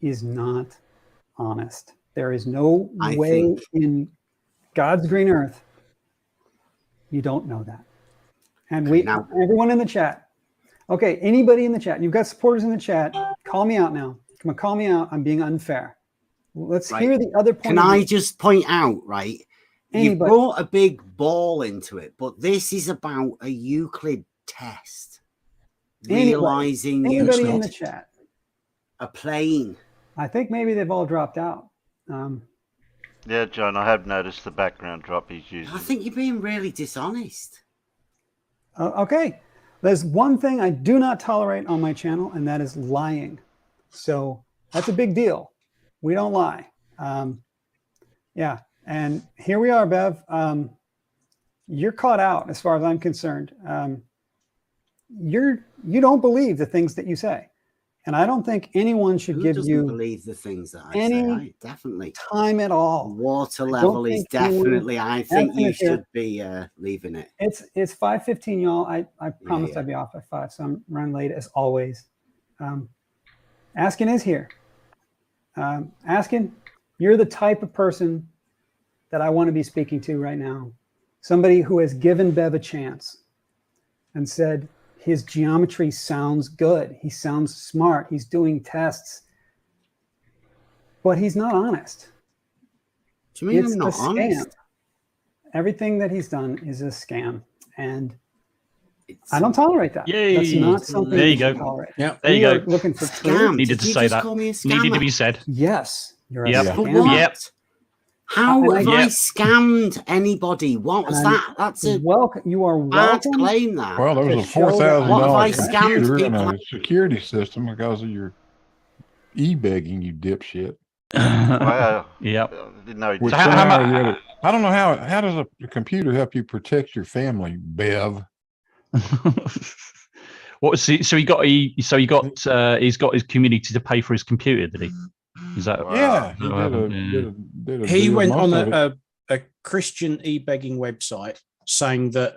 is not honest. There is no way in God's green earth you don't know that. And everyone in the chat, okay, anybody in the chat, you've got supporters in the chat, call me out now. Come on, call me out. I'm being unfair. Let's hear the other point. Can I just point out, right? You Anybody. brought a big ball into it, but this is about a Euclid test. Realizing anybody in Euclid, the chat, a plane. I think maybe they've all dropped out. Yeah, John, I have noticed the background drop he's using. I think you're being really dishonest. Okay, there's one thing I do not tolerate on my channel, and that is lying. So that's a big deal. We don't lie. Yeah, and here we are, Bev. You're caught out as far as I'm concerned. You don't believe the things that you say, and I don't think anyone should Who give doesn't you believe the things that I any say? I definitely. time at all. Water level is definitely. I think you should be leaving it. It's 5:15, y'all. I promised I'd be off at 5, so I'm running late as always. Askin is here. Askin, you're the type of person that I want to be speaking to right now. Somebody who has given Bev a chance and said his geometry sounds good. He sounds smart. He's doing tests, but he's not honest. Do you mean It's I'm not a scam. honest? Everything that he's done is a scam, and I don't tolerate that. Yay. That's not something There you we should go. tolerate. Yeah, there you We are go. looking for Scam. truth. Needed Did to you say just that. call me a Needed to scammer? be said. Yes, you're Yep. a For scammer. what? Yep. How And have I- I Yep. scammed anybody? What was that? That's a Welcome. You are bad welcome. claim. That. Well, there was To a show that- What have I $4,000 scammed computer and people? a security system because of your e-begging, you dipshit. Wow. Yep. I didn't know he Which did how- that. how somehow or mu- the other- I don't know how does a computer help you protect your family, Bev? What? So he's got his community to pay for his computer, did he? Is that? Wow. Yeah, he Wow. did a He deal. went Most on of it- a Christian e-begging website saying that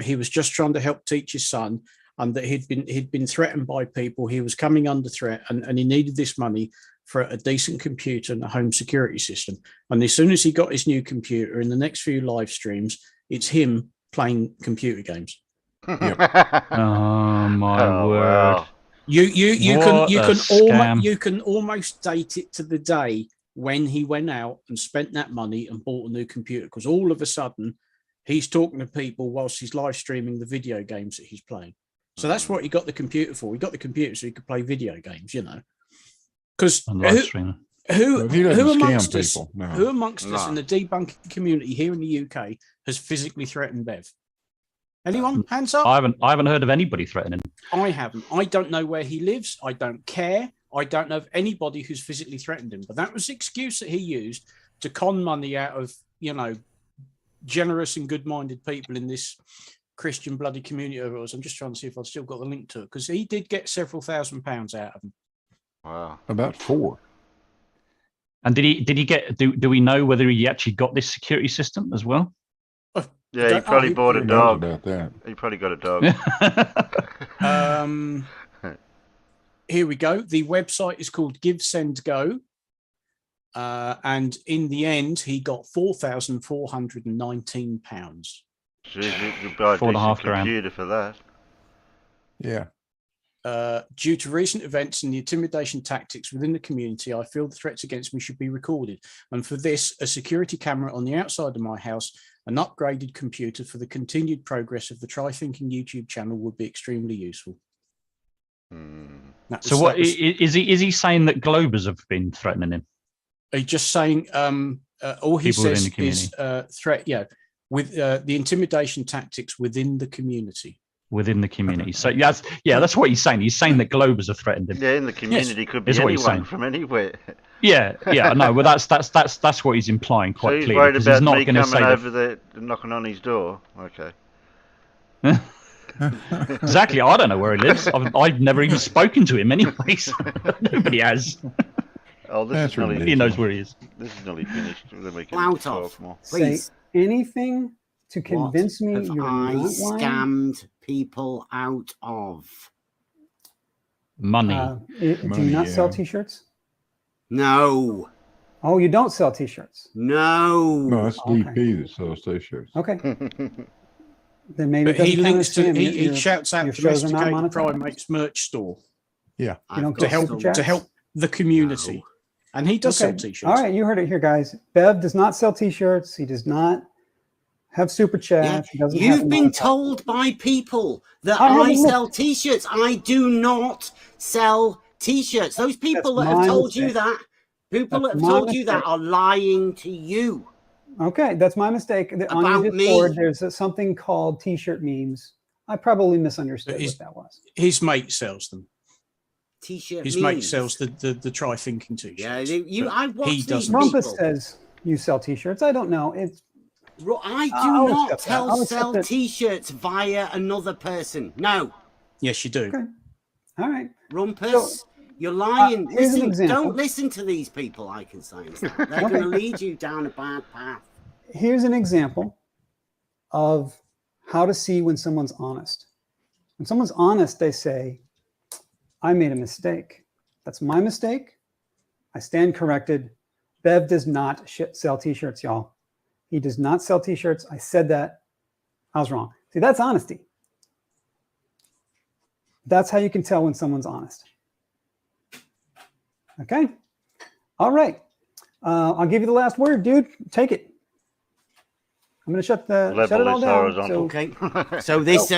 he was just trying to help teach his son, and that he'd been threatened by people. He was coming under threat, and he needed this money for a decent computer and a home security system. And as soon as he got his new computer, in the next few live streams, it's him playing computer games. Oh my Oh, word! wow. You can almost date it to the day when he went out and spent that money and bought a new computer, because all of a sudden he's talking to people whilst he's live streaming the video games that he's playing. So that's what he got the computer for. He got the computer so he could play video games, Because On live stream. who But he doesn't amongst scam us, people, no. who amongst us No. in the debunking community here in the UK has physically threatened Bev? Anyone? Hands up. I haven't heard of anybody threatening. I haven't. I don't know where he lives. I don't care. I don't know of anybody who's physically threatened him. But that was the excuse that he used to con money out of, generous and good-minded people in this Christian bloody community of ours. I'm just trying to see if I've still got the link to it, because he did get several £1,000s out of them. Wow. About 4. And did he get? Do we know whether he actually got this security system as well? Yeah, he probably bought a Who knows dog. about that? He probably got a dog. Here we go. The website is called Give Send Go. And in the end, he got £4,419. Jeez, you buy a $4.5 decent grand. computer for that. Yeah. Due to recent events and the intimidation tactics within the community, I feel the threats against me should be recorded. And for this, a security camera on the outside of my house, an upgraded computer for the continued progress of the Try Thinking YouTube channel would be extremely useful. So what is he saying that Globers have been threatening him? He's just saying all he People within says the community. is threat, with the intimidation tactics within the community. Within the community. So that's what he's saying. He's saying that Globers have threatened him. Yeah, in the community could be is what he's anyone saying. from anywhere. Yeah, I know. Well, that's what he's implying So quite he's clearly. worried 'Cause about he's not me going to coming say over there and knocking on his door. Okay. Exactly. I don't know where he lives. I've never even spoken to him anyway. So nobody has. Oh, this is nearly, He knows where he is. This is nearly finished. Then we can Out talk of, more. please. Say anything to convince me What you're have I not lying. scammed people out of? Money. Do you not sell T-shirts? No. Oh, you don't sell T-shirts? No. No, it's DP that sells T-shirts. Okay. Then maybe But he it doesn't links to understand he your- shouts out your shows are not Domesticated monetized. Primates merch store. Yeah. You don't to get help super chats? to help the community, and he does sell T-shirts. All right, you heard it here, guys. Bev does not sell T-shirts. He does not have super chats. He doesn't have You've them been monetized. told by people that I haven't I looked. sell T-shirts. I do not sell T-shirts. Those people That's that have my told you mistake. that, people That's that have my told you that mistake. are lying to you. Okay, that's my mistake. On About your me. Discord, there's something called T-shirt memes. I probably misunderstood what that was. His mate sells them. T-shirt His memes. mate sells the Try Thinking T-shirts. Yeah, I watch he these doesn't. Rumpus people. says you sell T-shirts. I don't know. It's I do I'll not accept that. I'll accept sell it. T-shirts via another person. No. Yes, you do. Okay. All right. Rumpus, you're lying. here's an Listen, example. don't listen to these people, I can say. They're going to lead you down a bad path. Here's an example of how to see when someone's honest. When someone's honest, they say, I made a mistake. That's my mistake. I stand corrected. Bev does not sell T-shirts, y'all. He does not sell T-shirts. I said that. I was wrong. See, that's honesty. That's how you can tell when someone's honest. Okay? All right. I'll give you the last word, dude. Take it. I'm going to shut it all down. So, Okay. So this,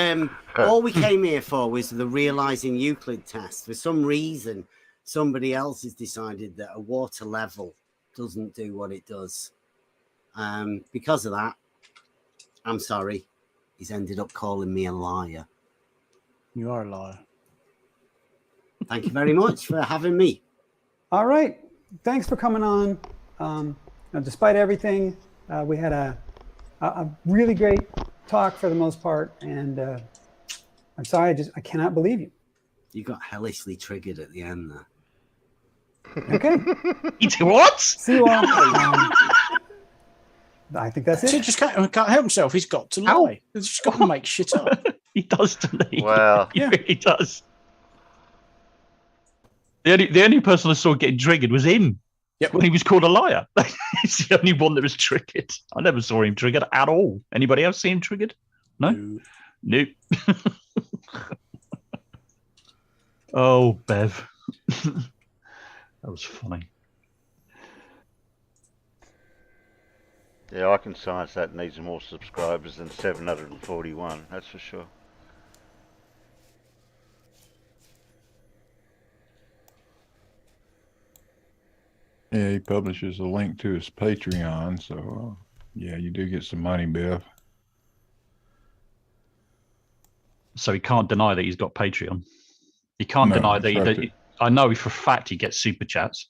all we came here for was the realizing Euclid test. For some reason, somebody else has decided that a water level doesn't do what it does. Because of that, I'm sorry. He's ended up calling me a liar. You are a liar. Thank you very much for having me. all right. Thanks for coming on. Despite everything, we had a really great talk for the most part. And I'm sorry, I cannot believe you. You got hellishly triggered at the end there. Okay. What? See you all. I think that's He it. just can't help himself. He's got to lie. He's just got to make shit up. He does, doesn't he? Wow. He really does. The only person I saw getting triggered was him. Yep. When he was called a liar. He's the only one that was triggered. I never saw him triggered at all. Anybody else see him triggered? No? Nope. Oh, Bev. That was funny. Yeah, I can science that needs more subscribers than 741, that's for sure. Yeah, he publishes a link to his Patreon, so yeah, you do get some money, Bev. So he can't deny that he's got Patreon. He can't No, deny that's that, right. I know for a fact he gets super chats.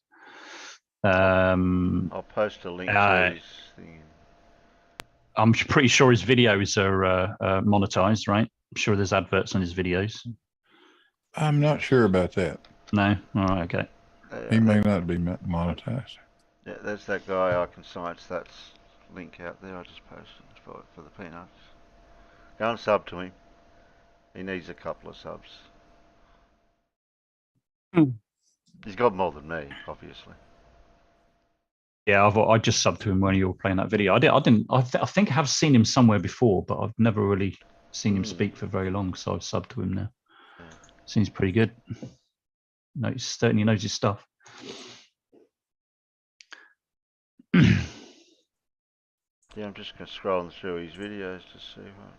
I'll post a link to his thing. I'm pretty sure his videos are monetized, right? I'm sure there's adverts on his videos. I'm not sure about that. No? All right, okay. He may not be monetized. Yeah, there's that guy I can science that link out there I just posted for the peanuts. Go and sub to him. He needs a couple of subs. He's got more than me, obviously. Yeah, I just subbed to him when you were playing that video. I think I have seen him somewhere before, but I've never really seen him speak for very long. So I've subbed to him now. Yeah. Seems pretty good. No, he certainly knows his stuff. Yeah, I'm just scrolling through his videos to see what.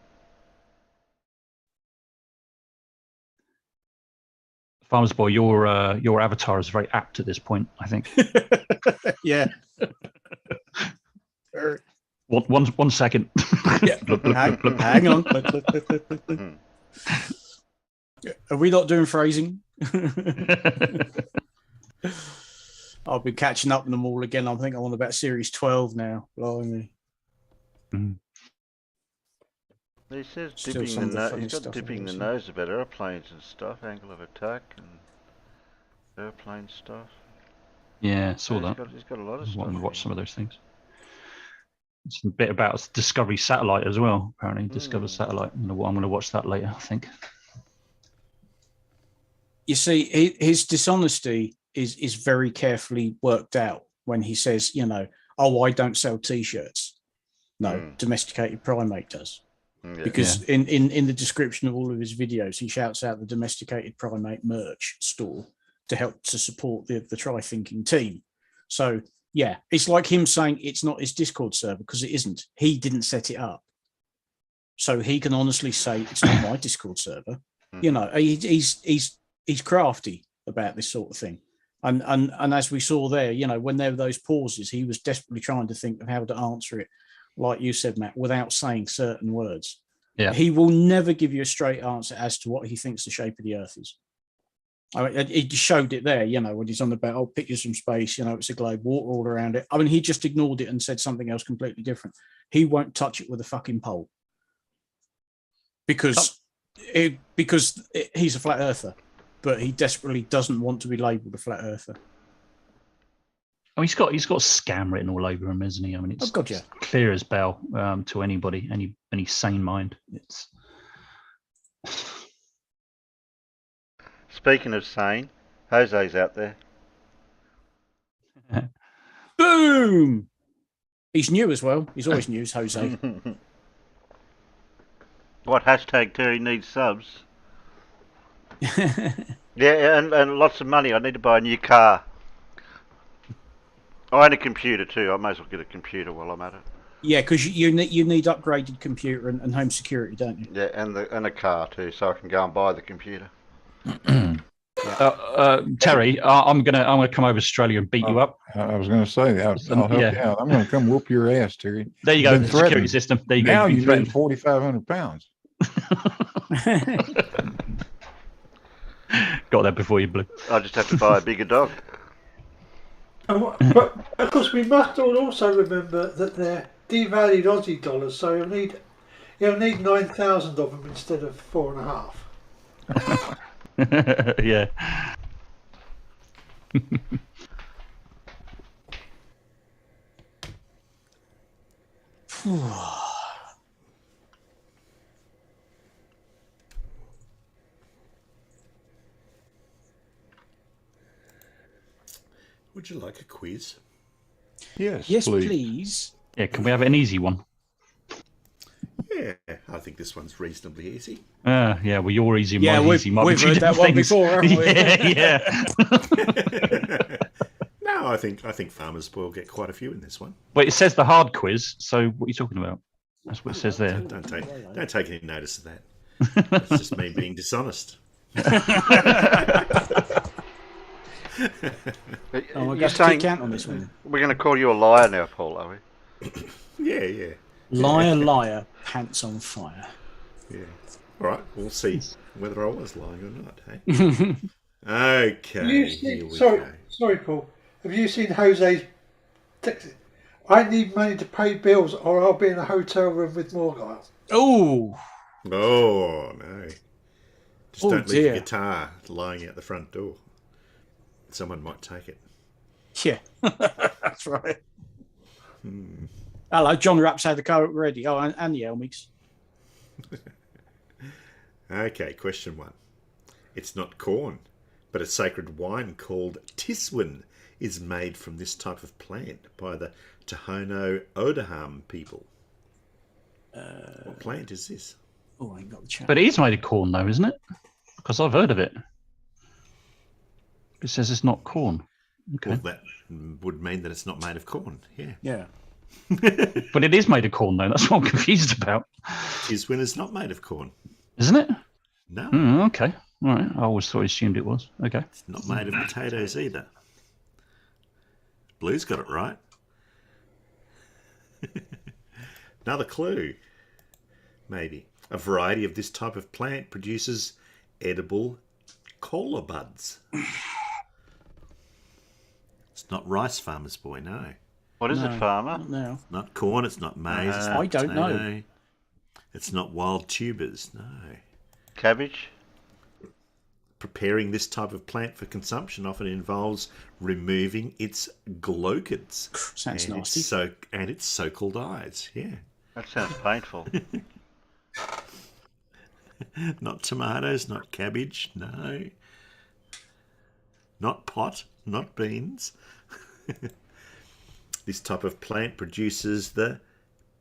Farmers Boy, your avatar is very apt at this point, I think. Yeah. One second. Yeah. Hang on. Are we not doing phrasing? I've been catching up with them all again. I think I'm on about series 12 now. Blimey. He says Still dipping some the of the nose. funny He's got stuff dipping I've the seen. nose about airplanes and stuff, angle of attack and airplane stuff. Yeah, saw that. He's got a lot of I stuff. want to watch some of those things. It's a bit about Discovery Satellite as well. Apparently, Discover Satellite. I'm going to watch that later, I think. You see, his dishonesty is very carefully worked out when he says, you know, oh, I don't sell T-shirts. No, Domesticated Primate does. Yeah. Because in the description of all of his videos, he shouts out the Domesticated Primate merch store to help to support the Try-Thinking team. So, yeah, it's like him saying it's not his Discord server, because it isn't. He didn't set it up. So he can honestly say it's not my Discord server. You know, he's crafty about this sort of thing. And as we saw there, you know, when there were those pauses, he was desperately trying to think of how to answer it, like you said, Matt, without saying certain words. Yeah. He will never give you a straight answer as to what he thinks the shape of the Earth is. I mean, he just showed it there, you know, when he's on about, oh, pictures from space, you know, it's a globe, water all around it. I mean, he just ignored it and said something else completely different. He won't touch it with a fucking pole because he's a flat earther, but he desperately doesn't want to be labelled a flat earther. Oh, he's got scam written all over him, isn't he? I mean, it's clear as bell to anybody, any sane mind. It's. Speaking of sane, Jose's out there. Boom! He's new as well. He's always new, Jose. What hashtag Terry needs subs? Yeah, and lots of money. I need to buy a new car. Oh, and a computer too. I may as well get a computer while I'm at it. Yeah, because you need upgraded computer and home security, don't you? Yeah, and a car too, so I can go and buy the computer. Terry, I'm gonna come over to Australia and beat you up. I was going to say, I'll help you out. I'm going to come whoop your ass, Terry. There you go, the security system. There you go. Now you weigh 4,500 pounds. Got that before you blew. I just have to buy a bigger dog. But of course, we must all also remember that they're devalued Aussie dollars, so you'll need 9,000 of them instead of 4.5. Yeah. Would you like a quiz? Yes, Yes, please. please. Yeah, can we have an easy one? Yeah, I think this one's reasonably easy. Yeah, well, your easy, Yeah, my easy. Might be we've two heard that different one things. before, haven't we? Yeah. No, I think Farmers Boy will get quite a few in this one. Wait, it says the hard quiz. So what are you talking about? That's what it says there. Don't take any notice of that. That's just me being dishonest. Oh, I You're got to saying kick out on this one. we're going to call you a liar now, Paul, are we? Yeah. Liar, liar, pants on fire. Yeah. All right, we'll see whether I was lying or not. Hey? Okay. Here we go. Sorry, Paul. Have you seen Jose's text? I need money to pay bills, or I'll be in a hotel room with more guys. Oh, Oh no! Just Oh, don't leave dear. your guitar lying out the front door. someone might take it. Yeah, that's right. Hello, John Rapp's had the coat ready. Oh, and the Elmigs. Okay, question 1. It's not corn, but a sacred wine called Tiswin is made from this type of plant by the Tohono O'odham people. What plant is this? Oh, I ain't got the chat. But it is made of corn, though, isn't it? Because I've heard of it. It says it's not corn. Okay. Well, that would mean that it's not made of corn. Yeah. Yeah. But it is made of corn, though. That's what I'm confused about. Tiswin is not made of corn. Isn't it? No. Okay. All right. I always assumed it was. Okay. It's not made of potatoes either. Blue's got it right. Another clue. Maybe. A variety of this type of plant produces edible cola buds. It's not rice, farmer's boy, no. What is it, farmer? No. Not corn, it's not maize. It's not I don't know. potato. It's not wild tubers, no. Cabbage? Preparing this type of plant for consumption often involves removing its glochids. Sounds and nasty. Its so-called eyes, yeah. That sounds painful. Not tomatoes, not cabbage, no. Not pot, not beans. This type of plant produces the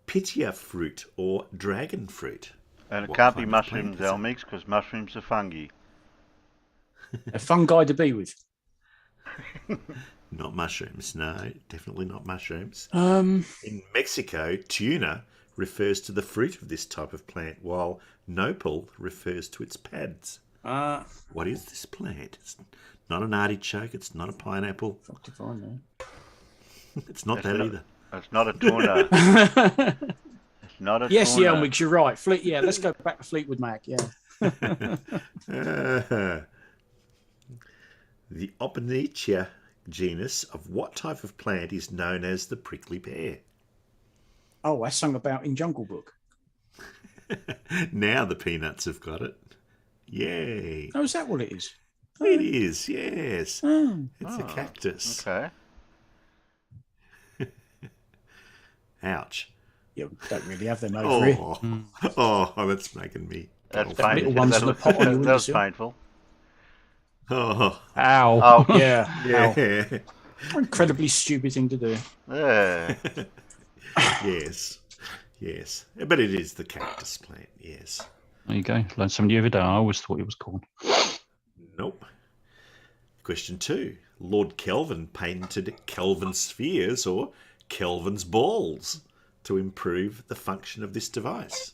pitia fruit or dragon fruit. And it What can't be kind of plant mushrooms, is it? Elmix, because mushrooms are fungi. A fun guy to be with. Not mushrooms, no, definitely not mushrooms. Um, In Mexico, tuna refers to the fruit of this type of plant, while nopal refers to its pads. What is this plant? It's not an artichoke, it's not a pineapple. fuck if I know. It's not that either. It's not a tuna. It's not a Yes, tuna. yeah, Elmigs, you're right. Yeah, let's go back to Fleetwood Mac. Yeah. The Openicia genus of what type of plant is known as the prickly pear? Oh, I sung about in Jungle Book. Now the peanuts have got it. Yay. Oh, is that what it is? It is, yes. Oh. It's a cactus. Okay. Ouch. You don't really have them over here. Oh, that's making me. That's go. painful. Little ones That in the was, pot on your that was windowsill. painful. Oh, Ow. Oh, Yeah. yeah. Incredibly stupid thing to do. yeah. Yes. Yes. But it is the cactus plant, yes. There you go. Learn something new every day. I always thought it was corn. Nope. Question 2. Lord Kelvin patented Kelvin spheres or Kelvin's balls to improve the function of this device.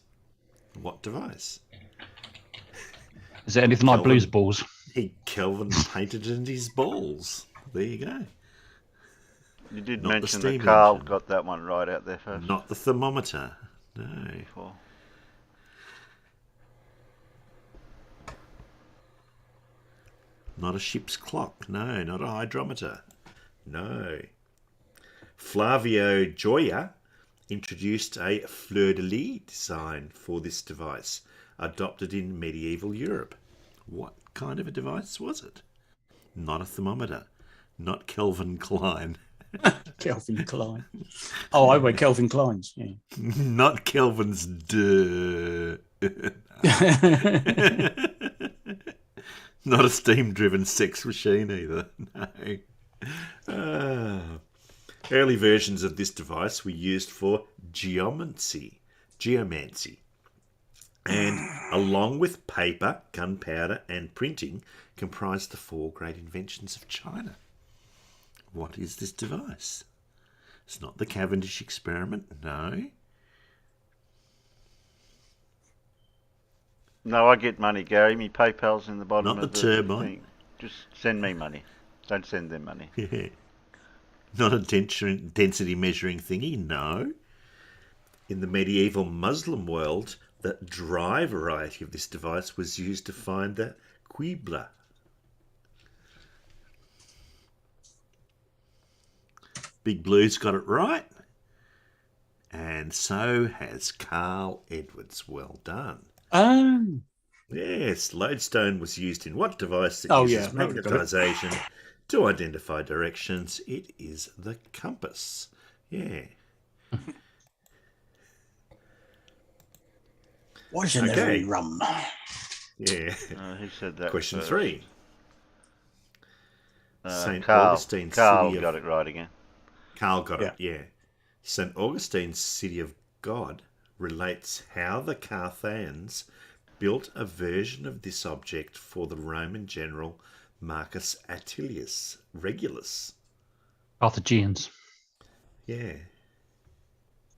What device? Is it anything like Kelvin. blues balls? Kelvin painted it in his balls. There you go. You did Not the mention that steam Carl engine. got that one right out there first. Not the thermometer. No. Before. Not a ship's clock. No. Not a hydrometer. No. Flavio Gioia introduced a fleur-de-lis design for this device, adopted in medieval Europe. What kind of a device was it? Not a thermometer. Not Kelvin Klein. Kelvin Klein. Oh, I went Kelvin Klein's. Yeah. Not Kelvin's duh. Not a steam-driven sex machine either. No. Early versions of this device were used for geomancy, and along with paper, gunpowder, and printing, comprised the 4 great inventions of China. What is this device? It's not the Cavendish experiment, no. No, I get money, Gary. Me PayPal's in the bottom Not of the turbine. thing. Just send me money. Don't send them money. Yeah. Not a density measuring thingy, no. In the medieval Muslim world, the dry variety of this device was used to find the Qibla. Big Blue's got it right. And so has Carl Edwards. Well done. Yes, lodestone was used in what device that Oh, uses yeah, no, got it. magnetisation To identify directions, it is the compass. Yeah. Why is there never any rum? Yeah. Who said that? Question first? 3. St. Carl. Augustine's Carl city of... got it right again. Carl got it, yeah. St. Augustine's city of God relates how the Carthaginians built a version of this object for the Roman general Marcus Atilius Regulus. Carthaginians. Yeah.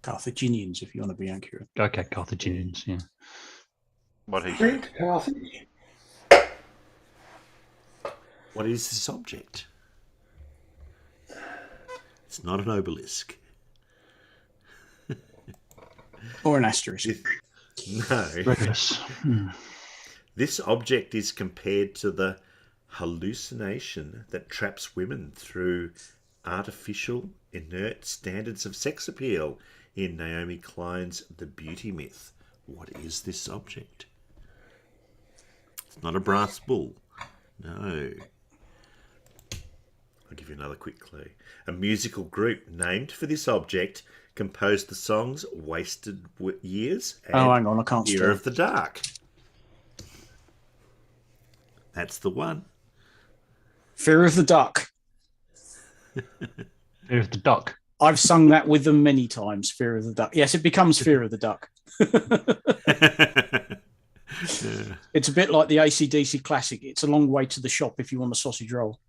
Carthaginians, if you want to be accurate. Okay, Carthaginians, yeah. What he said. Carthage. What is this object? It's not an obelisk. Or an asterisk. No. Regulus. This object is compared to the hallucination that traps women through artificial, inert standards of sex appeal in Naomi Klein's The Beauty Myth. What is this object? It's not a brass bull. No. I'll give you another quick clue. A musical group named for this object composed the songs Wasted Years and hang on, I can't Year spell. of the Dark. That's the one. Fear of the Duck. Fear of the Duck. I've sung that with them many times. Fear of the Duck. Yes, it becomes Fear of the Duck. It's a bit like the AC/DC classic. It's a long way to the shop if you want a sausage roll.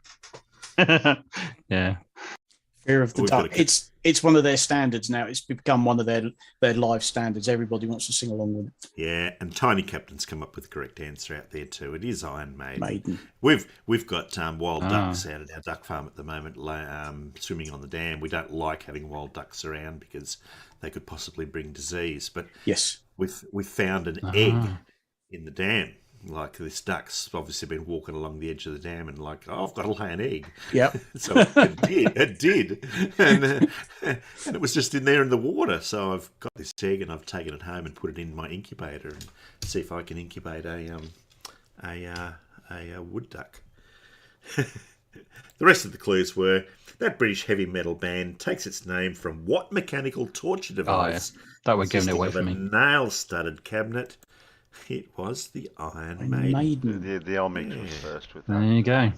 Yeah. Fear of the We've Duck. got to- It's one of their standards now. It's become one of their live standards. Everybody wants to sing along with it. Yeah, and Tiny Captain's come up with the correct answer out there too. It is Iron Maiden. Maiden. We've got wild ducks out at our duck farm at the moment, swimming on the dam. We don't like having wild ducks around because they could possibly bring disease. But Yes. we've found an egg in the dam. Like, this duck's obviously been walking along the edge of the dam and like, oh, I've got to lay an egg. Yep. So it did. And it was just in there in the water. So I've got this egg and I've taken it home and put it in my incubator and see if I can incubate a wood duck. The rest of the clues were that British heavy metal band takes its name from what mechanical torture device? That would give it consisting away of for a me. nail-studded cabinet. It was the Iron Maiden. Maiden. The Omix was first with There that. you go.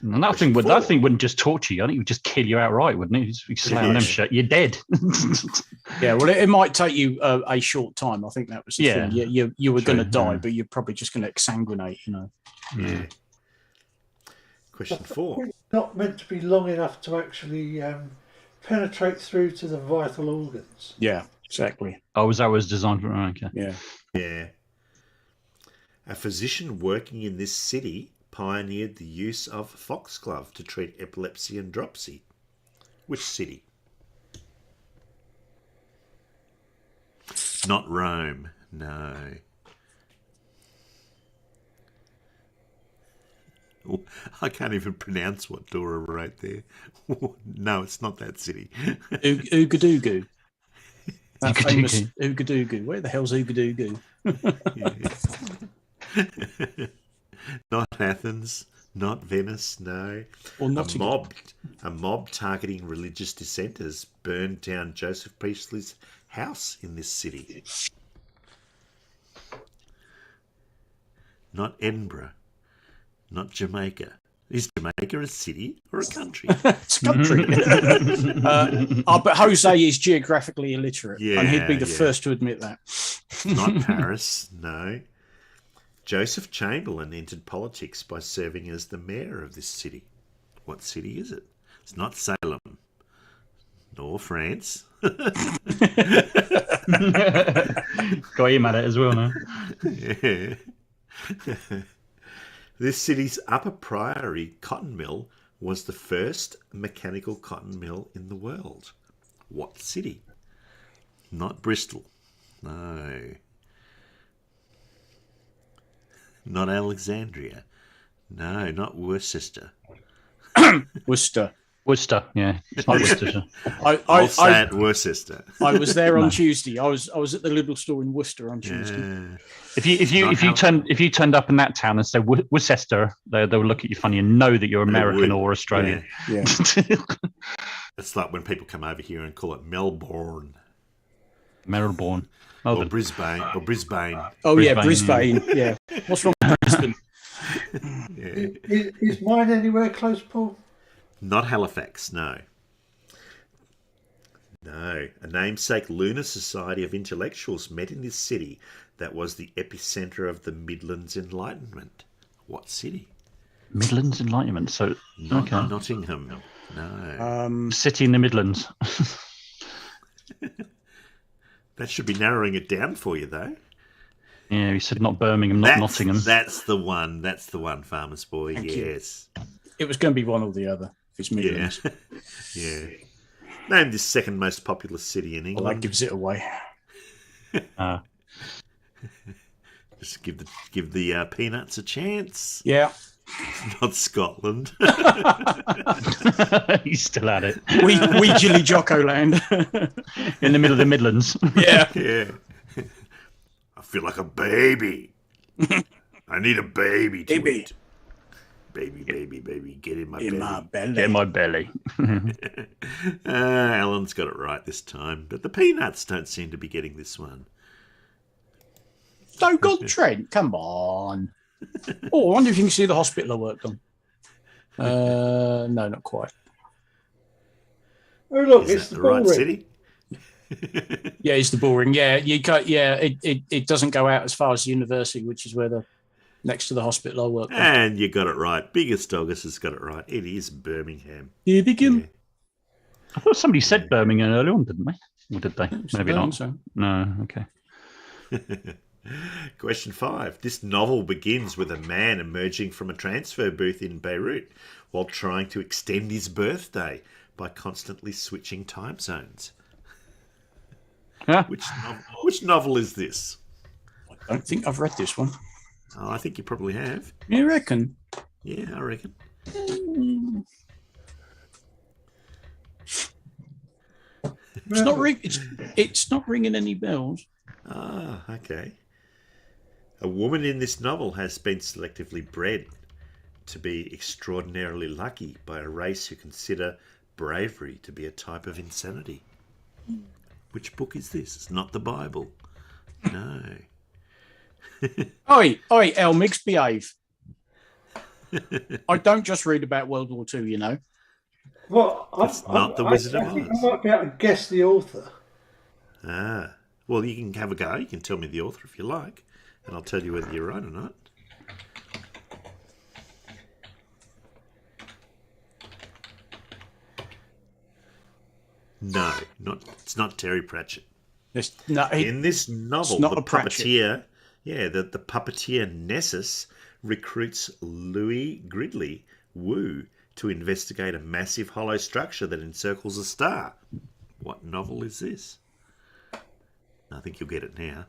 And that thing wouldn't just torture you. I think it would just kill you outright, wouldn't it? Just be slamming them shut. You're dead. Yeah, well, it might take you a short time. I think that was the Yeah. thing. You were True, going to die, yeah. but you're probably just going to exsanguinate, you know. Yeah. Question 4. It's not meant to be long enough to actually penetrate through to the vital organs. Yeah, exactly. Oh, that was designed for... Okay. Yeah. Yeah. A physician working in this city pioneered the use of foxglove to treat epilepsy and dropsy. Which city? Not Rome. No. Oh, I can't even pronounce what Dora wrote there. No, it's not that city. Oogadoogu. That Oogadoogu. famous Oogadoogu. Where the hell's Oogadoogu? Not Athens, not Venice, no. Or Nottingham. A mob targeting religious dissenters burned down Joseph Priestley's house in this city. Not Edinburgh, not Jamaica. Is Jamaica a city or a country? It's a country. But Jose is geographically illiterate, and he'd be the Yeah. first to admit that. Not Paris, no. Joseph Chamberlain entered politics by serving as the mayor of this city. What city is it? It's not Salem, nor France. Got him at it as well now. Yeah. This city's Upper Priory cotton mill was the first mechanical cotton mill in the world. What city? Not Bristol. No. Not Alexandria. No, not Worcester. Worcester. Worcester, yeah. It's not Worcestershire. I'll say it Worcester. I was there on No. Tuesday. I was at the Lidl store in Worcester on Tuesday. Yeah. If you turned up in that town and said Worcester, they'll look at you funny and know that you're American or Australian. Yeah. It's like when people come over here and call it Melbourne Melbourne. or Brisbane Oh yeah, Brisbane, Brisbane. Yeah. What's wrong with Brisbane? Yeah. Is mine anywhere close, Paul? Not Halifax, no. No, a namesake lunar society of intellectuals met in this city that was the epicentre of the Midlands Enlightenment. What city? Midlands Enlightenment. So Not okay. Nottingham. No. City in the Midlands. That should be narrowing it down for you, though. Yeah, you said not Birmingham, not Nottingham. That's the one. That's the one, Farmer's Boy. Thank you. Yes. It was going to be one or the other. If it's Midlands. Yeah. Name this second most populous city in England. Well, that gives it away. Just give the peanuts a chance. Yeah. It's not Scotland. He's still at it. We Jilly Jocko land. In the middle of the Midlands. Yeah. Yeah. I feel like a baby. I need a baby to eat. Baby, get in my belly. Get in my belly. Alan's got it right this time, but the peanuts don't seem to be getting this one. So God, Trent, come on. Oh, I wonder if you can see the hospital I worked on. No, not quite. Oh look, Is it's that the the right ball city? Yeah, it's the boring. Yeah, you got. Yeah, it doesn't go out as far as the university, which is where the next to the hospital I work on. And you got it right. Biggest Doggers has got it right. It is Birmingham. Birmingham. I thought somebody said Birmingham earlier on, didn't they? Or did they? Maybe not. So. No, okay. Question 5. This novel begins with a man emerging from a transfer booth in Beirut while trying to extend his birthday by constantly switching time zones. Yeah. Which novel is this? I don't think I've read this one. Oh, I think you probably have. You reckon? Yeah, I reckon. It's not ring. It's not ringing any bells. Ah, okay. A woman in this novel has been selectively bred to be extraordinarily lucky by a race who consider bravery to be a type of insanity. Which book is this? It's not the Bible. No. Oi, Elmix, behave. I don't just read about World War II, you know. Well, It's not The Wizard of I think Oz. I might be able to guess the author. Ah. Well, you can have a go. You can tell me the author if you like, and I'll tell you whether you're right or not. No, it's not Terry Pratchett. In this novel, not the a Pratchett. puppeteer, the puppeteer Nessus recruits Louis Gridley Wu to investigate a massive hollow structure that encircles a star. What novel is this? I think you'll get it now.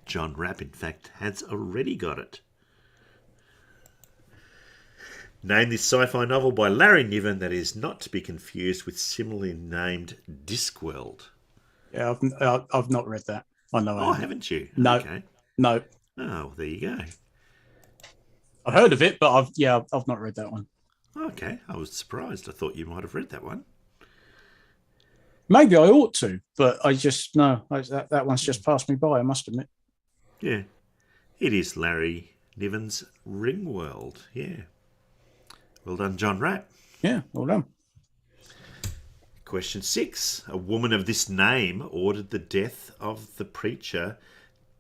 John Rapp, in fact, has already got it. Name this sci-fi novel by Larry Niven that is not to be confused with similarly named Discworld. Yeah, I've not read that. I know. Oh, haven't you? No. Okay. No. Oh, there you go. I've heard of it, but I've not read that one. Okay, I was surprised. I thought you might have read that one. Maybe I ought to, but I just no. That one's just passed me by. I must admit. Yeah, it is Larry Niven's Ringworld. Yeah. Well done, John Rapp. Yeah, well done. Question 6. A woman of this name ordered the death of the preacher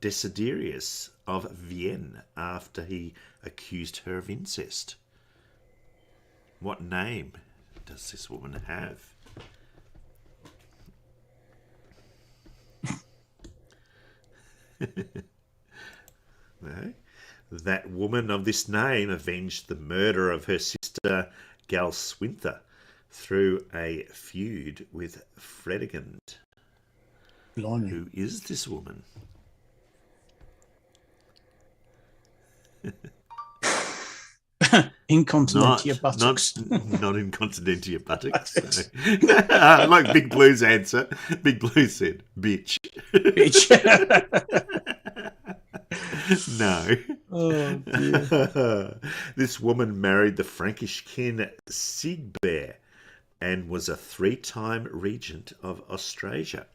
Desiderius of Vienne after he accused her of incest. What name does this woman have? No. That woman of this name avenged the murder of her sister Galswintha through a feud with Fredegund. Blimey. Who is this woman? Incontinentia buttocks. Not incontinentia buttocks. So. Like Big Blue's answer. Big Blue said, bitch. Bitch. No. Oh, dear. This woman married the Frankish king Sigbert and was a 3-time regent of Austrasia.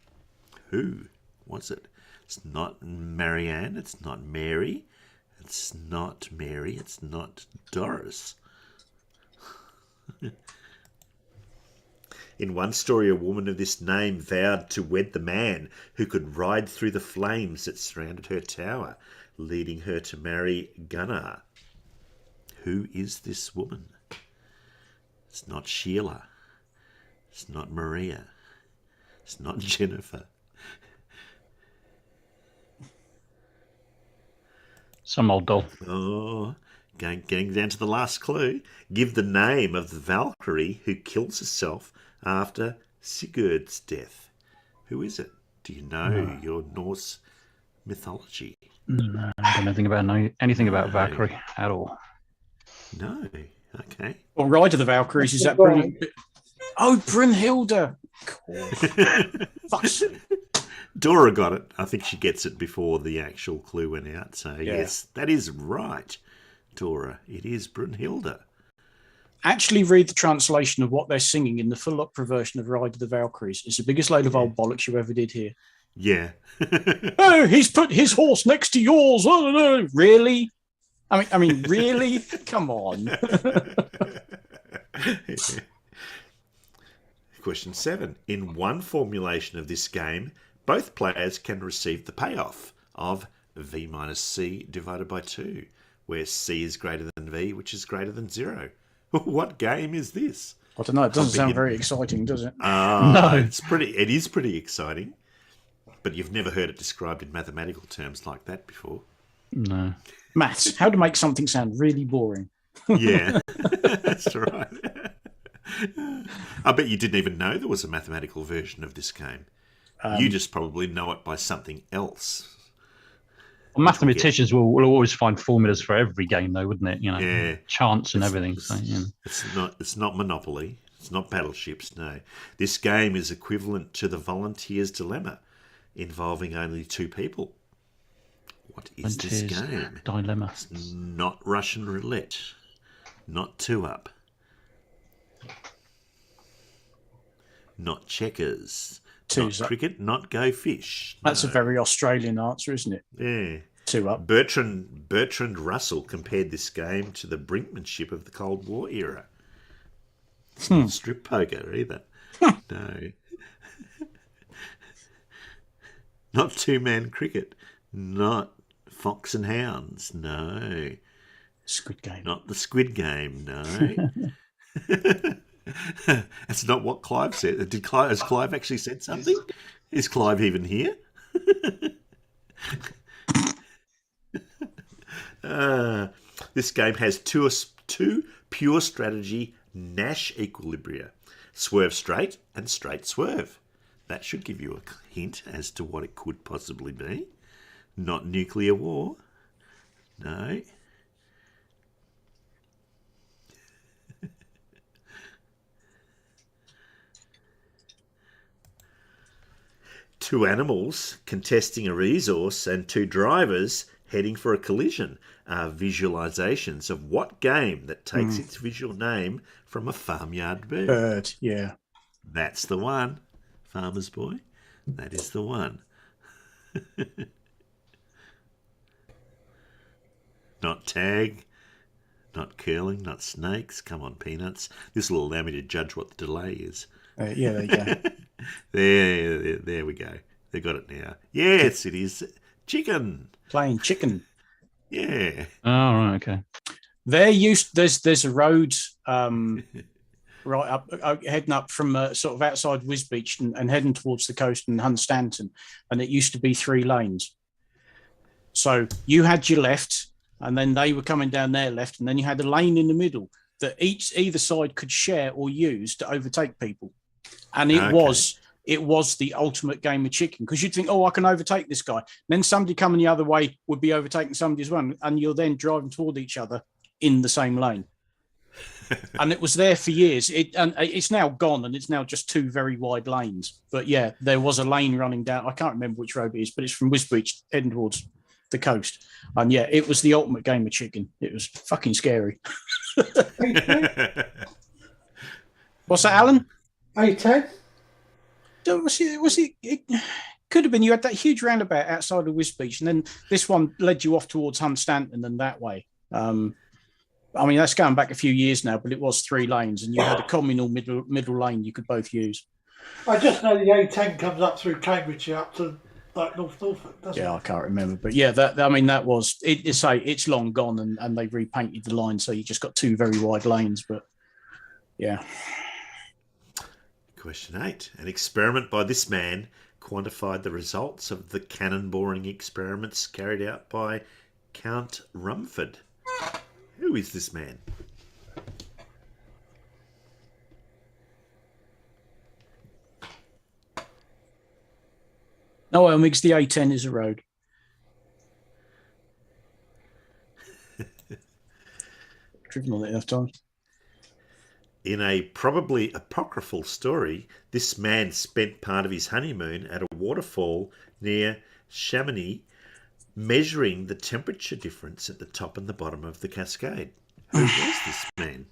Who was it? It's not Marianne. It's not Mary. It's not Mary. It's not Doris. In one story, a woman of this name vowed to wed the man who could ride through the flames that surrounded her tower, leading her to marry Gunnar. Who is this woman? It's not Sheila. It's not Maria. It's not Jennifer. Some old doll. Oh, getting down to the last clue. Give the name of the Valkyrie who kills herself after Sigurd's death. Who is it? Do you know your Norse mythology? No, I don't know anything about Valkyrie at all. No. Okay. Well, Ride of the Valkyries, is that brilliant? Oh, Brunhilde. Fuck's sake. Dora got it. I think she gets it before the actual clue went out. So, Yeah. yes, that is right, Dora. It is Brunhilde. Actually read the translation of what they're singing in the full opera version of Ride of the Valkyries. It's the biggest load of old bollocks you ever did hear. Yeah. Oh, he's put his horse next to yours. Oh, no. Really? I mean, really? Come on. Question 7. In one formulation of this game, both players can receive the payoff of V minus C divided by 2, where C is greater than V, which is greater than 0. What game is this? I don't know. It doesn't sound very exciting, does it? No. It is pretty exciting. But you've never heard it described in mathematical terms like that before. No. Maths. How to make something sound really boring. Yeah, that's right. I bet you didn't even know there was a mathematical version of this game. You just probably know it by something else. Well, mathematicians will always find formulas for every game, though, wouldn't it? You know, Yeah. chance and everything. So, you know. It's not Monopoly. It's not Battleships. No, this game is equivalent to the Volunteer's Dilemma, involving only 2 people. What is this game? Dilemma. It's not Russian roulette. Not 2-up. Not checkers. Not cricket. Not go fish. That's a very Australian answer, isn't it? Yeah. 2-up. Bertrand Russell compared this game to the brinkmanship of the Cold War era. It's not strip poker either. No. Not 2-man cricket. Not Fox and Hounds. No. Squid Game. Not the Squid Game. No. That's not what Clive said. Has Clive actually said something? Is Clive even here? This game has two pure strategy Nash equilibria. Swerve straight and straight swerve. That should give you a hint as to what it could possibly be. Not nuclear war. No. Two animals contesting a resource and 2 drivers heading for a collision are visualizations of what game that takes its visual name from a farmyard bird? Bird, yeah. That's the one, Farmer's Boy. That is the one. Not tag, not curling, not snakes. Come on, Peanuts. This will allow me to judge what the delay is. Yeah, there you go. There we go. They got it now. Yes, it is chicken. Playing chicken. Yeah. Oh, right, okay. There's a road right up heading up from sort of outside Wisbeach and heading towards the coast in Hunstanton, and it used to be 3 lanes. So you had your left, and then they were coming down their left, and then you had a lane in the middle that either side could share or use to overtake people. And it was the ultimate game of chicken, because you'd think, oh, I can overtake this guy. And then somebody coming the other way would be overtaking somebody as well, and you're then driving toward each other in the same lane. and it was there for years. And it's now gone, and it's now just two very wide lanes. But yeah, there was a lane running down. I can't remember which road it is, but it's from Wisbech heading towards the coast. And yeah, it was the ultimate game of chicken. It was fucking scary. What's that, Alan? A10? It could have been. You had that huge roundabout outside of Wisbech, and then this one led you off towards Hunstanton and that way. I mean, that's going back a few years now, but it was 3 lanes, and you had a communal middle lane you could both use. I just know the A10 comes up through Cambridgeshire up to like North Norfolk, doesn't it? I can't remember, but yeah, that was it. It's long gone, and they repainted the line, so you just got 2 very wide lanes. But yeah. Question 8. An experiment by this man quantified the results of the cannon boring experiments carried out by Count Rumford. Who is this man? No, Elmigs, the A10 is a road. Driven on it enough times. In a probably apocryphal story, this man spent part of his honeymoon at a waterfall near Chamonix, measuring the temperature difference at the top and the bottom of the cascade. Who was this man?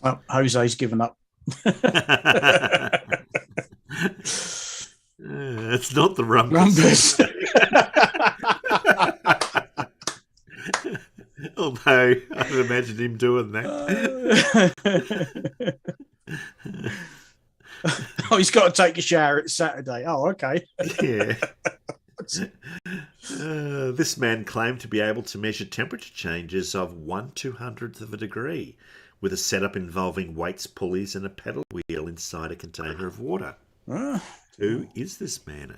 Well, Jose's given up. It's not the Rumpus. Although I would imagine him doing that. Oh, he's got to take a shower. It's Saturday. Oh, okay. Yeah. This man claimed to be able to measure temperature changes of 1/200th of a degree with a setup involving weights, pulleys, and a pedal wheel inside a container of water. Who is this man?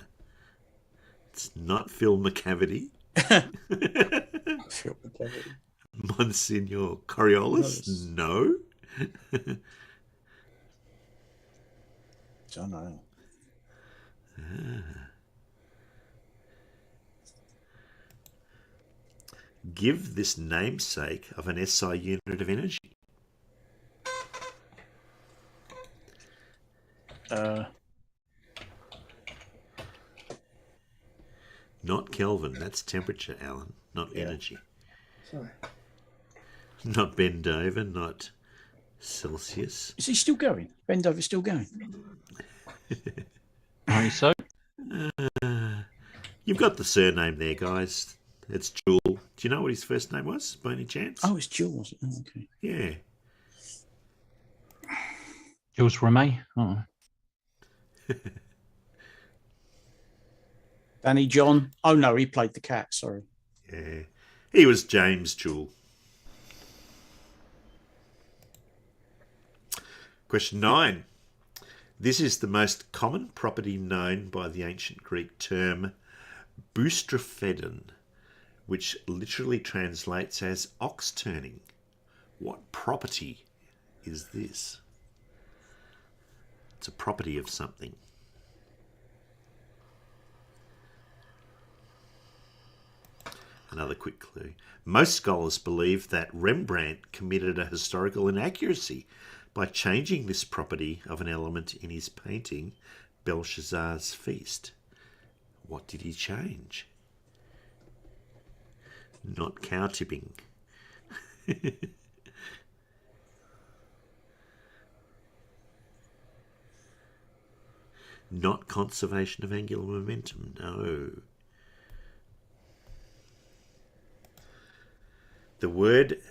It's not Phil McCavity. Phil McCavity. Monsignor Coriolis? No. Don't know. Give this namesake of an SI unit of energy. Not Kelvin, that's temperature, Alan, not energy. Sorry. Not Bendover, not Celsius. Is he still going? Bendover's still going. So You've got the surname there, guys. It's Jewel. Do you know what his first name was, by any chance? Oh, it's Jules. Oh, okay. Yeah. Jules Rimet. Oh. Danny John. Oh no, he played the cat. Sorry. Yeah. He was James Jewel. Question 9. This is the most common property known by the ancient Greek term boustrophedon, which literally translates as ox turning. What property is this? It's a property of something. Another quick clue. Most scholars believe that Rembrandt committed a historical inaccuracy by changing this property of an element in his painting, Belshazzar's Feast. What did he change? Not cow tipping. Not conservation of angular momentum, no. The word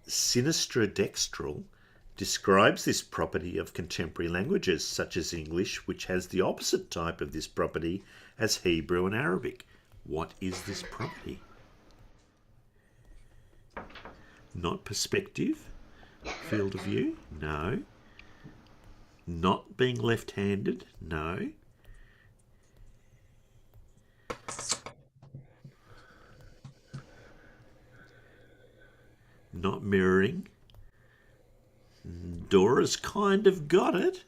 sinistrodextral describes this property of contemporary languages, such as English, which has the opposite type of this property as Hebrew and Arabic. What is this property? Not perspective? Field of view? No. Not being left-handed? No. Not mirroring? Dora's kind of got it.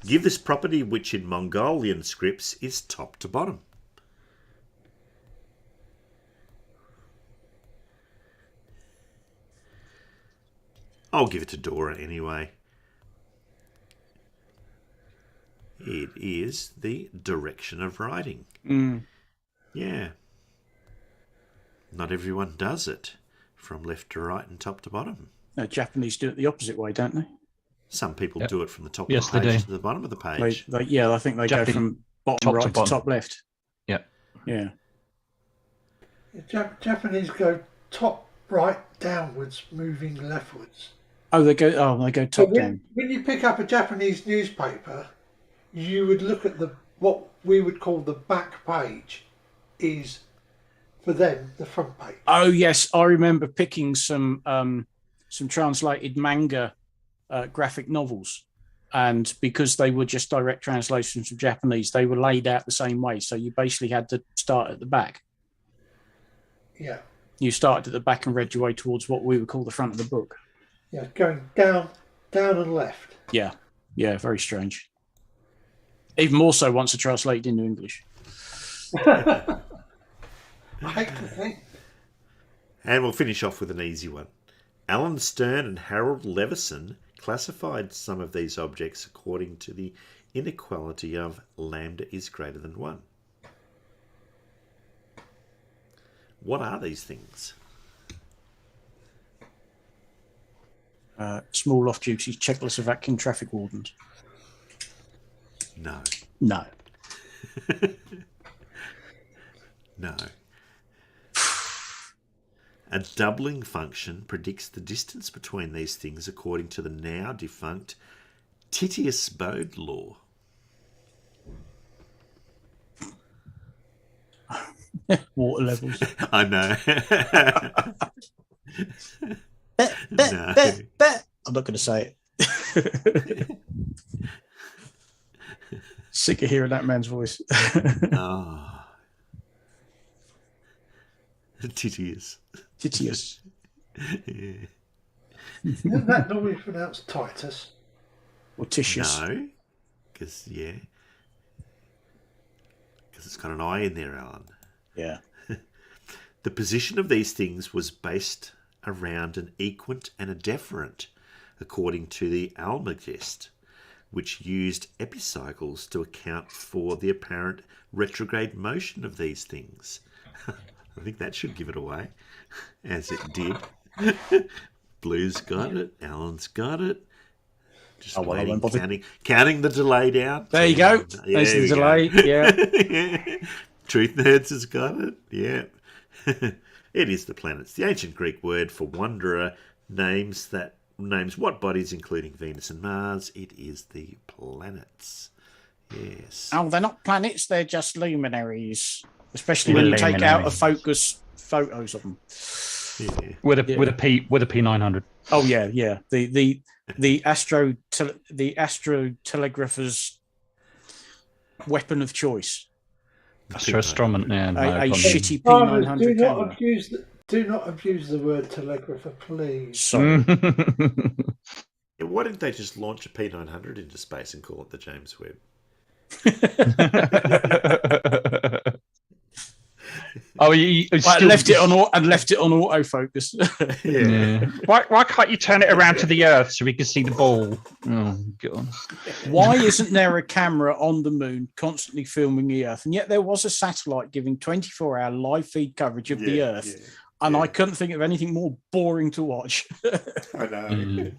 Give this property, which in Mongolian scripts is top to bottom. I'll give it to Dora anyway. It is the direction of writing. Yeah. Not everyone does it from left to right and top to bottom. No, Japanese do it the opposite way, don't they? Some people Yep. do it from the top Yes, of the they page do. to the bottom of the I page. think they go from bottom top to right to bottom. top left. Yeah. Yeah. Japanese go top right downwards, moving leftwards. Oh, they go So top down. when you pick up a Japanese newspaper, you would look at what we would call the back page is, for them, the front page. Oh yes, I remember picking some translated manga graphic novels, and because they were just direct translations from Japanese, they were laid out the same way. So you basically had to start at the back. Yeah. You started at the back and read your way towards what we would call the front of the book. Yeah, going down and left. Yeah, very strange. Even more so once it translated into English. I hate to think. And we'll finish off with an easy one. Alan Stern and Harold Levison classified some of these objects according to the inequality of lambda is greater than 1. What are these things? Small off-duty Czechoslovakian traffic wardens. No. No. No. A doubling function predicts the distance between these things according to the now defunct Titius-Bode law. Water levels. I know. Bet. I'm not going to say it. Sick of hearing that man's voice. Oh. Titius. Titius. Yeah. Isn't that normally pronounced Titus? Or Titius. No. Because it's got an I in there, Alan. Yeah. The position of these things was based around an equant and a deferent, according to the Almagest, which used epicycles to account for the apparent retrograde motion of these things. I think that should give it away, as it did. Blue's got it. Alan's got it. Just waiting, counting the delay down. There you go. There's the delay. Yeah. Truth Nerds has got it. Yeah. It is the planets. The ancient Greek word for wanderer names what bodies, including Venus and Mars. It is the planets. Yes. Oh, they're not planets. They're just luminaries. Especially when you take out of focus photos of them. Yeah. With a P900. Oh yeah. The astrotelegrapher's weapon of choice. Astroastronomer. Yeah, A shitty Farmers, P900 camera. do not abuse the word telegrapher, please. Sorry. Why didn't they just launch a P900 into space and call it the James Webb? Oh, you left it on autofocus. Yeah. Why can't you turn it around to the Earth so we can see the ball? Oh God! Why isn't there a camera on the moon constantly filming the Earth? And yet there was a satellite giving 24-hour live feed coverage of the Earth, and I couldn't think of anything more boring to watch. I know.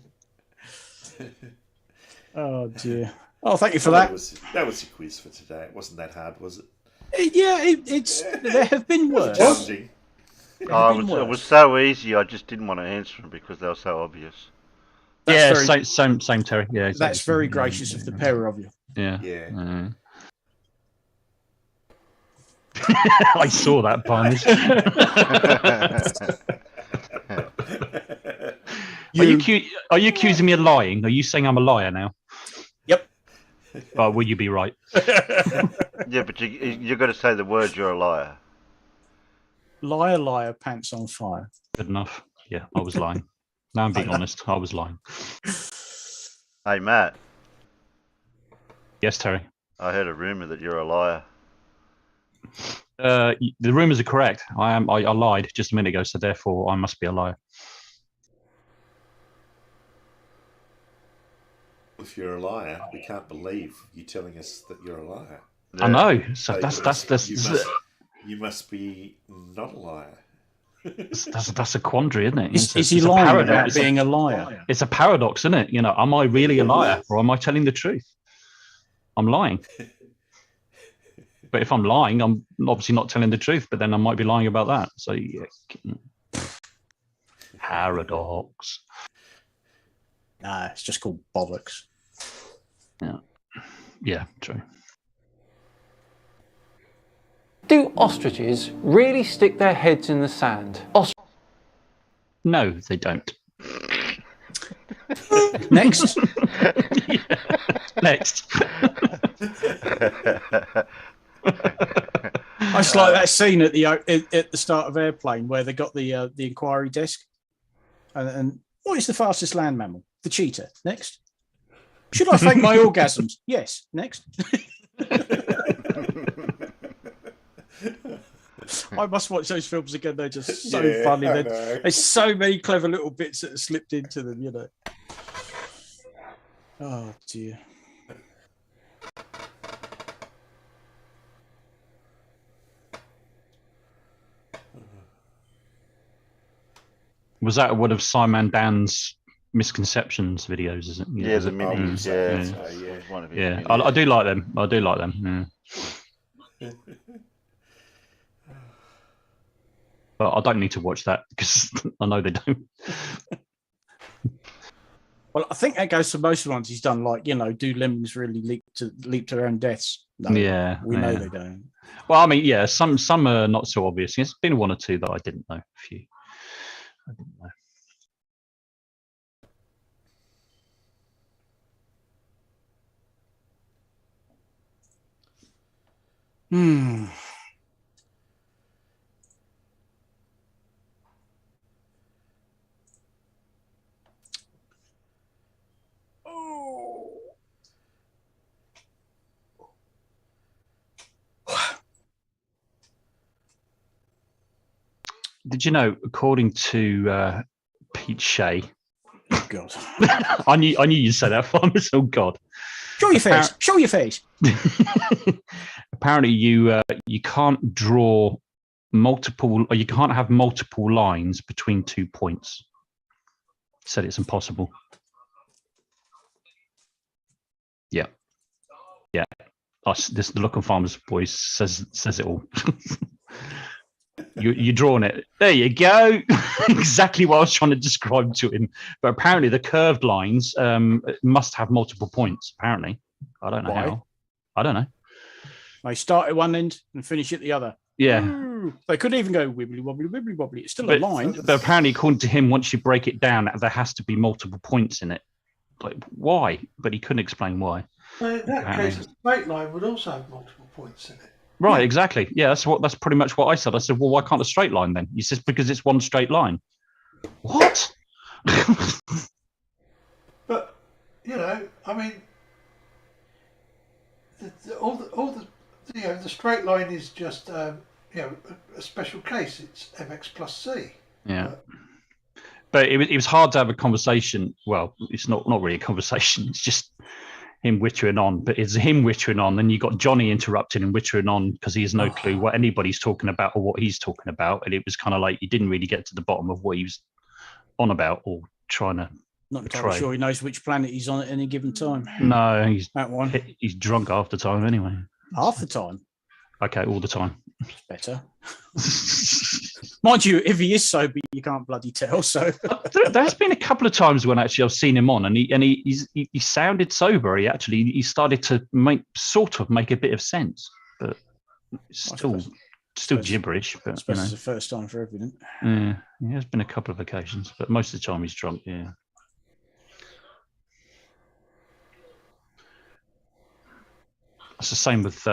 Oh dear. Oh, thank you for that. That was your quiz for today. It wasn't that hard, was it? Yeah, it's there have been worse. Challenging. It was so easy, I just didn't want to answer them because they were so obvious. Same, Terry. Yeah, exactly. That's very gracious of the pair of you. Yeah. Yeah. I saw that, Barnes. Are you accusing me of lying? Are you saying I'm a liar now? Yep. Oh, will you be right? Yeah, but you've got to say the word, you're a liar. Liar, liar, pants on fire. Good enough. Yeah, I was lying. Now I'm being honest. I was lying. Hey, Matt. Yes, Terry. I heard a rumour that you're a liar. The rumours are correct. I lied just a minute ago, so therefore I must be a liar. if you're a liar. We can't believe you telling us that you're a liar. I know. So you must be not a liar. That's a quandary, isn't it? Is he lying about being a liar? It's a paradox, isn't it? Am I really a liar, or am I telling the truth? I'm lying. But if I'm lying, I'm obviously not telling the truth, but then I might be lying about that. So, yeah. Paradox. Nah, it's just called bollocks. Yeah, true. Do ostriches really stick their heads in the sand? No, they don't. Next. Next. I just like that scene at the start of Airplane where they got the inquiry desk, and what is the fastest land mammal? The cheetah. Next. Should I fake my orgasms? Yes. Next. I must watch those films again. They're just so funny. There's so many clever little bits that are slipped into them. Oh dear. Was that one of Simon Dan's misconceptions videos? Is it? Yeah, the minis. One of his yeah. minis. I do like them. I do like them. Yeah. But I don't need to watch that because I know they don't. Well, I think that goes for most of the ones he's done. Like, do lemmings really leap to their own deaths? No, Yeah, we know they don't. Well, I mean, yeah, some are not so obvious. There's been one or two that I didn't know. A few. I didn't know. Did you know, according to Pete Shea, oh God, I knew you'd say that, Farmers. Oh God, show your face. Show your face. Apparently, you can't draw multiple, or you can't have multiple lines between 2 points. Said it's impossible. Yeah. The Look on Farmers Boys says it all. You're drawing it. There you go. Exactly what I was trying to describe to him. But apparently the curved lines must have multiple points. Apparently. I don't know how. I don't know. They start at one end and finish at the other. Yeah. Ooh. They could even go wibbly wobbly, wibbly wobbly. It's still a line. But apparently, according to him, once you break it down, there has to be multiple points in it. Like, why? But he couldn't explain why. Well, in that case, a straight line would also have multiple points in it. Right, exactly. Yeah, that's pretty much what I said. I said, well, why can't a straight line then? He says, because it's one straight line. What? But I mean, the straight line is just a special case. It's MX plus C. Yeah. But it was hard to have a conversation. Well, it's not really a conversation. It's just him wittering on. But it's him wittering on. Then you got Johnny interrupting and wittering on because he has no clue what anybody's talking about or what he's talking about. And it was kind of like you didn't really get to the bottom of what he was on about or trying to. Not entirely sure he knows which planet he's on at any given time. No, he's that one. He's drunk half the time anyway. Half the time. Okay, all the time. It's better. Mind you, if he is sober, you can't bloody tell. So there's been a couple of times when actually I've seen him on, and he sounded sober. He started to make a bit of sense, but it's still gibberish. But I suppose it's the first time for everything. Yeah, there's been a couple of occasions, but most of the time he's drunk. Yeah. It's the same with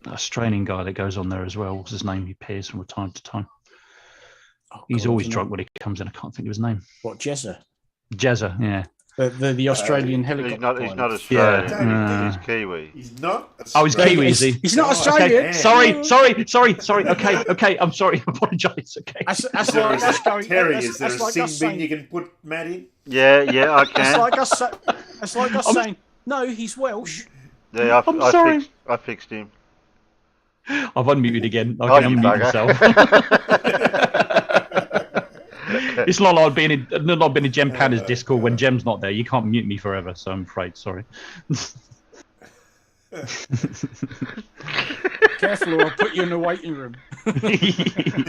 Australian guy that goes on there as well. What's his name? He appears from time to time. He's always drunk when he comes in. I can't think of his name. What, Jezza? Jezza, yeah. The Australian helicopter. He's not pilot. Australian. He's Kiwi. He's not. Oh, he's Kiwi, is he? He's not Oh, Australian. Sorry. Okay. I'm sorry. I apologise. Okay. Terry, is there a sin bin you can put Matt in? Yeah, I can. It's like us saying, no, he's Welsh. Yeah, I'm sorry. I fixed him. I've unmuted again. I can unmute myself. It's not like being in Gem Panda's Discord when Gem's not there. You can't mute me forever, so I'm afraid. Sorry. Careful, or I'll put you in the waiting room.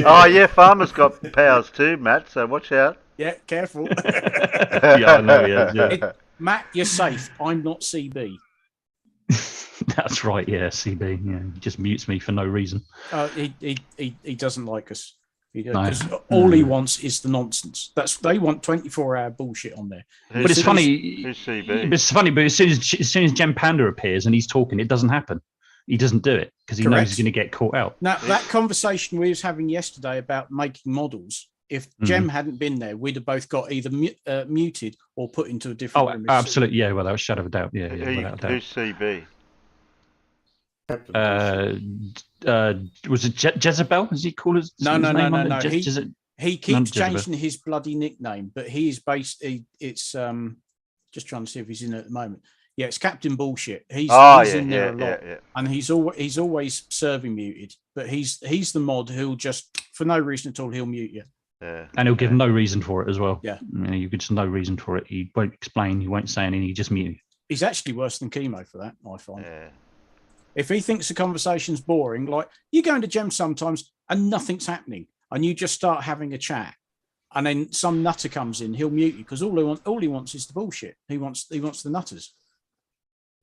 Oh yeah, Farmer's got powers too, Matt. So watch out. Yeah, careful. Yeah, I know. Yeah. Matt, you're safe. I'm not CB. That's right. Yeah, CB. Yeah, he just mutes me for no reason. He doesn't like us. All he wants is the nonsense. They want 24-hour bullshit on there. But it's funny. Who's CB? It's funny, but as soon as Gem Panda appears and he's talking, it doesn't happen. He doesn't do it because he knows he's going to get caught out. Now, that conversation we was having yesterday about making models, if Gem hadn't been there, we'd have both got either muted or put into a different room. Absolutely. Yeah, without a shadow of a doubt. Yeah, without a doubt. Who's CB? Was it Jezebel? Is he called his No. He keeps Jezebel. changing his bloody nickname, but he is based. It's just trying to see if he's in at the moment. Yeah, it's Captain Bullshit. He's in there a lot, and he's always serving muted. But he's the mod who'll just for no reason at all he'll mute you. Yeah. And he'll give no reason for it as well. Yeah, you get just no reason for it. He won't explain. He won't say anything. He just mute you. He's actually worse than Chemo for that. I find. Yeah. If he thinks the conversation's boring, like you go into Gem sometimes and nothing's happening, and you just start having a chat, and then some nutter comes in, he'll mute you because all he wants is the bullshit. He wants the nutters.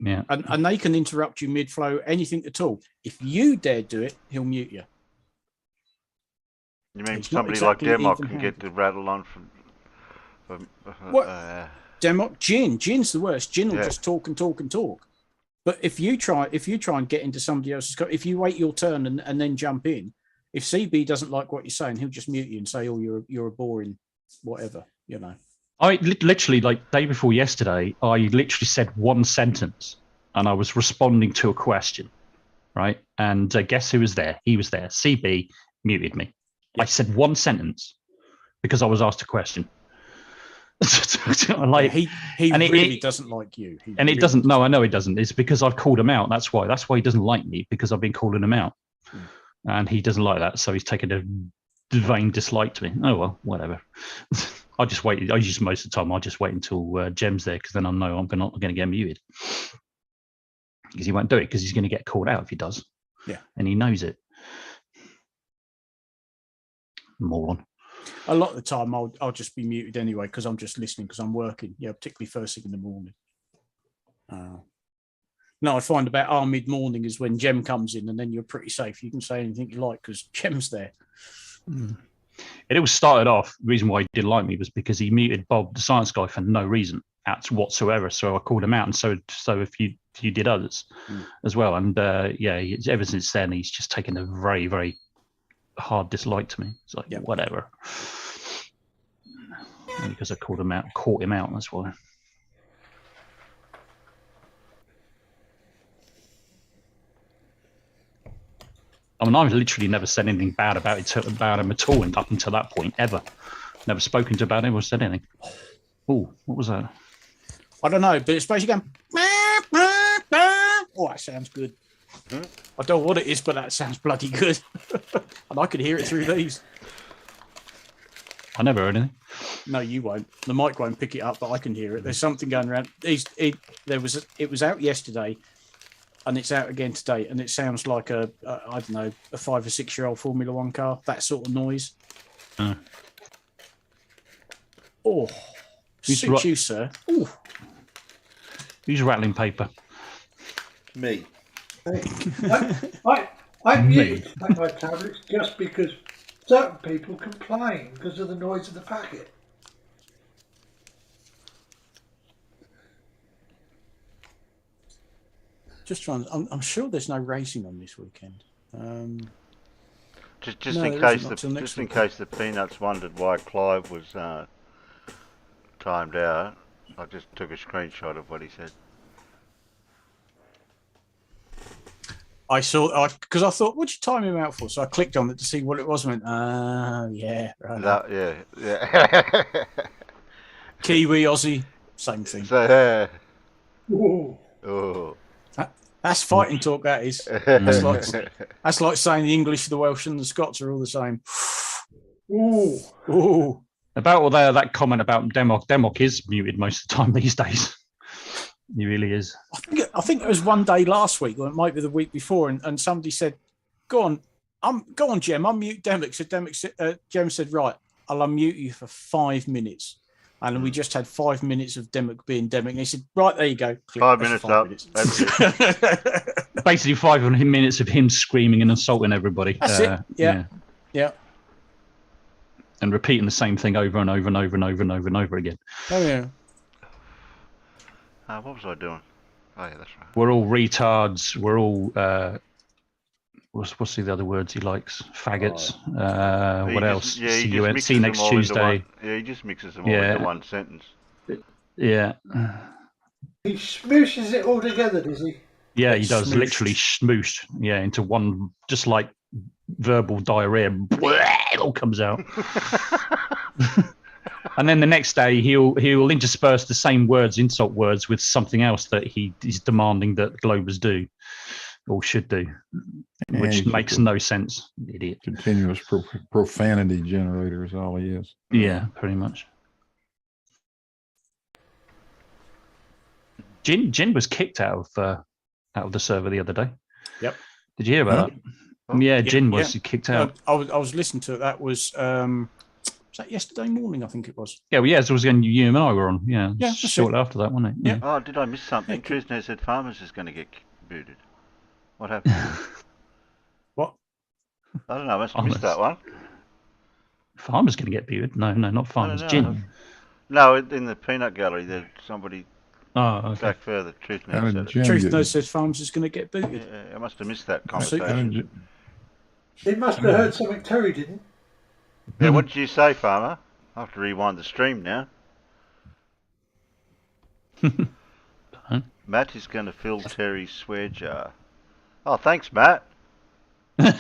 Yeah, and they can interrupt you mid-flow, anything at all. If you dare do it, he'll mute you. You mean It's somebody not exactly like Demok can even get the rattle on from what? Demok, Jin's the worst. Jin will just talk and talk and talk. But if you try and get into somebody else's, if you wait your turn and then jump in, if CB doesn't like what you're saying, he'll just mute you and say, "Oh, you're a boring, whatever," you know. I literally, like day before yesterday, I literally said one sentence, and I was responding to a question, right? And guess who was there? He was there. CB muted me. I said one sentence because I was asked a question. Like he really doesn't like you. It doesn't. No, I know he doesn't. It's because I've called him out. That's why. That's why he doesn't like me, because I've been calling him out, and he doesn't like that. So he's taken a vain dislike to me. Oh well, whatever. I just wait. I use most of the time. I just wait until Gem's there, because then I know I'm not going to get muted, because he won't do it, because he's going to get called out if he does. Yeah, and he knows it. Moron. A lot of the time, I'll just be muted anyway because I'm just listening because I'm working. Yeah, particularly first thing in the morning. No, I find about mid morning is when Gem comes in, and then you're pretty safe. You can say anything you like because Gem's there. It all started off. The reason why he didn't like me was because he muted Bob, the science guy, for no reason whatsoever. So I called him out, and so if you did others as well. And ever since then, he's just taken a very, very hard dislike to me. It's like whatever, because I caught him out. That's why. I mean, I've literally never said anything bad about him at all, and up until that point, ever. Never spoken to about him or said anything. Oh, what was that? I don't know, but it's basically going. Oh, that sounds good. I don't know what it is, but that sounds bloody good. And I could hear it through these. I never heard anything. No, you won't. The mic won't pick it up, but I can hear it. There's something going around. It was out yesterday, and it's out again today, and it sounds like I don't know, a 5 or 6 year old Formula One car. That sort of noise. Oh, suits you, sir. Ooh. Who's rattling paper? Me. I mute my tablets just because certain people complain because of the noise of the packet. Just trying. I'm sure there's no racing on this weekend. Just in case the Peanuts wondered why Clive was timed out. I just took a screenshot of what he said. I saw because I thought, what'd you time him out for? So I clicked on it to see what it was. And went, yeah, right. That, yeah. Kiwi, Aussie, same thing. So, Ooh. oh. That's fighting talk. That is. That's like saying the English, the Welsh, and the Scots are all the same. Ooh. Ooh. About that comment about Demok is muted most of the time these days. He really is. I think it was one day last week, or it might be the week before, and somebody said, "Go on, Jem, unmute Demick." So Jem said, "Right, I'll unmute you for 5 minutes." And we just had 5 minutes of Demick being Demick. And he said, "Right, there you go. Click. 5 That's minutes 5 up. minutes." That's it. Basically 5 minutes of him screaming and assaulting everybody. That's it. Yeah. And repeating the same thing over and over and over and over and over and over again. Oh yeah. What was I doing? Oh yeah, that's right. We're all retards. We're all what's the other words he likes? Faggots. What else? See you next Tuesday. Yeah, he just mixes them all into one sentence. Yeah. He smooshes it all together, does he? Yeah, he does. Literally smooshed. Yeah, into one, just like verbal diarrhea. It all comes out. And then the next day he'll intersperse the same words, insult words, with something else that he is demanding that Globers do or should do, which makes no sense. Idiot. Continuous profanity generator is all he is. Yeah, pretty much. Jin was kicked out of the server the other day. Yep. Did you hear about that? Oh. Yeah, Jin was kicked out. I was listening to it. That was that yesterday morning? I think it was. Yeah, well, yeah, it was when you and I were on. Yeah, Yeah, shortly after that, wasn't it? Yeah. Oh, did I miss something? Trusno said Farmers is going to get booted. What happened? What? I don't know. I must have missed that one. Farmers going to get booted? No, not Farmers. Jin. No, in the peanut gallery, there's somebody. Oh, okay. Back further. Trusno said it. Trusno said Farmers is going to get booted. Yeah, I must have missed that conversation. He must have heard something Terry didn't. Yeah, what did you say, Farmer? I have to rewind the stream now. Matt is going to fill Terry's swear jar. Oh, thanks, Matt. Well,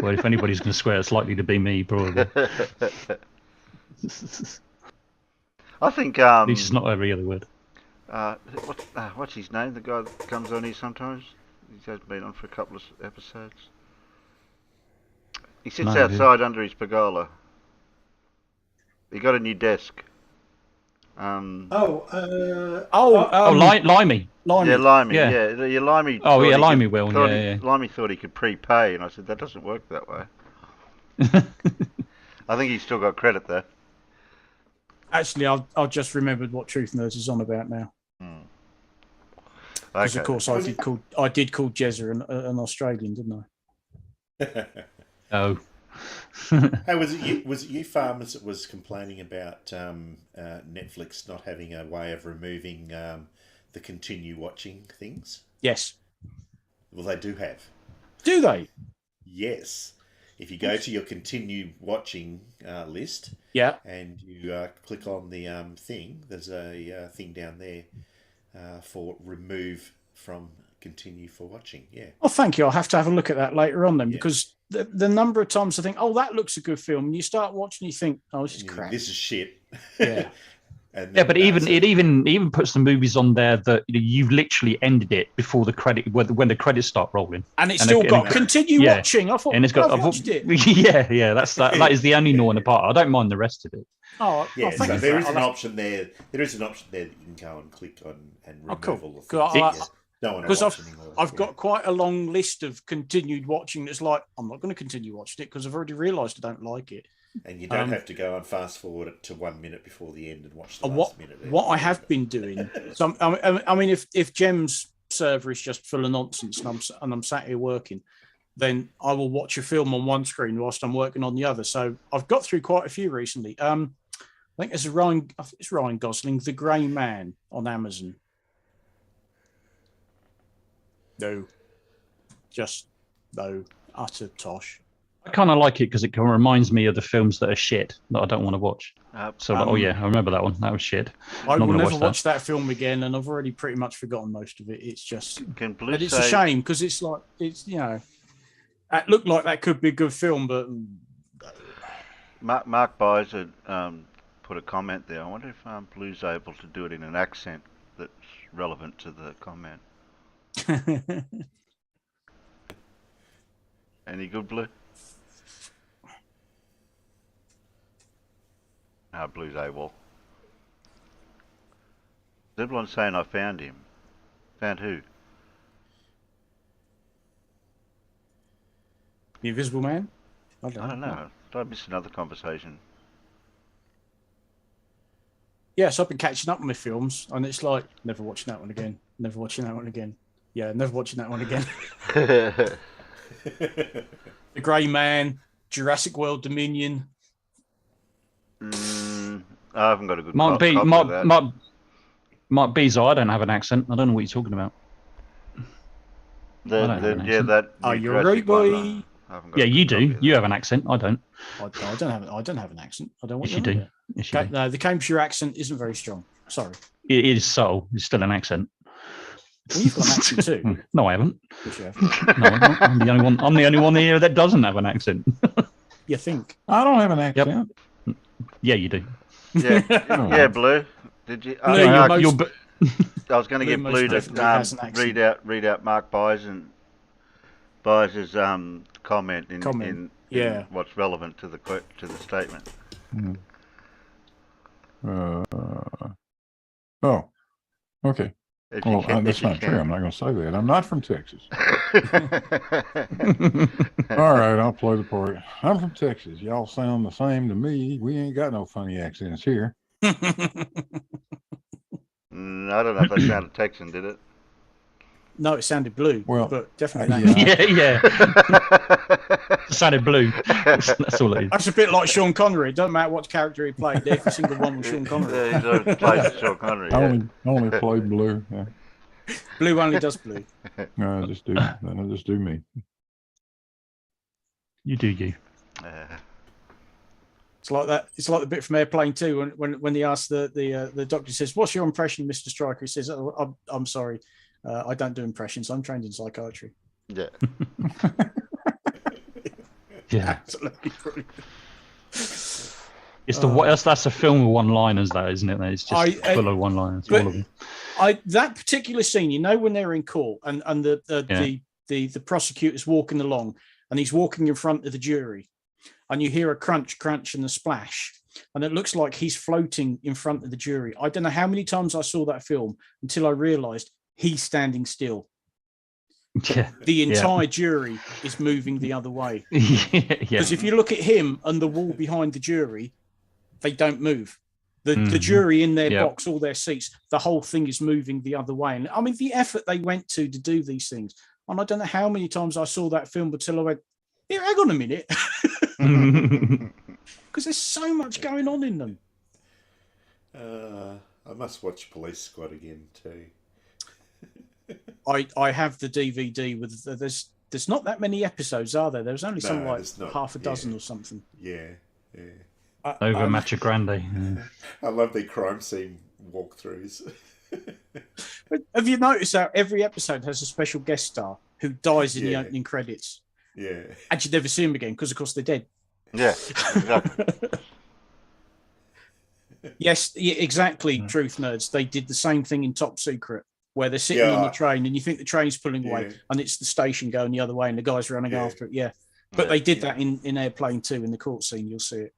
if anybody's going to swear, it's likely to be me, probably. I think. At least it's not every other word. What's his name? The guy that comes on here sometimes. He has been on for a couple of episodes. He sits outside under his pergola. He got a new desk. Limey. Yeah, Limey. Yeah, Limey. Oh, yeah, Limey will. Limey thought he could prepay, and I said that doesn't work that way. I think he's still got credit there. Actually, I've just remembered what Truth Nerds is on about now. Because of course I did call Jezza an Australian, didn't I? Oh. Hey, was it you farmers that was complaining about Netflix not having a way of removing the continue watching things? Yes. Well, they do have. Do they? Yes. If you go to your continue watching list, and you click on the thing, there's a thing down there for remove from continue for watching. Yeah. Oh, thank you. I'll have to have a look at that later on then, because the number of times I think, oh, that looks a good film, and you start watching, you think, oh, this is crap. This is shit. Yeah. But it even puts the movies on there that you've literally ended it before the credit when the credits start rolling, and it's still got continue watching. I thought, and it's got I've watched it. Yeah, that is the only gnawing part. I don't mind the rest of it. Oh, yeah. So there is an option there. There is an option there that you can go and click on and remove all the things. Because I've got quite a long list of continued watching. That's like, I'm not going to continue watching it because I've already realised I don't like it. And you don't have to go and fast forward it to 1 minute before the end and watch the last minute. What I have been doing, I mean, if Jem's server is just full of nonsense and I'm sat here working, then I will watch a film on one screen whilst I'm working on the other. So I've got through quite a few recently. I think it's Ryan Gosling, The Grey Man on Amazon. No, utter tosh. I kind of like it because it kind of reminds me of the films that are shit that I don't want to watch. So, like, oh yeah, I remember that one. That was shit. I Not will gonna never watch watch that film again, and I've already pretty much forgotten most of it. It's just, Can Blue but it's say, a shame because it's like it looked like that could be a good film, but Mark Byers had put a comment there. I wonder if Blue's able to do it in an accent that's relevant to the comment. Any good, Blue? Blue's AWOL. Everyone's saying I found him. Found who? The Invisible Man. I don't know. Did I miss another conversation? Yes, I've been catching up on my films, and it's like never watching that one again. Never watching that one again. Yeah, never watching that one again. The Grey Man, Jurassic World Dominion. I haven't got a good Might be, copy of that. might be. So I don't have an accent. I don't know what you're talking about. That. Oh, you're Jurassic right, boy. one, I haven't got Yeah, a you good copy do. of You that. have an accent. I don't. I don't have an accent. I don't want Yes, you do. Yes, you do. No, the Cambridgeshire accent isn't very strong. Sorry. It is subtle. It's still an accent. Well, you've got an accent too. No, I haven't. Yes, you have. No, I'm not. I'm the only one. I'm the only one here that doesn't have an accent. You think? I don't have an accent. Yeah, you do. Yeah, yeah, Blue. Did you? Blue, you're I was going to get Blue Blue most definitely has an accent. read out Mark Byers' comment in what's relevant to the statement. Oh, okay. If you Well, can- that's if you not true. can. I'm not going to say that. I'm not from Texas. All right, I'll play the part. I'm from Texas. Y'all sound the same to me. We ain't got no funny accents here. I don't know if that sounded Texan, did it? No, it sounded blue. Well, but definitely. yeah. It sounded blue. That's all it is. That's a bit like Sean Connery. It doesn't matter what character he played. Every single one was Sean Connery. Yeah, he's already played Sean Connery. I only played blue. Yeah. Blue only does blue. No, I just do me. You do you. It's like that. It's like the bit from Airplane 2 when he asks the doctor, says, "What's your impression, Mr. Stryker?" He says, "Oh, I'm sorry, I don't do impressions. I'm trained in psychiatry." Yeah. Yeah. Absolutely brilliant. It's that's a film with one-liners, though, isn't it? It's just full of one-liners. All of them. That particular scene, when they're in court and the prosecutor's walking along and he's walking in front of the jury, and you hear a crunch, and a splash, and it looks like he's floating in front of the jury. I don't know how many times I saw that film until I realised he's standing still. Yeah. The entire jury is moving the other way. Yeah. Because if you look at him and the wall behind the jury, they don't move. The jury in their box, all their seats, the whole thing is moving the other way. And I mean, the effort they went to do these things. And I don't know how many times I saw that film until I went, here, hang on a minute. Because there's so much going on in them. I must watch Police Squad again too. I have the DVD with there's not that many episodes, are there? There's only something like half a dozen or something. Yeah. Over Macho Grande. I love their crime scene walkthroughs. But have you noticed how every episode has a special guest star who dies in the opening credits? Yeah. And you never see him again because, of course, they're dead. Yeah, exactly. Yes, exactly, Truth Nerds. They did the same thing in Top Secret, where they're sitting on the train and you think the train's pulling away and it's the station going the other way and the guy's running after it. Yeah. But they did that in Airplane 2 in the court scene. You'll see it.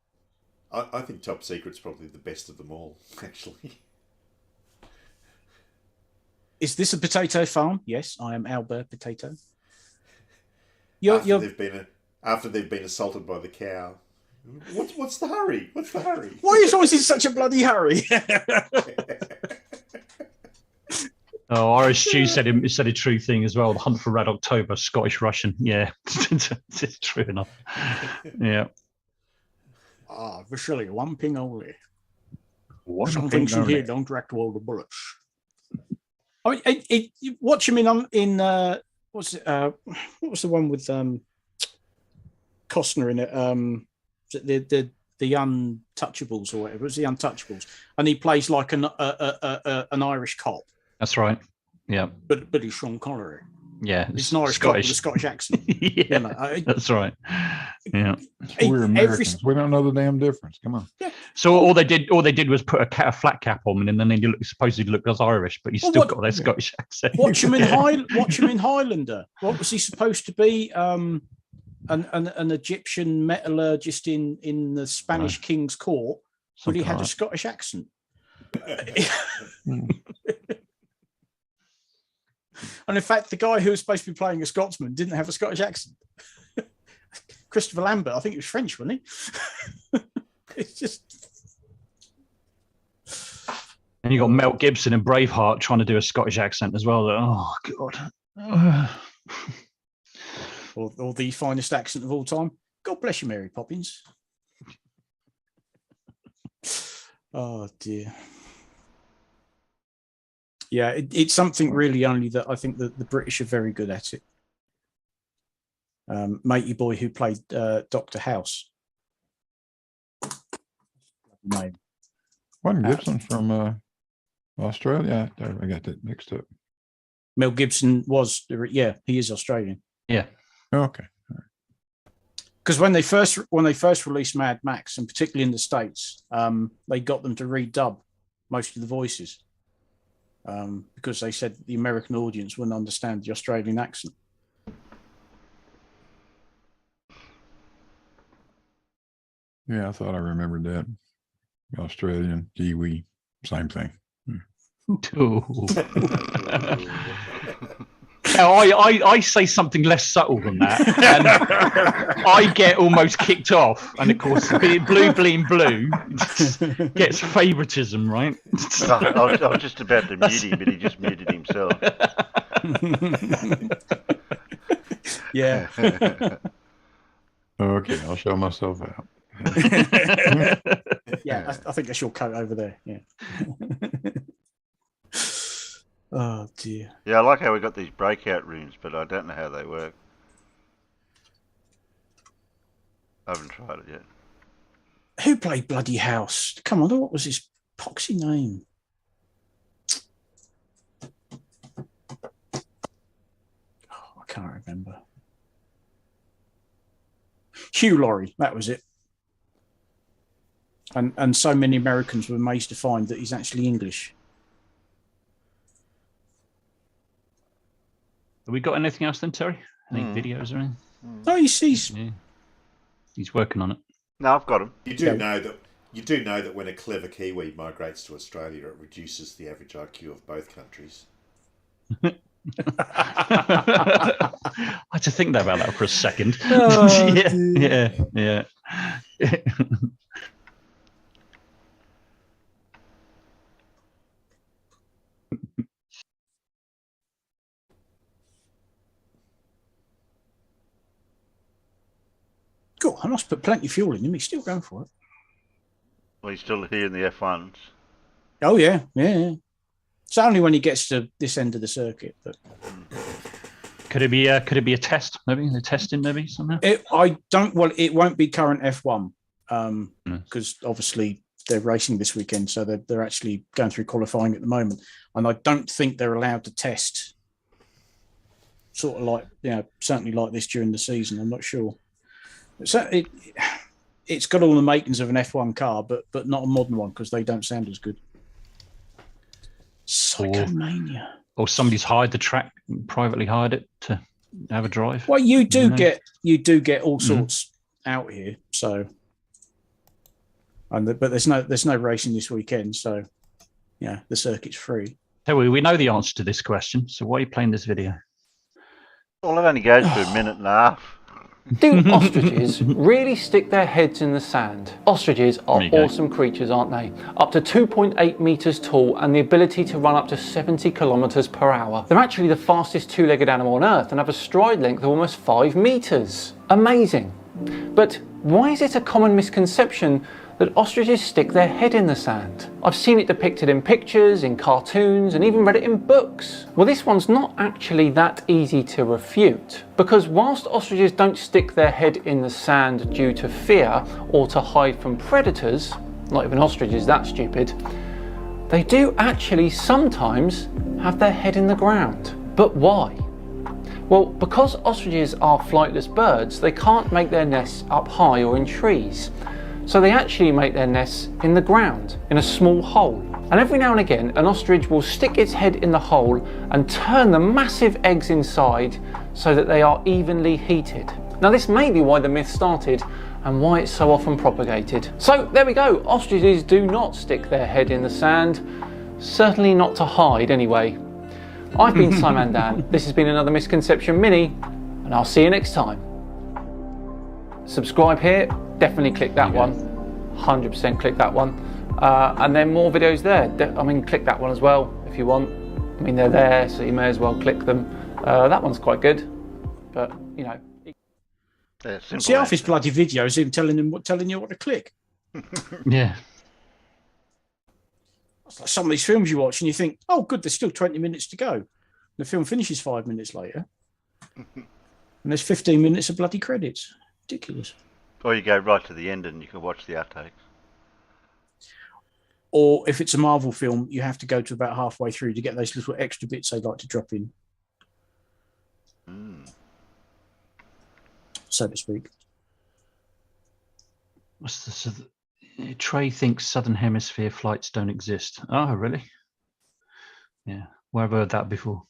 I think Top Secret's probably the best of them all, actually. Is this a potato farm? Yes, I am Albert Potato. After they've been assaulted by the cow. What's the hurry? What's the hurry? Why is always in such a bloody hurry? Oh, Irish Stew said a true thing as well. The Hunt for Red October, Scottish Russian. Yeah, it's true enough. Yeah. Vasily, one ping only. Some things in here don't react to all the bullets. I mean, watch him in what's it? What was the one with Costner in it. The Untouchables or whatever. It was the Untouchables, and he plays like an Irish cop. That's right. Yeah. But he's Sean Connery. Yeah. It's an Irish cop with a Scottish accent. Yeah. You know, That's right. Yeah. We're Americans. We don't know the damn difference. Come on. Yeah. So all they did was put a flat cap on, and then they supposedly looked as Irish, but he's still got their Scottish accent. Watch him in Highlander. What was he supposed to be? An Egyptian metallurgist in the Spanish king's court, but he had a Scottish accent. And in fact, the guy who was supposed to be playing a Scotsman didn't have a Scottish accent. Christopher Lambert, I think he was French, wasn't he? It's just. And you got Mel Gibson in Braveheart trying to do a Scottish accent as well. Oh God. Or the finest accent of all time. God bless you, Mary Poppins. Oh dear. Yeah, it's something really only that I think that the British are very good at it. Matey boy who played Dr. House. Name. Wasn't Gibson from Australia? I got that mixed up. Mel Gibson was, yeah, he is Australian. Yeah. Okay. Because when they first released Mad Max, and particularly in the States, they got them to redub most of the voices because they said the American audience wouldn't understand the Australian accent. Yeah, I thought I remembered that. Australian, Kiwi, same thing. Now, I say something less subtle than that, and I get almost kicked off. And of course, Blue Bleem Blue gets favoritism, right? I was just about to mute him, but he just muted himself. Yeah. Okay, I'll show myself out. Yeah, I think that's your coat over there. Yeah. Oh dear. Yeah, I like how we got these breakout rooms, but I don't know how they work. I haven't tried it yet. Who played Bloody House? Come on, what was his poxy name? Oh, I can't remember. Hugh Laurie, that was it. And so many Americans were amazed to find that he's actually English. Have we got anything else then, Terry? Any videos or anything? No, he's working on it. No, I've got him. You do know that when a clever Kiwi migrates to Australia, it reduces the average IQ of both countries. I had to think about that for a second. Oh, yeah. God, I must put plenty of fuel in him. He's still going for it. Well, he's still here in the F1s. Oh yeah. It's only when he gets to this end of the circuit. But could it be a test? Maybe they're testing maybe somehow. It won't be current F1 because obviously they're racing this weekend, so they're actually going through qualifying at the moment, and I don't think they're allowed to test. Sort of like certainly like this during the season. I'm not sure. So it's got all the makings of an F1 car, but not a modern one because they don't sound as good. Psychomania. Or somebody's hired the track, privately hired it to have a drive. Well, you do get all sorts out here. So, but there's no racing this weekend. So, yeah, the circuit's free. Terry, we know the answer to this question. So why are you playing this video? Well, it only goes for a minute and a half. Do ostriches really stick their heads in the sand? Ostriches are awesome creatures, aren't they? Up to 2.8 meters tall and the ability to run up to 70 kilometers per hour. They're actually the fastest two-legged animal on Earth and have a stride length of almost 5 meters. Amazing. But Why is it a common misconception that ostriches stick their head in the sand? I've seen it depicted in pictures, in cartoons, and even read it in books. Well, this one's not actually that easy to refute, because whilst ostriches don't stick their head in the sand due to fear or to hide from predators, not even ostriches that stupid, they do actually sometimes have their head in the ground. But why? Well, because ostriches are flightless birds, they can't make their nests up high or in trees. So they actually make their nests in the ground, in a small hole. And every now and again, an ostrich will stick its head in the hole and turn the massive eggs inside so that they are evenly heated. Now this may be why the myth started and why it's so often propagated. So there we go, ostriches do not stick their head in the sand, certainly not to hide anyway. I've been Simon Dan, this has been another Misconception Mini, and I'll see you next time. Subscribe here, definitely click that one, 100% click that one. And then more videos there, click that one as well if you want. They're there, so you may as well click them. That one's quite good, but you know. See half his bloody videos, him telling you what to click. Yeah. It's like some of these films you watch and you think, oh, good, there's still 20 minutes to go. The film finishes 5 minutes later, and there's 15 minutes of bloody credits. Ridiculous. Or you go right to the end and you can watch the outtakes. Or if it's a Marvel film, you have to go to about halfway through to get those little extra bits they like to drop in. So to speak. Trey thinks Southern Hemisphere flights don't exist. Oh, really? Yeah. Where have I heard that before?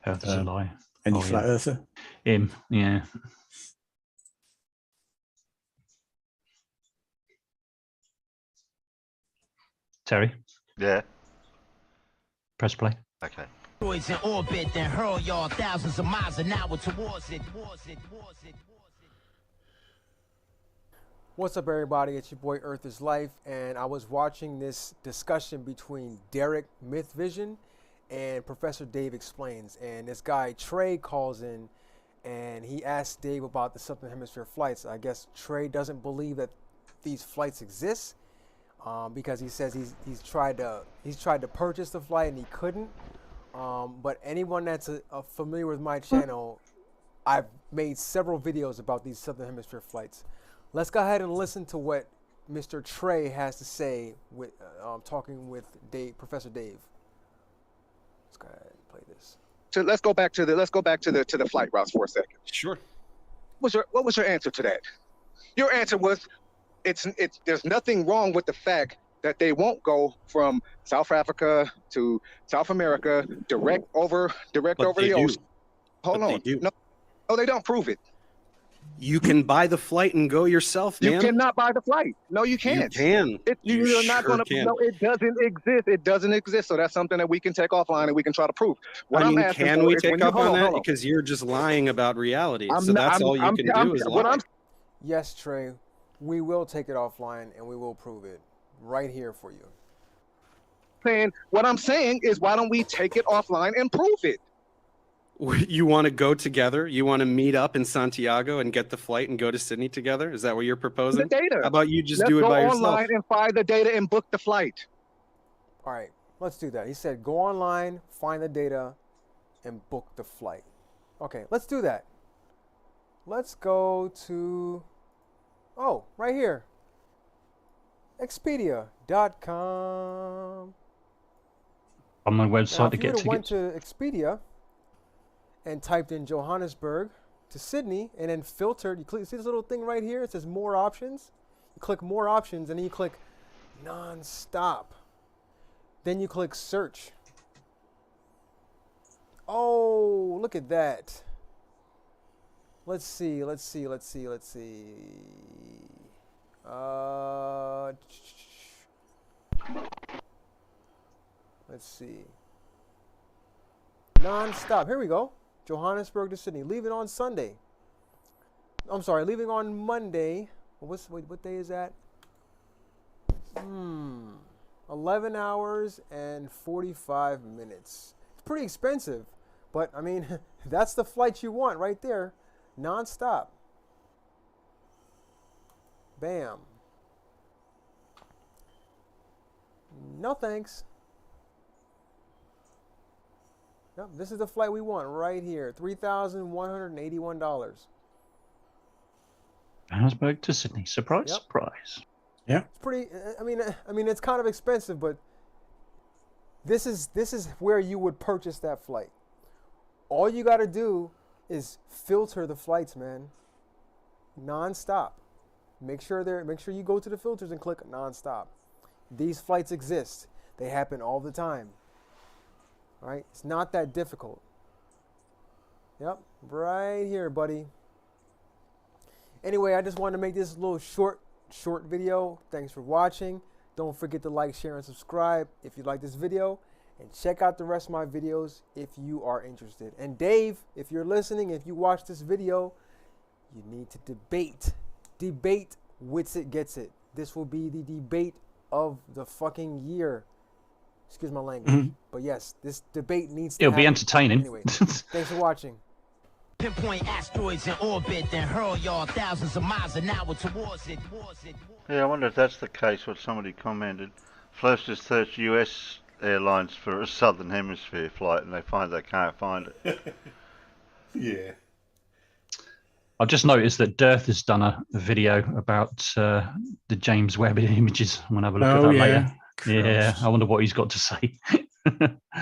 Earth is a lie. Any flat earther? Him, yeah. Terry? Yeah. Press play. Okay. In orbit, then hurl y'all thousands of miles an hour towards it. What's up, everybody? It's your boy Earth is Life, and I was watching this discussion between Derek Myth Vision and Professor Dave Explains, and this guy Trey calls in and he asks Dave about the Southern Hemisphere flights. I guess Trey doesn't believe that these flights exist because he says he's tried to purchase the flight and he couldn't. But anyone that's familiar with my channel, I've made several videos about these Southern Hemisphere flights. Let's go ahead and listen to what Mr. Trey has to say with talking with Professor Dave. Let's go ahead and play this. So let's go back to the flight routes for a second. Sure. What was your answer to that? Your answer was, there's nothing wrong with the fact that they won't go from South Africa to South America direct over the ocean. Hold on. No, they don't. Prove it. You can buy the flight and go yourself, man. You cannot buy the flight. No, you can't. You can. You're not going to. No, it doesn't exist. It doesn't exist. So that's something that we can take offline and we can try to prove. Can we take up on that? Because you're just lying about reality. So that's all you can do is lie. Yes, Trey, we will take it offline and we will prove it right here for you. What I'm saying is, why don't we take it offline and prove it? You want to go together? You want to meet up in Santiago and get the flight and go to Sydney together? Is that what you're proposing? The data. How about you just do it by yourself? Let's go online and find the data and book the flight. All right, let's do that. He said go online, find the data, and book the flight. Okay, let's do that. Let's go to, right here. Expedia.com. On my website to get tickets. If you went to Expedia and typed in Johannesburg to Sydney and then filtered, you click, see this little thing right here? It says more options. You click more options and then you click non-stop. Then you click search. Oh, look at that. Let's see. Let's see. Non-stop. Here we go. Johannesburg to Sydney. Leaving on Sunday. I'm sorry, leaving on Monday. What day is that? 11 hours and 45 minutes. It's pretty expensive, but I mean, that's the flight you want right there. Non-stop. Bam. No thanks. Yep, this is the flight we want right here. $3,181. Johannesburg to Sydney. Surprise, Yep. surprise. Yeah. It's pretty. I mean, it's kind of expensive, but this is where you would purchase that flight. All you got to do is filter the flights, man. Non-stop. Make sure you go to the filters and click non-stop. These flights exist. They happen all the time. All right? It's not that difficult. Yep, right here, buddy. Anyway, I just wanted to make this little short video. Thanks for watching. Don't forget to like, share, and subscribe if you like this video. And check out the rest of my videos if you are interested. And Dave, if you're listening, if you watch this video, you need to debate. Debate Witsit Gets It. This will be the debate of the fucking year. Excuse my language. Mm-hmm. But yes, this debate needs to It'll be happen. entertaining. Anyway, thanks for watching. Pinpoint asteroids in orbit, then hurl y'all thousands of miles an hour towards it. Yeah, I wonder if that's the case. What somebody commented. Floaters search US airlines for a southern hemisphere flight, and they find they can't find it. Yeah. I've just noticed that Dearth has done a video about the James Webb images. I'm gonna have a look at that later. Yeah, I wonder what he's got to say.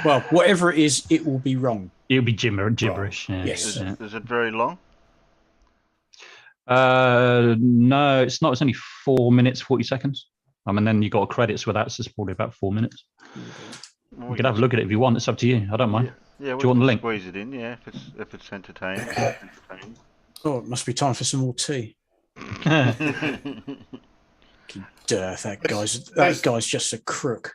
Well, whatever it is, it will be wrong. It'll be gibberish. Yeah. Yes. Is it very long? No, it's not. It's only 4 minutes 40 seconds. And then you got credits with that, so it's probably about 4 minutes. Well, You can have a look at it if you want. It's up to you. I don't mind. Yeah, Do you want the link? Squeeze it in, yeah, if it's entertaining. Oh, it must be time for some more tea. Dearth, that guy's just a crook.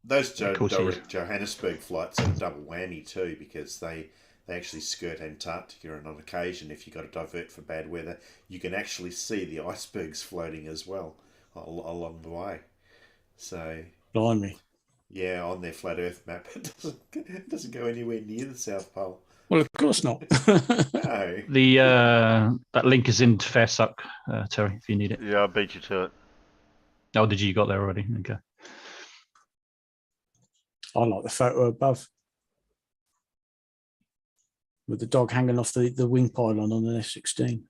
Those course he is. Johannesburg flights are a double whammy too, because they actually skirt Antarctica, and on occasion, if you got to divert for bad weather, you can actually see the icebergs floating as well along the way. So, blimey. Yeah, on their flat Earth map, it doesn't go anywhere near the South Pole. Well, of course not. No. That link is in Fairsuck, Terry, if you need it. Yeah, I beat you to it. Oh, did you got there already? Okay. I like the photo above with the dog hanging off the wing pylon on the F-16.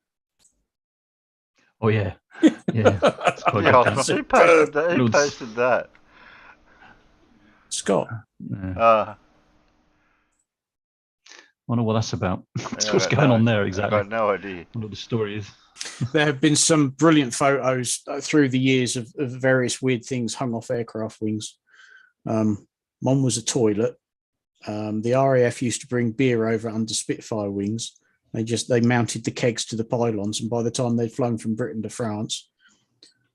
Oh yeah, yeah. It's quite good. Who posted that? Scott. Wonder what that's about. Yeah, What's going on there exactly? I've got no idea. What the story is. There have been some brilliant photos through the years of various weird things hung off aircraft wings. One was a toilet. The RAF used to bring beer over under Spitfire wings. They mounted the kegs to the pylons, and by the time they'd flown from Britain to France,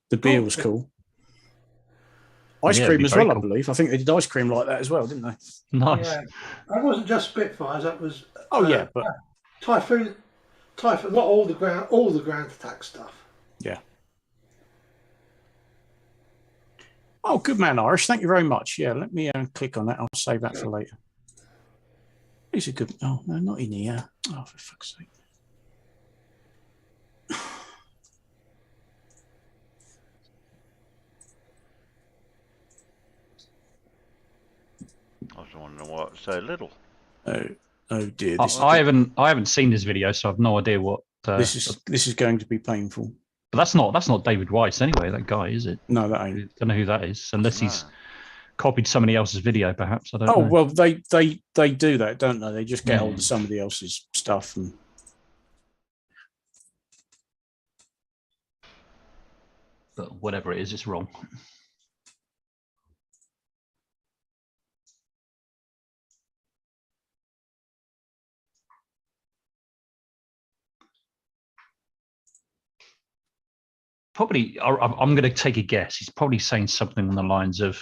the beer was cool. Ice cream as well, I believe. I think they did ice cream like that as well, didn't they? Nice. Yeah. That wasn't just Spitfires. That was but Typhoon, not all the ground attack stuff. Yeah. Oh, good man, Irish. Thank you very much. Yeah, let me click on that. I'll save that for later. He's a good. Oh no, not in here. Oh, for fuck's sake. I was wondering what so little. Oh dear. I haven't seen this video, so I've no idea what. This is going to be painful. But that's not David Weiss anyway. That guy, is it? No, that ain't. I don't know who that is, unless he's copied somebody else's video, perhaps. I don't know. Oh well, they do that, don't they? They just get hold of somebody else's stuff and. But whatever it is, it's wrong. Probably, I'm going to take a guess. He's probably saying something on the lines of,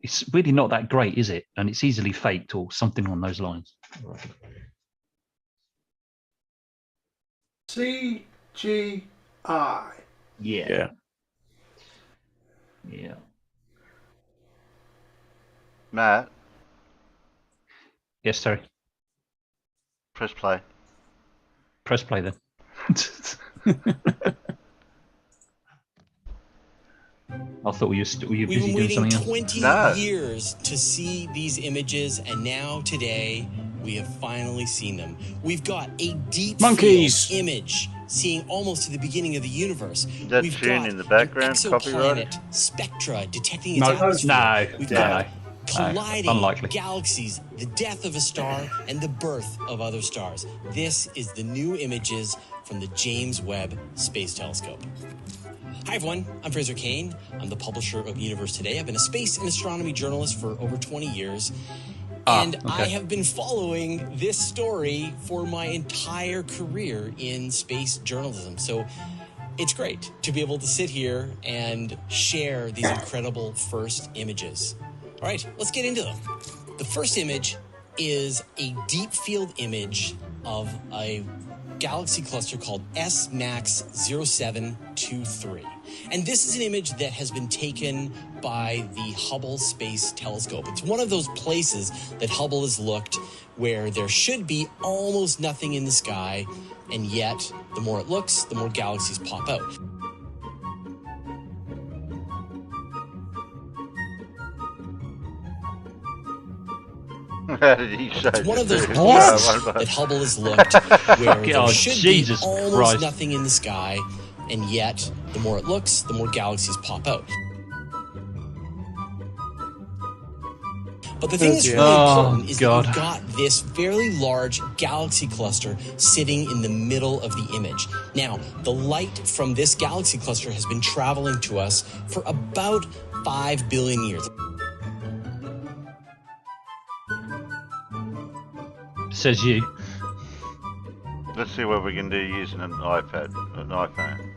"It's really not that great, is it? And it's easily faked," or something on those lines. CGI. Yeah. Yeah. Matt, Yes, Terry. press play. Press play then. I thought you were We've busy been doing waiting something else. 20 No. years to see these images, and now today we have finally seen them. We've got a deep Monkeys. field image, seeing almost to the beginning of the universe. That We've tune got in the background, an copyrighted? exoplanet spectra detecting its No, atmosphere. No, We've no, got no. colliding Unlikely. galaxies, the death of a star, and the birth of other stars. This is the new images from the James Webb Space Telescope. Hi everyone, I'm Fraser Kane. I'm the publisher of Universe Today. I've been a space and astronomy journalist for over 20 years. And I have been following this story for my entire career in space journalism. So it's great to be able to sit here and share these incredible first images. All right, let's get into them. The first image is a deep field image of a galaxy cluster called S-MAX 0723. And this is an image that has been taken by the Hubble Space Telescope. It's one of those places that Hubble has looked where there should be almost nothing in the sky, and yet the more it looks, the more galaxies pop out. How did he show It's one of this? those places Yeah, that Hubble has looked where there Oh, should Jesus be almost Christ. nothing in the sky, and yet the more it looks, the more galaxies pop out. But the thing that's really important is that we've got this fairly large galaxy cluster sitting in the middle of the image. Now, the light from this galaxy cluster has been traveling to us for about 5 billion years. Says you. Let's see what we can do using an iPad, an iPhone.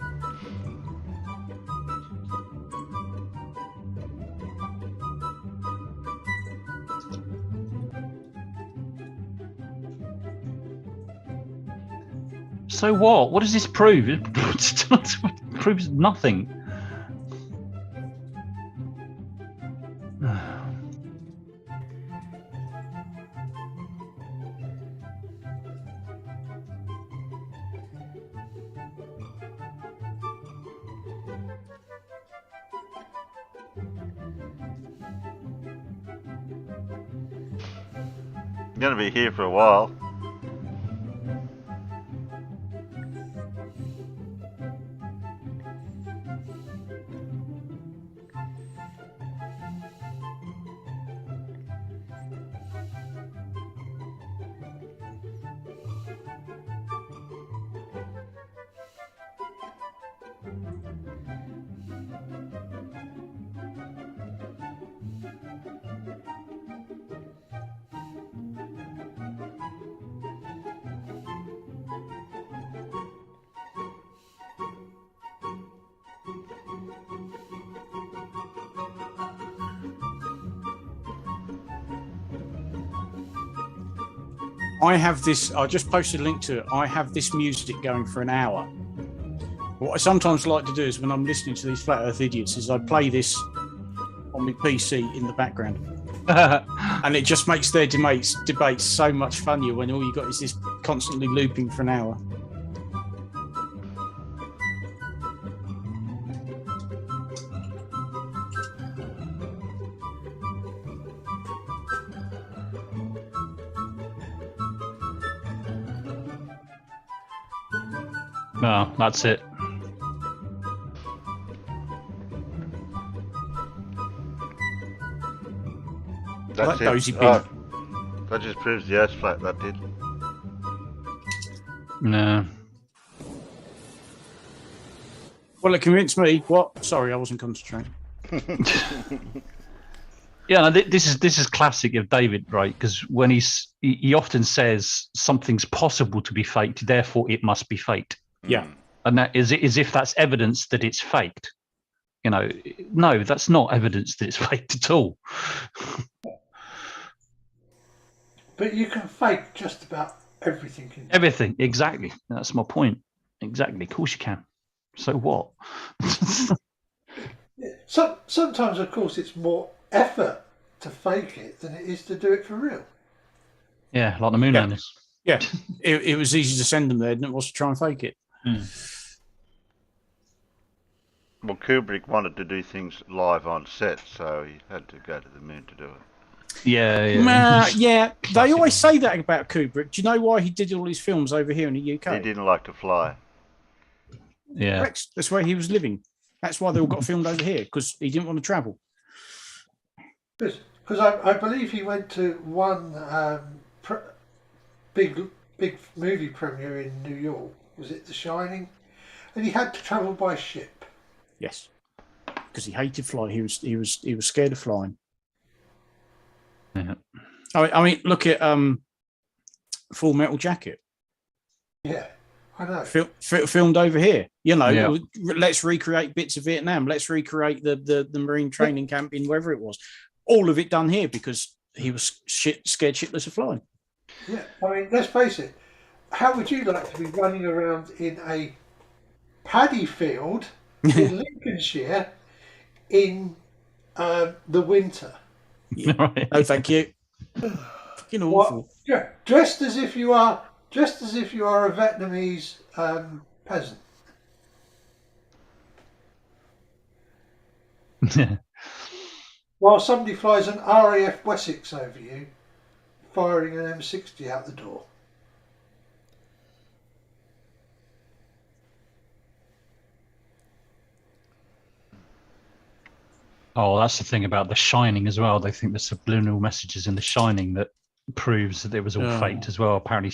So what? What does this prove? It proves nothing. I'm gonna be here for a while. I have this, I just posted a link to it. I have this music going for an hour. What I sometimes like to do is when I'm listening to these flat earth idiots is I play this on my PC in the background. And it just makes their debates so much funnier when all you got is this constantly looping for an hour. No, that's it. That's Let it. Ozzie be. Oh, that just proves the Earth's flat. That did. No. Well, it convinced me. What? Sorry, I wasn't concentrating. Yeah, no, this is classic of David, right? Because when he often says something's possible to be faked, therefore it must be faked. Yeah. And that is as if that's evidence that it's faked. You know, no, that's not evidence that it's faked at all. But you can fake just about everything. Everything, exactly. That's my point. Exactly. Of course you can. So what? Sometimes, of course, it's more effort to fake it than it is to do it for real. Yeah, like the moon landers. Yeah, it was easy to send them there than it was to try and fake it. Well, Kubrick wanted to do things live on set, so he had to go to the moon to do it. Yeah. They always say that about Kubrick. Do you know why he did all his films over here in the UK? He didn't like to fly. Yeah. Correct. That's where he was living. That's why they all got filmed over here, because he didn't want to travel. Because I believe he went to one big movie premiere in New York. Was it The Shining? And he had to travel by ship. Yes, because he hated flying. He was scared of flying. Yeah. I mean, look at Full Metal Jacket. Yeah, I know. Filmed over here. You know, Yeah. let's recreate bits of Vietnam. Let's recreate the Marine training camp in wherever it was. All of it done here because he was scared shitless of flying. Yeah, I mean, let's face it. How would you like to be running around in a paddy field in Lincolnshire in the winter? No, thank you. Fucking awful. Dressed as if you are a Vietnamese peasant. While somebody flies an RAF Wessex over you, firing an M60 out the door. Oh, that's the thing about The Shining as well. They think the subliminal messages in The Shining that proves that it was all faked as well. Apparently,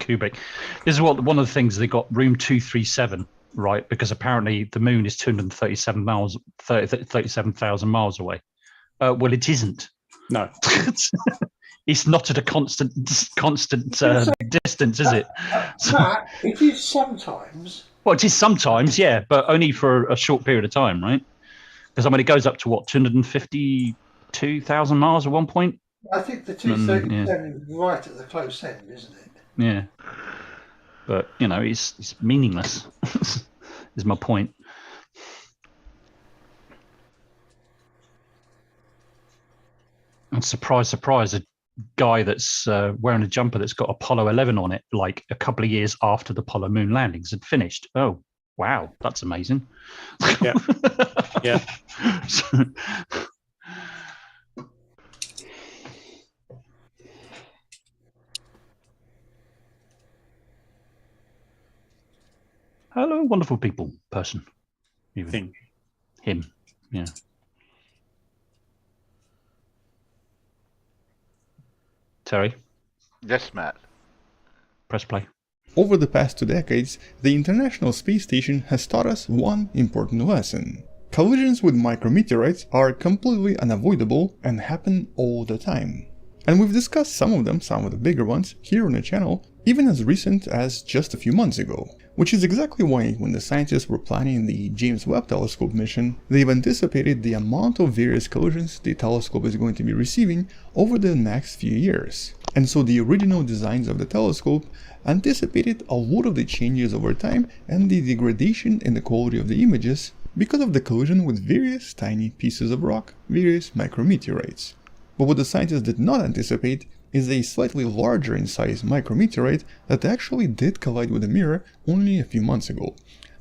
Kubrick. This is what one of the things they got room 237 right, because apparently the moon is 37,000 miles away. Well, it isn't. No, it's not at a constant distance, is it? Matt, it is sometimes. Well, it is sometimes, yeah, but only for a short period of time, right? Because I mean, it goes up to what, 252,000 miles at one point. I think the 237 is right at the close end, isn't it? Yeah, but you know, it's meaningless. Is my point. And surprise, surprise, a guy that's wearing a jumper that's got Apollo 11 on it, like a couple of years after the Apollo moon landings had finished. Oh, wow, that's amazing. Yeah, yeah. Hello, wonderful people, person. Even. Him, yeah. Terry? Yes, Matt. Press play. Over the past 2 decades, the International Space Station has taught us one important lesson. Collisions with micrometeorites are completely unavoidable and happen all the time. And we've discussed some of them, some of the bigger ones, here on the channel, even as recent as just a few months ago. Which is exactly why, when the scientists were planning the James Webb Telescope mission, they've anticipated the amount of various collisions the telescope is going to be receiving over the next few years. And so the original designs of the telescope anticipated a lot of the changes over time and the degradation in the quality of the images because of the collision with various tiny pieces of rock, various micrometeorites. But what the scientists did not anticipate is a slightly larger in size micrometeorite that actually did collide with a mirror only a few months ago.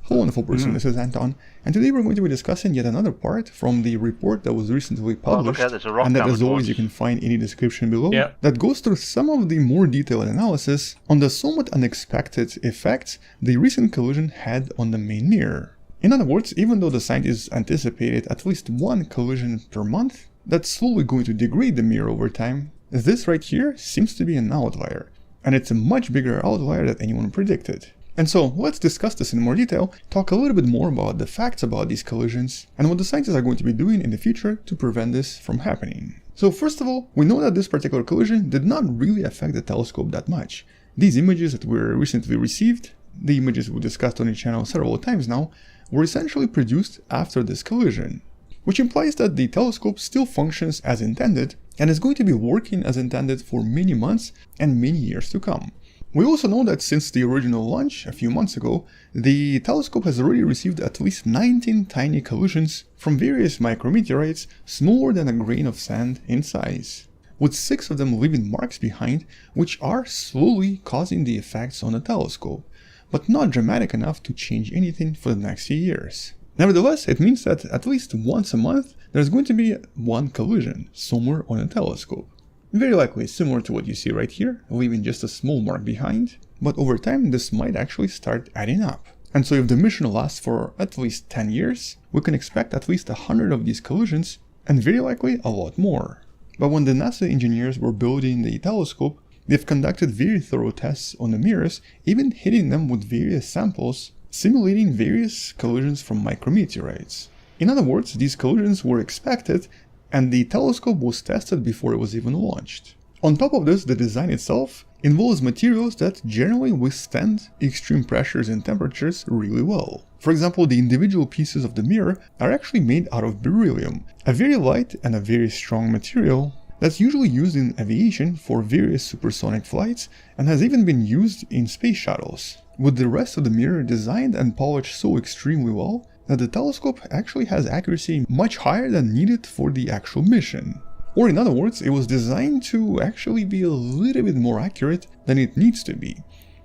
Hello wonderful person, this is Anton, and today we're going to be discussing yet another part from the report that was recently published, and that as always you can find in the description below, that goes through some of the more detailed analysis on the somewhat unexpected effects the recent collision had on the main mirror. In other words, even though the scientists anticipated at least one collision per month, that's slowly going to degrade the mirror over time, this right here seems to be an outlier, and it's a much bigger outlier than anyone predicted. And so, let's discuss this in more detail, talk a little bit more about the facts about these collisions, and what the scientists are going to be doing in the future to prevent this from happening. So first of all, we know that this particular collision did not really affect the telescope that much. These images that were recently received, the images we discussed on the channel several times now, were essentially produced after this collision. Which implies that the telescope still functions as intended and is going to be working as intended for many months and many years to come. We also know that since the original launch a few months ago, the telescope has already received at least 19 tiny collisions from various micrometeorites smaller than a grain of sand in size, with 6 of them leaving marks behind which are slowly causing the effects on the telescope, but not dramatic enough to change anything for the next few years. Nevertheless, it means that at least once a month there's going to be one collision somewhere on a telescope. Very likely similar to what you see right here, leaving just a small mark behind, but over time this might actually start adding up. And so if the mission lasts for at least 10 years, we can expect at least 100 of these collisions, and very likely a lot more. But when the NASA engineers were building the telescope, they've conducted very thorough tests on the mirrors, even hitting them with various samples, simulating various collisions from micrometeorites. In other words, these collisions were expected, and the telescope was tested before it was even launched. On top of this, the design itself involves materials that generally withstand extreme pressures and temperatures really well. For example, the individual pieces of the mirror are actually made out of beryllium, a very light and a very strong material that's usually used in aviation for various supersonic flights and has even been used in space shuttles, with the rest of the mirror designed and polished so extremely well that the telescope actually has accuracy much higher than needed for the actual mission. Or in other words, it was designed to actually be a little bit more accurate than it needs to be.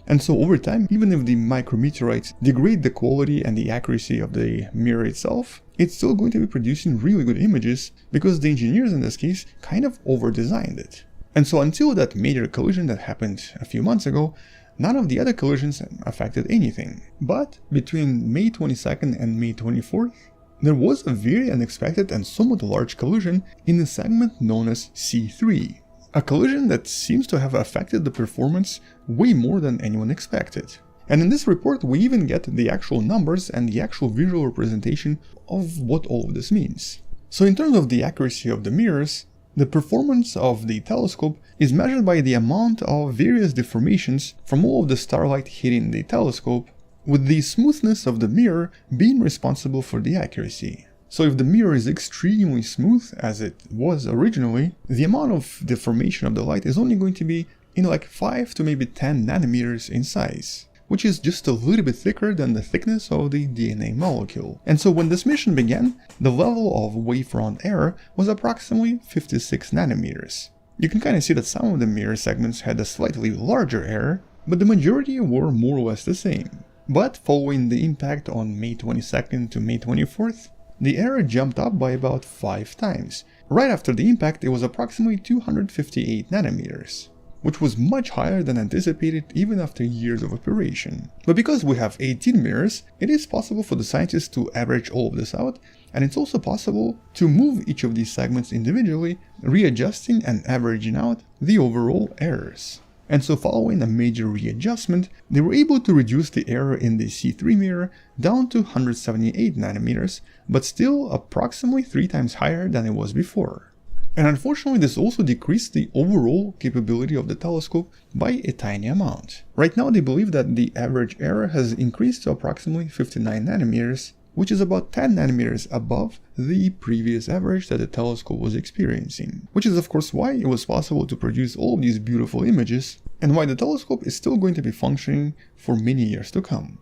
And so over time, even if the micrometeorites degrade the quality and the accuracy of the mirror itself, it's still going to be producing really good images because the engineers in this case kind of over-designed it. And so until that major collision that happened a few months ago, none of the other collisions affected anything. But between May 22nd and May 24th, there was a very unexpected and somewhat large collision in a segment known as C3. A collision that seems to have affected the performance way more than anyone expected. And in this report we even get the actual numbers and the actual visual representation of what all of this means. So in terms of the accuracy of the mirrors, the performance of the telescope is measured by the amount of various deformations from all of the starlight hitting the telescope, with the smoothness of the mirror being responsible for the accuracy. So if the mirror is extremely smooth, as it was originally, the amount of deformation of the light is only going to be in like 5 to maybe 10 nanometers in size, which is just a little bit thicker than the thickness of the DNA molecule. And so when this mission began, the level of wavefront error was approximately 56 nanometers. You can kind of see that some of the mirror segments had a slightly larger error, but the majority were more or less the same. But following the impact on May 22nd to May 24th, the error jumped up by about 5 times. Right after the impact, it was approximately 258 nanometers, which was much higher than anticipated even after years of operation. But because we have 18 mirrors, it is possible for the scientists to average all of this out, and it's also possible to move each of these segments individually, readjusting and averaging out the overall errors. And so following a major readjustment, they were able to reduce the error in the C3 mirror down to 178 nanometers, but still approximately 3 times higher than it was before. And unfortunately, this also decreased the overall capability of the telescope by a tiny amount. Right now they believe that the average error has increased to approximately 59 nanometers, which is about 10 nanometers above the previous average that the telescope was experiencing. Which is of course why it was possible to produce all of these beautiful images, and why the telescope is still going to be functioning for many years to come.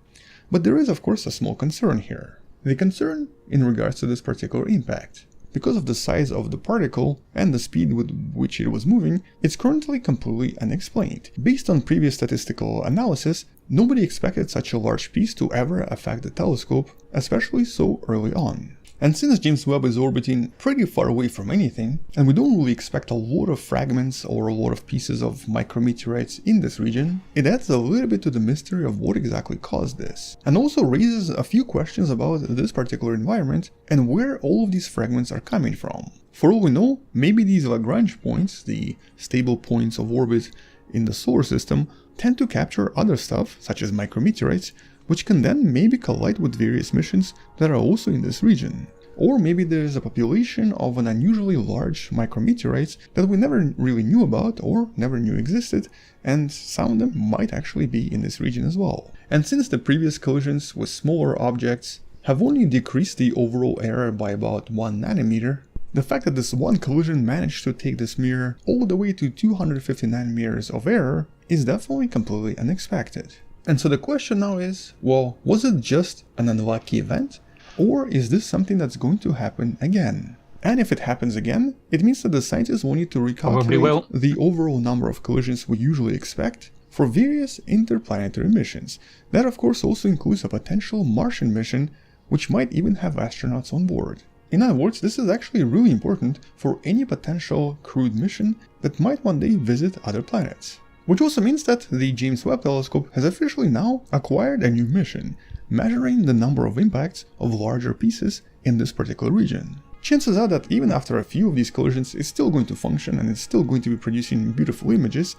But there is of course a small concern here. The concern in regards to this particular impact. Because of the size of the particle and the speed with which it was moving, it's currently completely unexplained. Based on previous statistical analysis, nobody expected such a large piece to ever affect the telescope, especially so early on. And since James Webb is orbiting pretty far away from anything, and we don't really expect a lot of fragments or a lot of pieces of micrometeorites in this region, it adds a little bit to the mystery of what exactly caused this, and also raises a few questions about this particular environment and where all of these fragments are coming from. For all we know, maybe these Lagrange points, the stable points of orbit in the solar system, tend to capture other stuff, such as micrometeorites, which can then maybe collide with various missions that are also in this region. Or maybe there's a population of an unusually large micrometeorites that we never really knew about or never knew existed, and some of them might actually be in this region as well. And since the previous collisions with smaller objects have only decreased the overall error by about 1 nanometer, the fact that this one collision managed to take this mirror all the way to 250 nanometers of error is definitely completely unexpected. And so the question now is, well, was it just an unlucky event? Or is this something that's going to happen again? And if it happens again, it means that the scientists will need to recalculate the overall number of collisions we usually expect for various interplanetary missions. That of course also includes a potential Martian mission which might even have astronauts on board. In other words, this is actually really important for any potential crewed mission that might one day visit other planets. Which also means that the James Webb Telescope has officially now acquired a new mission, measuring the number of impacts of larger pieces in this particular region. Chances are that even after a few of these collisions, it's still going to function and it's still going to be producing beautiful images,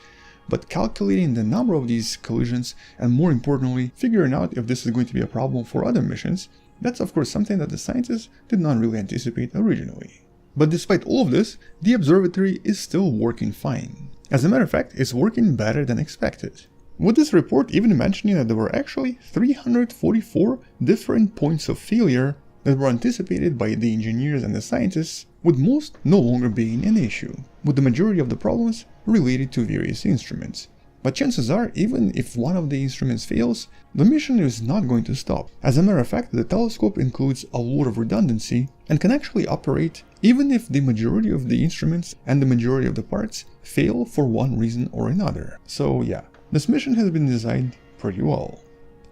but calculating the number of these collisions and, more importantly, figuring out if this is going to be a problem for other missions, that's of course something that the scientists did not really anticipate originally. But despite all of this, the observatory is still working fine. As a matter of fact, it's working better than expected. With this report even mentioning that there were actually 344 different points of failure that were anticipated by the engineers and the scientists, with most no longer being an issue, with the majority of the problems related to various instruments. But chances are, even if one of the instruments fails, the mission is not going to stop. As a matter of fact, the telescope includes a lot of redundancy and can actually operate even if the majority of the instruments and the majority of the parts fail for one reason or another. So yeah, this mission has been designed pretty well.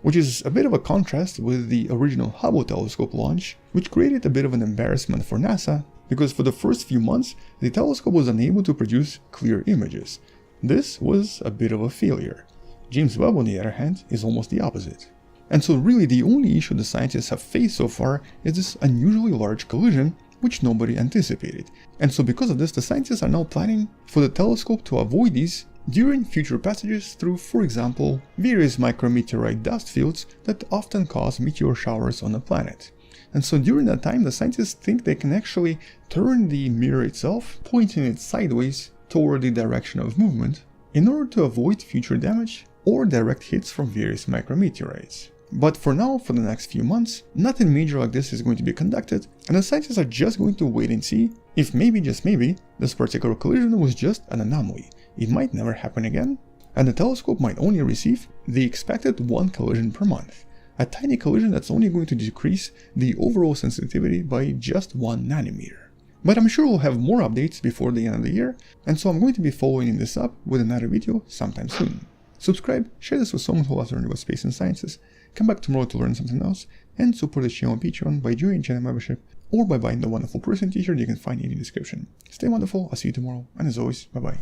Which is a bit of a contrast with the original Hubble telescope launch, which created a bit of an embarrassment for NASA, because for the first few months, the telescope was unable to produce clear images. This was a bit of a failure. James Webb, on the other hand, is almost the opposite. And so really the only issue the scientists have faced so far is this unusually large collision, which nobody anticipated. And so because of this, the scientists are now planning for the telescope to avoid these during future passages through, for example, various micrometeorite dust fields that often cause meteor showers on the planet. And so during that time, the scientists think they can actually turn the mirror itself, pointing it sideways toward the direction of movement, in order to avoid future damage or direct hits from various micrometeorites. But for now, for the next few months, nothing major like this is going to be conducted, and the scientists are just going to wait and see if maybe, just maybe, this particular collision was just an anomaly. It might never happen again, and the telescope might only receive the expected one collision per month. A tiny collision that's only going to decrease the overall sensitivity by just 1 nanometer. But I'm sure we'll have more updates before the end of the year, and so I'm going to be following this up with another video sometime soon. Subscribe, share this with someone who loves learning about space and sciences, come back tomorrow to learn something else, and support the channel on Patreon by joining channel membership or by buying the wonderful person t-shirt you can find in the description. Stay wonderful, I'll see you tomorrow, and as always, bye bye.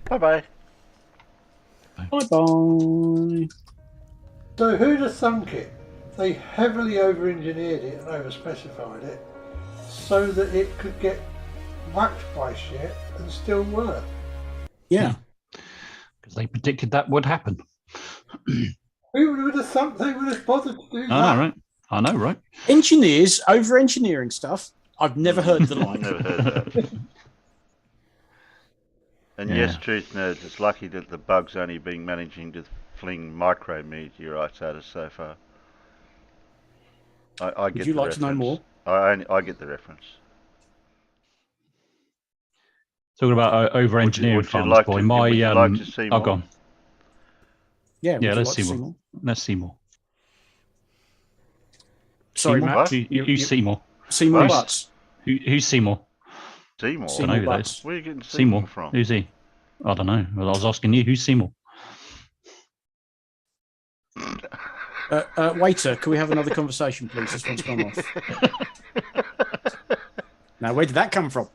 Bye-bye. Bye-bye. So who'd have thunk it? They heavily over-engineered it and over-specified it so that it could get whacked by shit and still work. Yeah. Because they predicted that would happen. Who would have thunk they would have bothered to do that? I know, right? I know, right? Engineers over-engineering stuff. I've never heard the like. Never heard that. And yes, truth nerds, it's lucky that the bug's only been managing to fling micrometeorites at us so far. I get Would you the like reference. to know more? I get the reference. Talking about over-engineering farms, like boy. to, My, would you like to see more? I've gone. Yeah, Yeah, let's see more. Let's see more. Sorry, Seymour? Matt. Who's Seymour? Seymour Butts. Who's Seymour? Seymour? I don't know who that is. Where are you getting Seymour from? Who's he? I don't know. Well, I was asking you, who's Seymour? Waiter, can we have another conversation, please? This one's gone off. Now, where did that come from?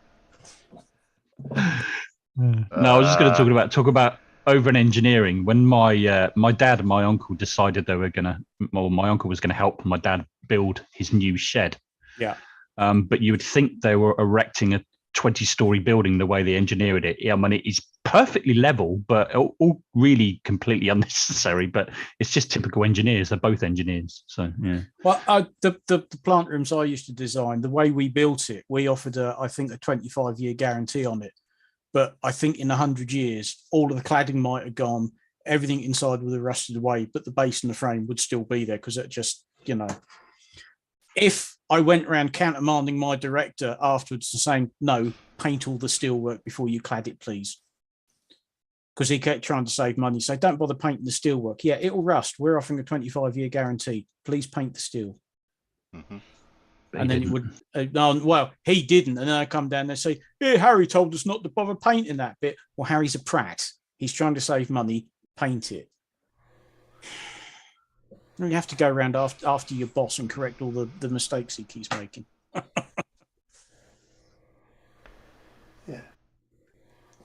No, I was just going to talk about over and engineering. When my my dad and my uncle decided they were my uncle was gonna help my dad build his new shed. Yeah. But you would think they were erecting a 20-story building the way they engineered it. Yeah, I mean, it's perfectly level, but all really completely unnecessary. But it's just typical engineers. They're both engineers, so yeah. Well, the plant rooms I used to design, the way we built it, we offered I think a 25-year guarantee on it. But I think in 100 years, all of the cladding might have gone, everything inside would have rusted away, but the base and the frame would still be there because it just, if I went around countermanding my director afterwards and saying, no, paint all the steelwork before you clad it, please. Because he kept trying to save money. So don't bother painting the steelwork. Yeah, it'll rust. We're offering a 25-year guarantee. Please paint the steel. Mm-hmm. And then it would, well, he didn't. And then I come down there and say, yeah, Harry told us not to bother painting that bit. Well, Harry's a prat. He's trying to save money. Paint it. You have to go around after your boss and correct all the mistakes he keeps making.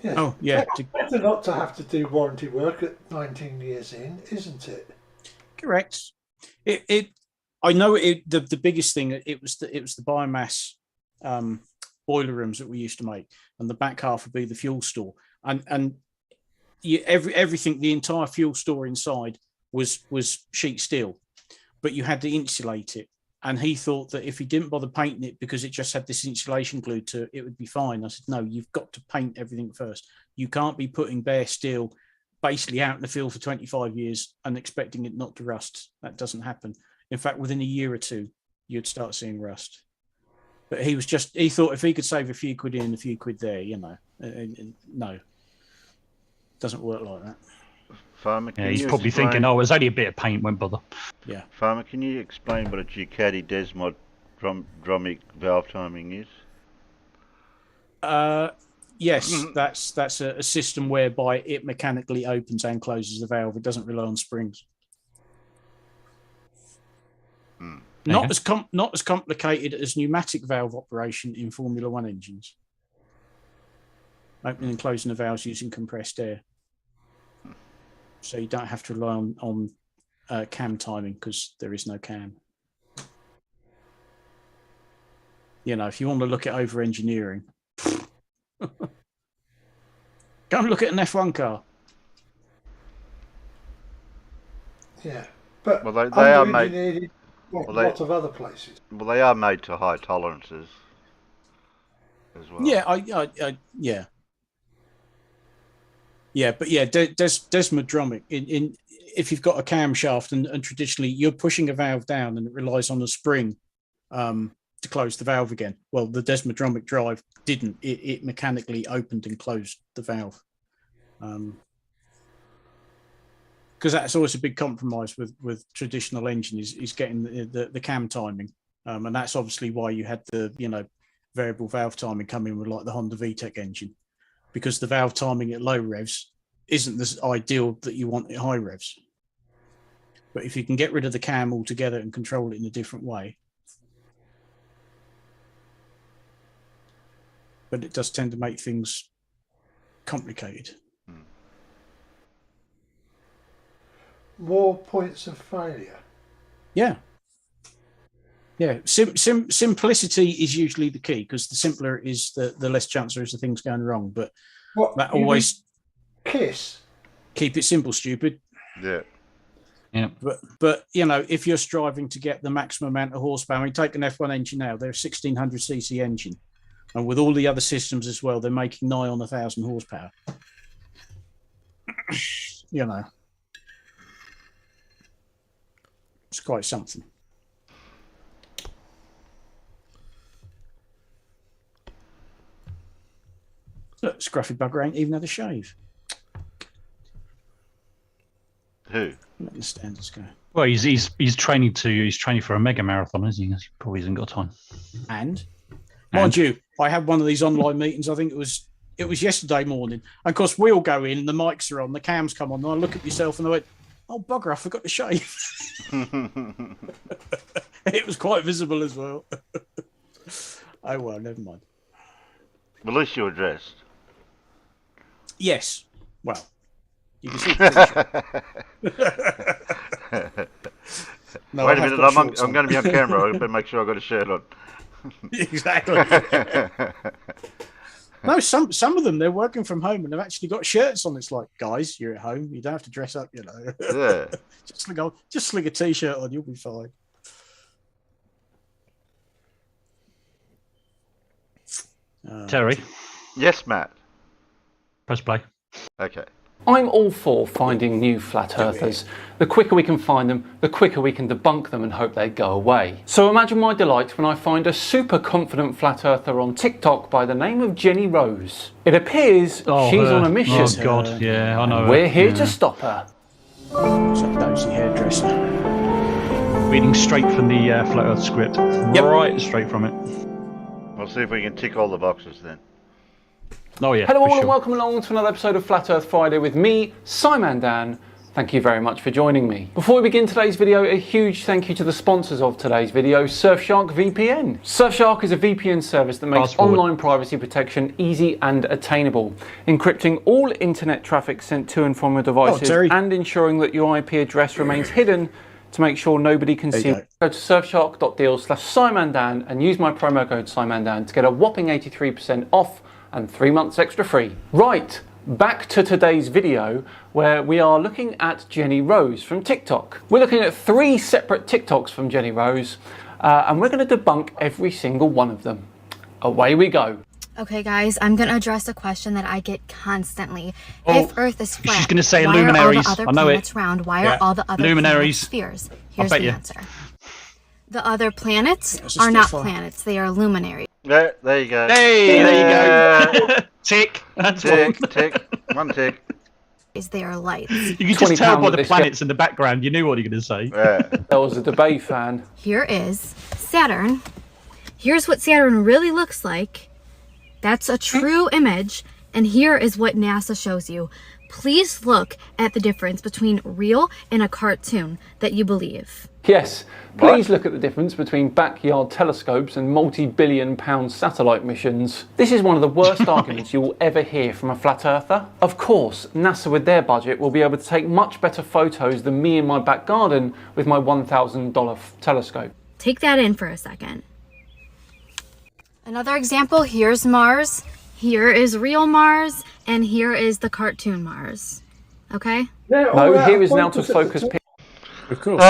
Yeah. Oh, yeah. Better not to have to do warranty work at 19 years in, isn't it? Correct. I know the biggest thing, it was the biomass boiler rooms that we used to make, and the back half would be the fuel store, and everything, the entire fuel store inside was sheet steel, but you had to insulate it. And he thought that if he didn't bother painting it because it just had this insulation glued to it, it would be fine. I said, no, you've got to paint everything first. You can't be putting bare steel basically out in the field for 25 years and expecting it not to rust. That doesn't happen. In fact, within a year or two, you'd start seeing rust. But he thought if he could save a few quid in, a few quid there, no, doesn't work like that. Farmer, he's probably thinking, oh, it's only a bit of paint, won't bother. Yeah. Farmer, can you explain what a Ducati Desmodromic valve timing is? Yes, that's a system whereby it mechanically opens and closes the valve. It doesn't rely on springs. Not as complicated as pneumatic valve operation in Formula One engines. Opening and closing the valves using compressed air. So you don't have to rely on cam timing because there is no cam. If you want to look at over engineering, go and look at an F1 car. Yeah, but they are made. A lot of other places. Well, they are made to high tolerances as well. Yeah, Yeah, but desmodromic. If you've got a camshaft and traditionally you're pushing a valve down and it relies on a spring to close the valve again. Well, the desmodromic drive didn't. It mechanically opened and closed the valve. Because that's always a big compromise with traditional engine is getting the cam timing, and that's obviously why you had the variable valve timing come in with like the Honda VTEC engine, because the valve timing at low revs isn't the ideal that you want at high revs. But if you can get rid of the cam altogether and control it in a different way, but it does tend to make things complicated. More points of failure. Yeah. Simplicity is usually the key, because the simpler it is, the less chance there is of things going wrong. But that always keep it simple, stupid. Yeah. But if you're striving to get the maximum amount of horsepower, I mean, take an F1 engine now, they're a 1600cc engine, and with all the other systems as well, they're making nigh on 1,000 horsepower. It's quite something. Look, Scruffy Bugger ain't even had a shave. Who? Let the standards go. Well, he's training for a mega marathon, isn't he? He probably hasn't got time. And mind you, I had one of these online meetings. I think it was yesterday morning. And of course, we all go in, and the mics are on, the cams come on, and I look at myself and I went, "Oh bugger! I forgot to shave." It was quite visible as well. Oh well, never mind. Well, at least you were dressed. Yes. Well, you can see. No, wait a minute, I'm going to be on camera. I better make sure I've got a shirt on. Exactly. No, some of them, they're working from home and they've actually got shirts on. It's like, guys, you're at home. You don't have to dress up, Yeah. just sling a t-shirt on. You'll be fine. Terry. Yes, Matt. Press play. Okay. I'm all for finding new flat earthers. The quicker we can find them, the quicker we can debunk them and hope they go away. So imagine my delight when I find a super confident flat earther on TikTok by the name of Jenny Rose. It appears she's on a mission. Oh God, yeah, I know. We're here to stop her. It's a nosy hairdresser. Reading straight from the Flat Earth script. Yep. Right straight from it. We'll see if we can tick all the boxes then. Oh yeah. Hello all and welcome along to another episode of Flat Earth Friday with me, Simon Dan, Thank you very much for joining me. Before we begin today's video, a huge thank you to the sponsors of today's video, Surfshark VPN. Surfshark is a VPN service that makes online privacy protection easy and attainable, encrypting all internet traffic sent to and from your devices and ensuring that your IP address remains hidden to make sure nobody can see. Go to surfshark.deal/SimonDan and use my promo code SimonDan to get a whopping 83% off and 3 months extra free. Right. Back to today's video where we are looking at Jenny Rose from TikTok. We're looking at 3 separate TikToks from Jenny Rose and we're going to debunk every single one of them. Away we go. Okay guys, I'm going to address a question that I get constantly. If Earth is flat, she's going to say why luminaries. are all the other I know planets it. round? Why are all the other luminaries. planets spheres? I'll Here's bet the you. answer. The other planets are not planets, they are luminaries. Yeah, there you go. Hey, there you go. Tick. That's tick, tick. 1 tick. They are lights. You can just tell by the planets in the background. You knew what you were going to say. Yeah. That was a debate fan. Here is Saturn. Here's what Saturn really looks like. That's a true image. And here is what NASA shows you. Please look at the difference between real and a cartoon that you believe. Yes, please look at the difference between backyard telescopes and multi-billion-pound satellite missions. This is one of the worst arguments you will ever hear from a flat earther. Of course, NASA with their budget will be able to take much better photos than me in my back garden with my $1,000 telescope. Take that in for a second. Another example, here's Mars, here is real Mars, and here is the cartoon Mars. Okay? No, here is an out-of-focus picture. Of course.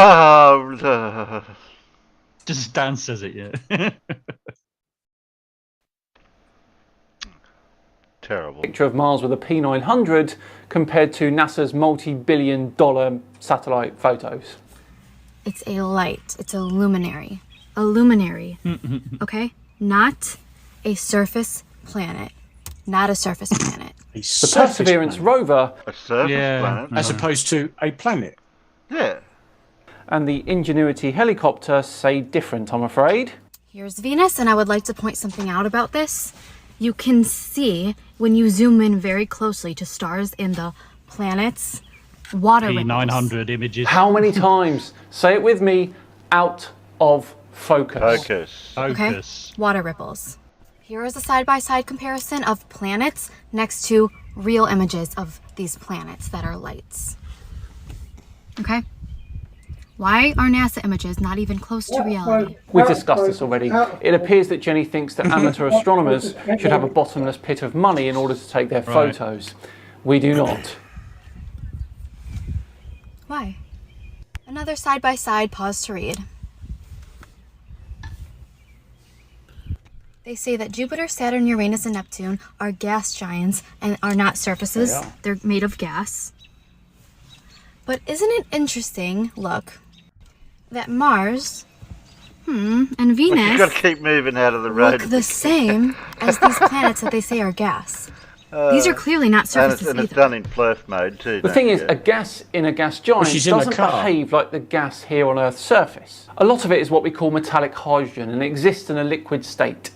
Just Dan says it, yeah. Terrible. Picture of Mars with a P900 compared to NASA's multi-billion-dollar satellite photos. It's a light, it's a luminary. A luminary, okay? Not a surface planet. Not a surface planet. The Perseverance rover, a surface planet, as opposed to a planet. Yeah. And the Ingenuity helicopter say different, I'm afraid. Here's Venus, and I would like to point something out about this. You can see, when you zoom in very closely to stars and the planets, water ripples. 900 images. How many times? Say it with me. Out of focus. Focus. Okay? Water ripples. Here is a side-by-side comparison of planets next to real images of these planets that are lights. Okay? Why are NASA images not even close to reality? We've discussed this already. It appears that Jenny thinks that amateur astronomers should have a bottomless pit of money in order to take their photos. We do not. Why? Another side-by-side, pause to read. They say that Jupiter, Saturn, Uranus, and Neptune are gas giants and are not surfaces. They're made of gas. But isn't it interesting, look, that Mars, and Venus You got to keep moving out of the road. look the same as these planets that they say are gas. These are clearly not surfaces and it's either. done in flirt mode too. The thing is, a gas in a gas giant she's in a doesn't car. behave like the gas here on Earth's surface. A lot of it is what we call metallic hydrogen and exists in a liquid state.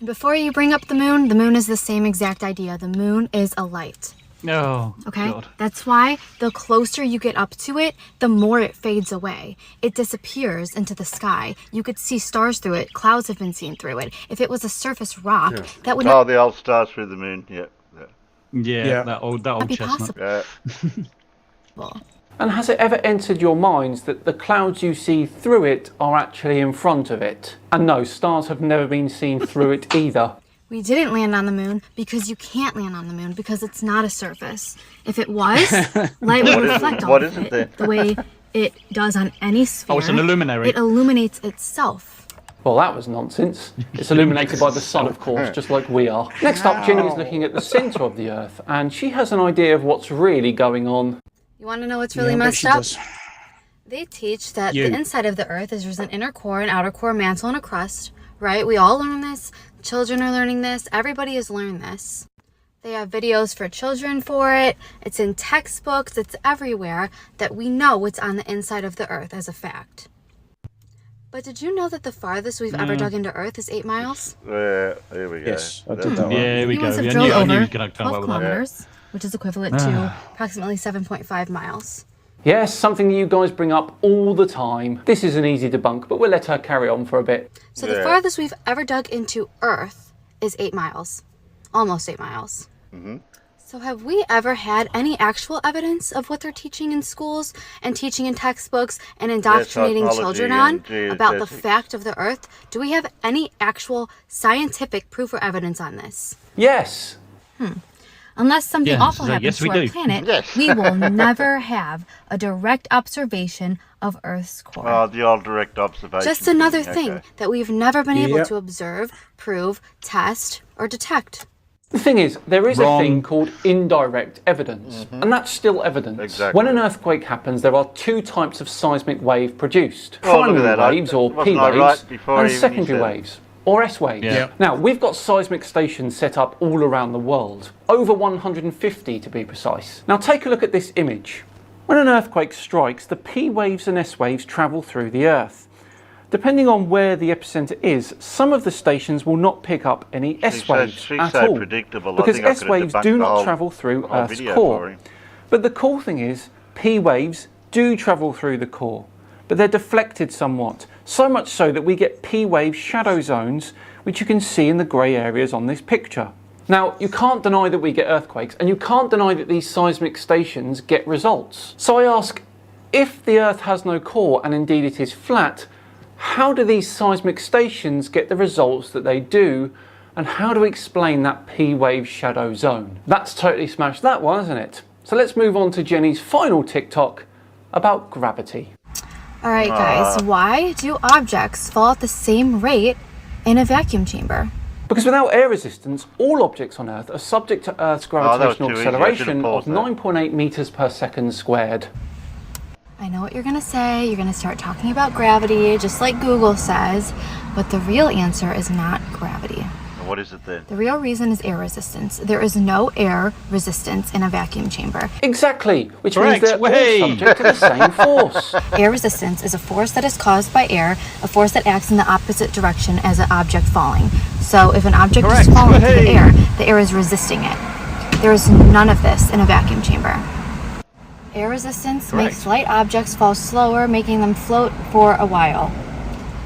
Before you bring up the moon is the same exact idea. The moon is a light. Oh, Okay? God. That's why the closer you get up to it, the more it fades away. It disappears into the sky. You could see stars through it. Clouds have been seen through it. If it was a surface rock, that would Oh, the old stars through the moon. Yeah. Yeah, that old be chestnut. possible. And has it ever entered your minds that the clouds you see through it are actually in front of it? And no, stars have never been seen through it either. We didn't land on the moon because you can't land on the moon because it's not a surface. If it was, light would reflect off of it the way it does on any sphere. Oh, it's an illuminary. It illuminates itself. Well, that was nonsense. It's illuminated by the sun, of course, just like we are. Next up, Jenny is looking at the centre of the Earth, and she has an idea of what's really going on. You want to know what's really messed up? They teach that the inside of the Earth is there's an inner core, an outer core, mantle, and a crust, right? We all learn this. Children are learning this. Everybody has learned this. They have videos for children for it. It's in textbooks. It's everywhere that we know what's on the inside of the Earth as a fact. But did you know that the farthest we've ever dug into Earth is 8 miles? There we go. Yes, I did that one. Yeah, we go. Humans have I drilled knew you over were going to come 12 up with that. kilometers. which is equivalent to approximately 7.5 miles. Yes, something that you guys bring up all the time. This is an easy debunk, but we'll let her carry on for a bit. So the farthest we've ever dug into Earth is 8 miles. Almost 8 miles. Mm-hmm. So have we ever had any actual evidence of what they're teaching in schools and teaching in textbooks and indoctrinating children on about the fact of the Earth? Do we have any actual scientific proof or evidence on this? Yes. Unless something awful happens yes, to we our do. planet, we will never have a direct observation of Earth's core. Oh, the old direct observation. Just another thing, thing okay. that we've never been able to observe, prove, test, or detect. The thing is, there is a thing called indirect evidence, and that's still evidence. Exactly. When an earthquake happens, there are two types of seismic wave produced. Oh, look at Primary that. waves, or P Wasn't I waves, right before and even you secondary said it? waves, or S waves. Yeah. Now, we've got seismic stations set up all around the world, over 150 to be precise. Now take a look at this image. When an earthquake strikes, the P waves and S waves travel through the Earth. Depending on where the epicenter is, some of the stations will not pick up any S waves at all, predictable. because I think S waves do not travel through Earth's core. But the cool thing is, P waves do travel through the core, but they're deflected somewhat, so much so that we get P wave shadow zones, which you can see in the grey areas on this picture. Now, you can't deny that we get earthquakes, and you can't deny that these seismic stations get results. So I ask, if the Earth has no core, and indeed it is flat, how do these seismic stations get the results that they do, and how do we explain that P wave shadow zone? That's totally smashed that one, isn't it? So let's move on to Jenny's final TikTok about gravity. All right, guys, why do objects fall at the same rate in a vacuum chamber? Because without air resistance, all objects on Earth are subject to Earth's gravitational acceleration of 9.8 meters per second squared. I know what you're going to say. You're going to start talking about gravity, just like Google says, but the real answer is not gravity. What is it then? The real reason is air resistance. There is no air resistance in a vacuum chamber. Exactly, which means they're all subject to the same force. Air resistance is a force that is caused by air, a force that acts in the opposite direction as an object falling. So if an object is falling through the air is resisting it. There is none of this in a vacuum chamber. Air resistance makes light objects fall slower, making them float for a while.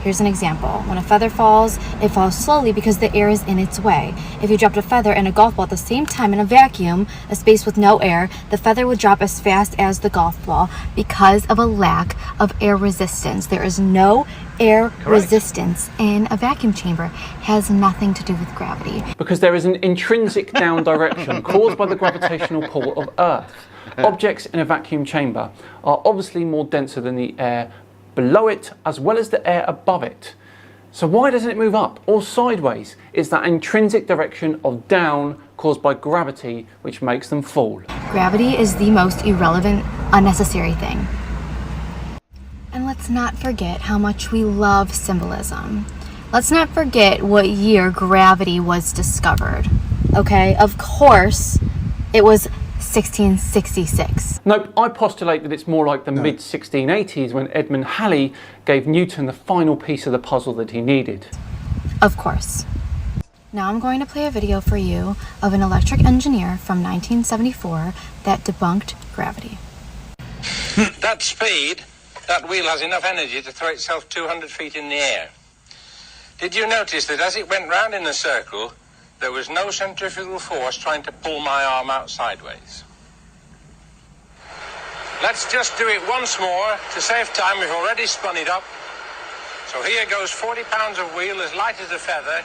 Here's an example. When a feather falls, it falls slowly because the air is in its way. If you dropped a feather and a golf ball at the same time in a vacuum, a space with no air, the feather would drop as fast as the golf ball because of a lack of air resistance. There is no air resistance in a vacuum chamber. It has nothing to do with gravity. Because there is an intrinsic down direction caused by the gravitational pull of Earth. Objects in a vacuum chamber are obviously more denser than the air below it as well as the air above it. So why doesn't it move up or sideways? It's that intrinsic direction of down caused by gravity which makes them fall. Gravity is the most irrelevant, unnecessary thing. And let's not forget how much we love symbolism. Let's not forget what year gravity was discovered. Okay, of course, it was 1666. Nope, I postulate that it's more like the mid-1680s when Edmund Halley gave Newton the final piece of the puzzle that he needed. Of course. Now I'm going to play a video for you of an electric engineer from 1974 that debunked gravity. That speed, that wheel has enough energy to throw itself 200 feet in the air. Did you notice that as it went round in a circle, there was no centrifugal force trying to pull my arm out sideways? Let's just do it once more. To save time, we've already spun it up. So here goes 40 pounds of wheel as light as a feather.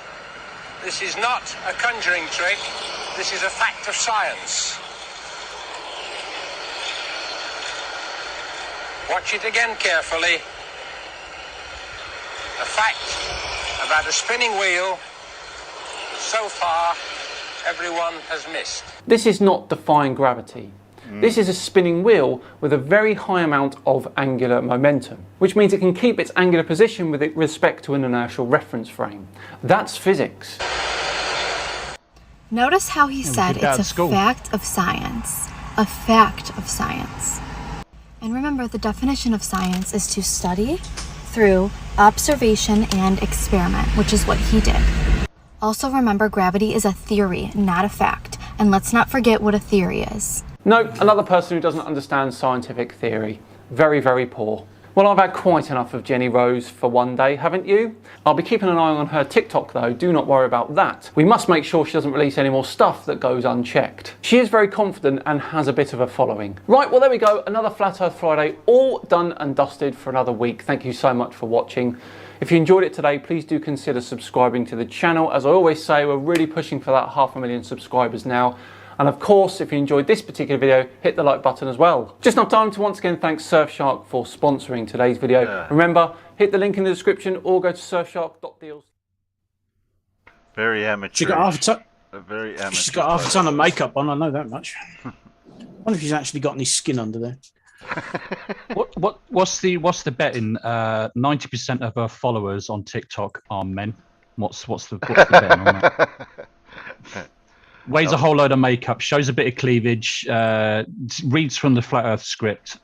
This is not a conjuring trick. This is a fact of science. Watch it again carefully. A fact about a spinning wheel. So far, everyone has missed. This is not defying gravity. This is a spinning wheel with a very high amount of angular momentum, which means it can keep its angular position with respect to an inertial reference frame. That's physics. Notice how he said it's a fact of science. A fact of science. And remember, the definition of science is to study through observation and experiment, which is what he did. Also remember, gravity is a theory, not a fact. And let's not forget what a theory is. No, another person who doesn't understand scientific theory. Very, very poor. Well, I've had quite enough of Jenny Rose for one day, haven't you? I'll be keeping an eye on her TikTok though, do not worry about that. We must make sure she doesn't release any more stuff that goes unchecked. She is very confident and has a bit of a following. Right, well there we go, another Flat Earth Friday, all done and dusted for another week. Thank you so much for watching. If you enjoyed it today, please do consider subscribing to the channel. As I always say, we're really pushing for that 500,000 subscribers now. And of course, if you enjoyed this particular video, hit the like button as well. Just enough time to once again thank Surfshark for sponsoring today's video. Remember, hit the link in the description or go to surfshark.deals. Very amateur. She got half a ton. Very amateur. She's got half a ton of makeup on. I know that much. I wonder if she's actually got any skin under there. What's the betting? 90% of her followers on TikTok are men. What's the betting on that? Weighs a whole load of makeup, shows a bit of cleavage, reads from the Flat Earth script,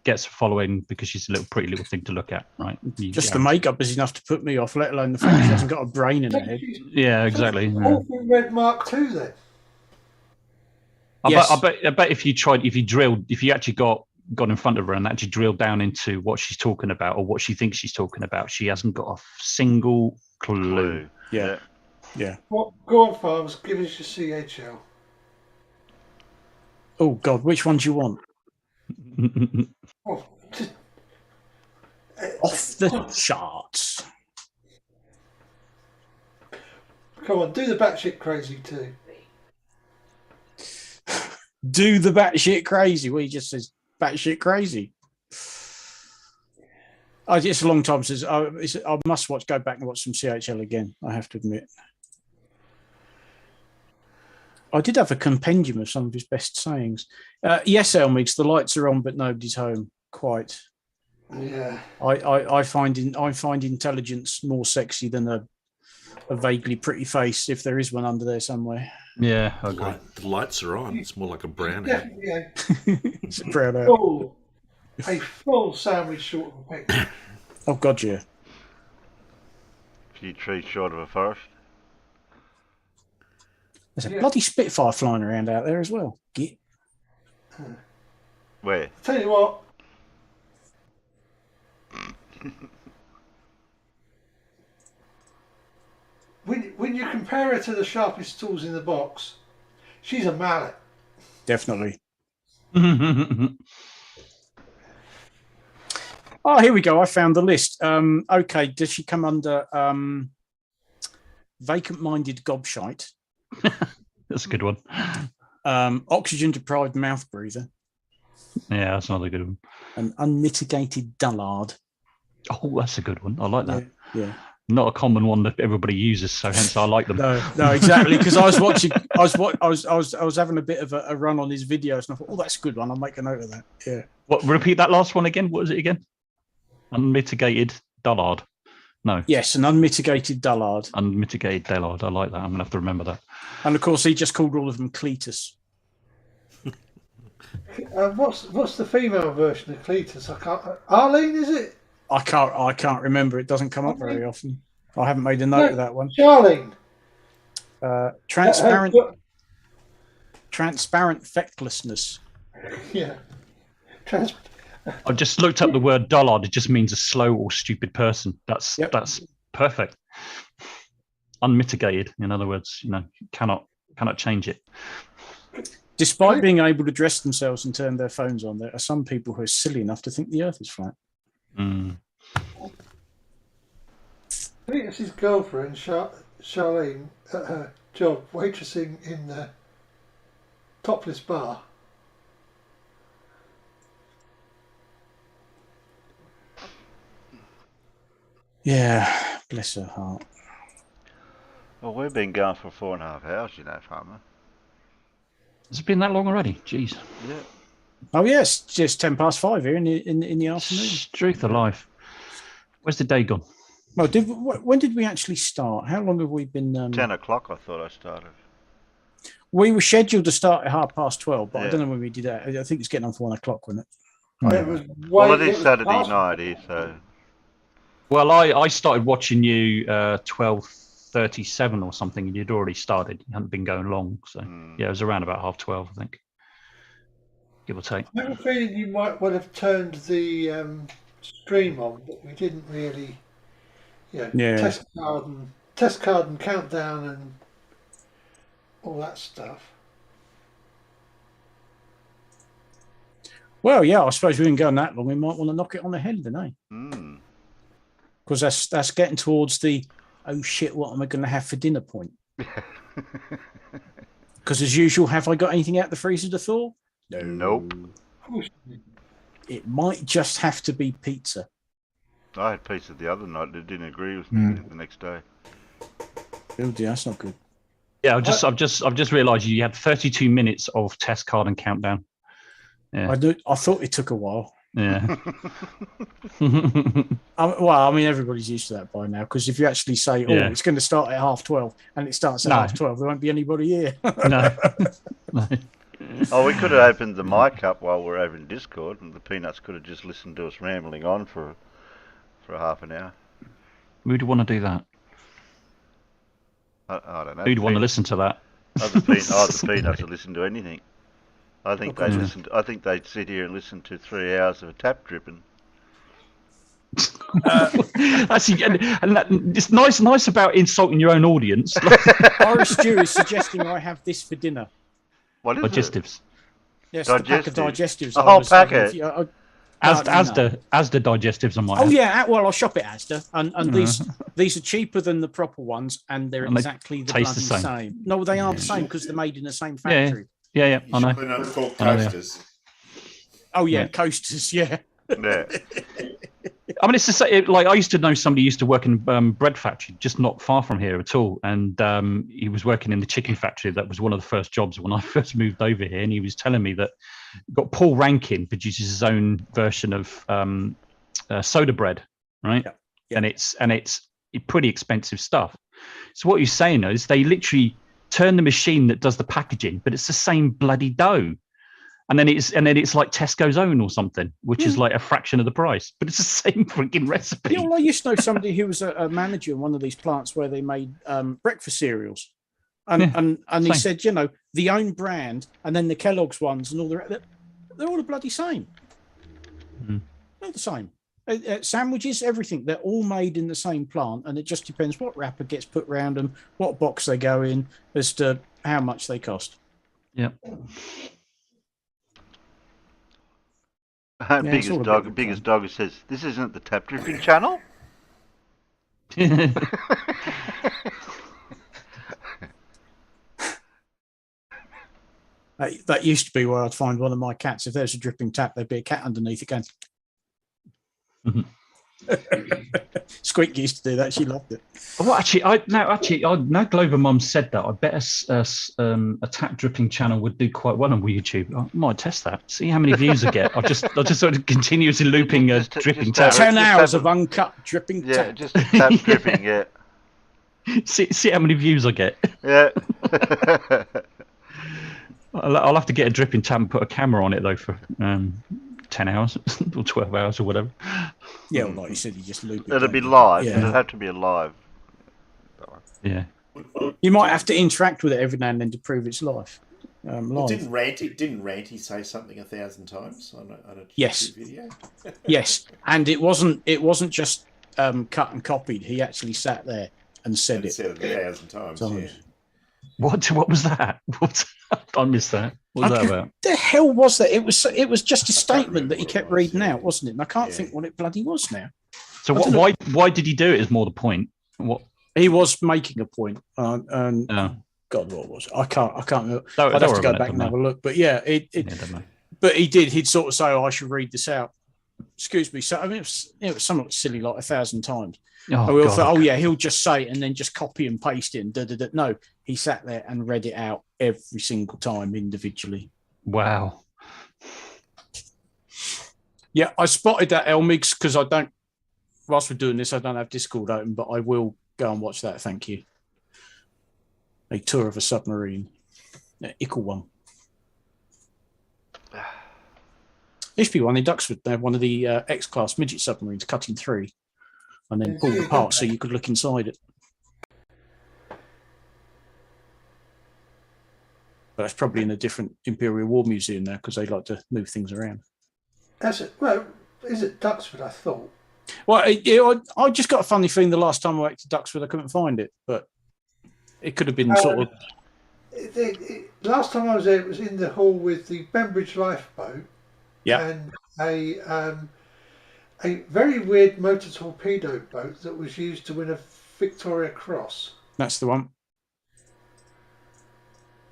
gets a following because she's a pretty little thing to look at, right? Just the makeup is enough to put me off, let alone the fact she hasn't got a brain in her head. Yeah, exactly. Yeah. Red Mark II then. I bet if you actually got in front of her and actually drilled down into what she's talking about or what she thinks she's talking about, she hasn't got a single clue. Yeah. Yeah. What? Go on, farmers. Give us your CHL. Oh God, which one do you want? Oh, just... Off the charts. Come on, do the batshit crazy too. Do the batshit crazy. Well, he just says batshit crazy. It's a long time since I must go back and watch some CHL again. I have to admit. I did have a compendium of some of his best sayings. Yes, Elmix, the lights are on, but nobody's home. Quite. Yeah. I find intelligence more sexy than a vaguely pretty face, if there is one under there somewhere. Yeah, I agree. The lights are on. It's more like a brown hat. It's a brown hat. A full sandwich short of a picture. Oh God, yeah. A few trees short of a forest. There's a bloody Spitfire flying around out there as well. Git. Where? Tell you what. When you compare her to the sharpest tools in the box, she's a mallet. Definitely. Oh, here we go. I found the list. Okay, does she come under vacant-minded gobshite? That's a good one. Oxygen-deprived mouth breather. Yeah, that's another good one. An unmitigated dullard. Oh, that's a good one. I like that. Yeah. Not a common one that everybody uses, so hence I like them. No, exactly. Because I was watching, I was having a bit of a run on his videos, and I thought, oh, that's a good one. I'll make a note of that. Yeah. What? Repeat that last one again. What was it again? Unmitigated dullard. No. Yes, an unmitigated dullard. Unmitigated dullard. I like that. I'm gonna have to remember that. And of course, he just called all of them Cletus. What's the female version of Cletus? I can't. Arlene, is it? I can't remember. It doesn't come up very often. I haven't made a note of that one. Charlene. Transparent fecklessness. Yeah. I just looked up the word dullard. It just means a slow or stupid person. That's perfect. Unmitigated, in other words, cannot change it. Despite being able to dress themselves and turn their phones on, there are some people who are silly enough to think the Earth is flat. I think it's his girlfriend, Charlene, at her job waitressing in the topless bar. Yeah, bless her heart. Well, we've been going for 4.5 hours, Farmer. Has it been that long already? Jeez. Yeah. Oh yes, just 5:10 here in the afternoon. Truth of life. Where's the day gone? Well, when did we actually start? How long have we been? 10 o'clock, I thought I started. We were scheduled to start at 12:30, but I don't know when we did that. I think it's getting on for 1 o'clock, wasn't it? It is Saturday night here, so. Well, I started watching you 12:30 37 or something, and you'd already started. You hadn't been going long, so yeah, it was around about 12:30, I think, give or take. I have a feeling you might well have turned the stream on, but we didn't really. Test card and countdown and all that stuff. Well, yeah, I suppose we didn't go on that long. We might want to knock it on the head, don't we? Because that's getting towards the oh shit, what am I going to have for dinner point? Because as usual, have I got anything out the freezer to thaw? No. Nope. It might just have to be pizza. I had pizza the other night. They didn't agree with me the next day. Oh dear, that's not good. Yeah, I've just realised you had 32 minutes of test card and countdown. Yeah. I thought it took a while. Yeah. Well, I mean, everybody's used to that by now, because if you actually say, it's going to start at 12:30, and it starts at 12:30, there won't be anybody here. No. Oh, we could have opened the mic up while we're over in Discord, and the Peanuts could have just listened to us rambling on for a half an hour. Who'd want to do that? I don't know. Who'd want to listen to that? The Peanuts will listen to anything. I think they listen. I think they'd sit here and listen to 3 hours of a tap dripping. Actually, and it's nice about insulting your own audience. Irish Stew is suggesting I have this for dinner. What is digestives? Yes, the pack of digestives. A whole packet. Asda digestives, I might. Oh yeah, well I'll shop at Asda, and these are cheaper than the proper ones, and they're exactly the bloody same. No, they are the same because they're made in the same factory. Yeah, I know. They're called coasters. Oh yeah, coasters. Yeah. Yeah. I mean, it's the same. Like I used to know somebody who used to work in bread factory, just not far from here at all, and he was working in the chicken factory. That was one of the first jobs when I first moved over here, and he was telling me that Paul Rankin produces his own version of soda bread, right? Yeah. And it's pretty expensive stuff. So what you're saying is they literally turn the machine that does the packaging, but it's the same bloody dough. And then it's like Tesco's own or something, which is like a fraction of the price, but it's the same freaking recipe. You know, I used to know somebody who was a manager in one of these plants where they made breakfast cereals, and he said, you know, the own brand and then the Kellogg's ones and all they're all the bloody same. They're the same. Sandwiches, everything, they're all made in the same plant, and it just depends what wrapper gets put around them, what box they go in, as to how much they cost. Yeah. Biggest dog says, "This isn't the tap dripping channel." That used to be where I'd find one of my cats. If there's a dripping tap, there'd be a cat underneath it going. Squeak used to do that. She loved it. Well, actually, now Glover Mum said that. I bet a tap dripping channel would do quite well on YouTube. I might test that. See how many views I get. I'll just sort of continuously looping a dripping tap. 10 hours of uncut dripping tap. Yeah, just tap dripping. Yeah. See how many views I get. Yeah. I'll have to get a dripping tap and put a camera on it though for 10 hours or 12 hours or whatever. Yeah, well, like you said, you just loop it. It'll be live. Yeah. It'll have to be alive. Yeah. You might have to interact with it every now and then to prove it's live. Well, didn't Ranty say something 1,000 times on a yes. video? Yes, and it wasn't just cut and copied. He actually sat there and said it. Said it 1,000 times. Yeah. What was that? I missed that. What was that about? The hell was that? It was just a statement that he kept reading out, wasn't it? And I can't think what it bloody was now. So why did he do it? Is more the point. What he was making a point. And God, what was it? I can't remember. I'd have to go back and have a look. But yeah, but he did. He'd sort of say, "Oh, I should read this out." Excuse me. So I mean, it was something silly like 1,000 times. And we all thought, oh yeah, he'll just say it and then just copy and paste it. And No, he sat there and read it out every single time individually. Wow. Yeah, I spotted that, Elmigs, because whilst we're doing this, I don't have Discord open, but I will go and watch that. Thank you. A tour of a submarine. Ickle one. There used to be one in Duxford. They had one of the X-class midget submarines cutting through and then pulled apart so you could look inside it. But that's probably in a different Imperial War Museum now because they like to move things around. That's it. Well, is it Duxford? I thought. Well, I just got a funny feeling the last time I went to Duxford, I couldn't find it, but it could have been sort of. Last time I was there, it was in the hall with the Bembridge lifeboat. Yeah. And a very weird motor torpedo boat that was used to win a Victoria Cross. That's the one.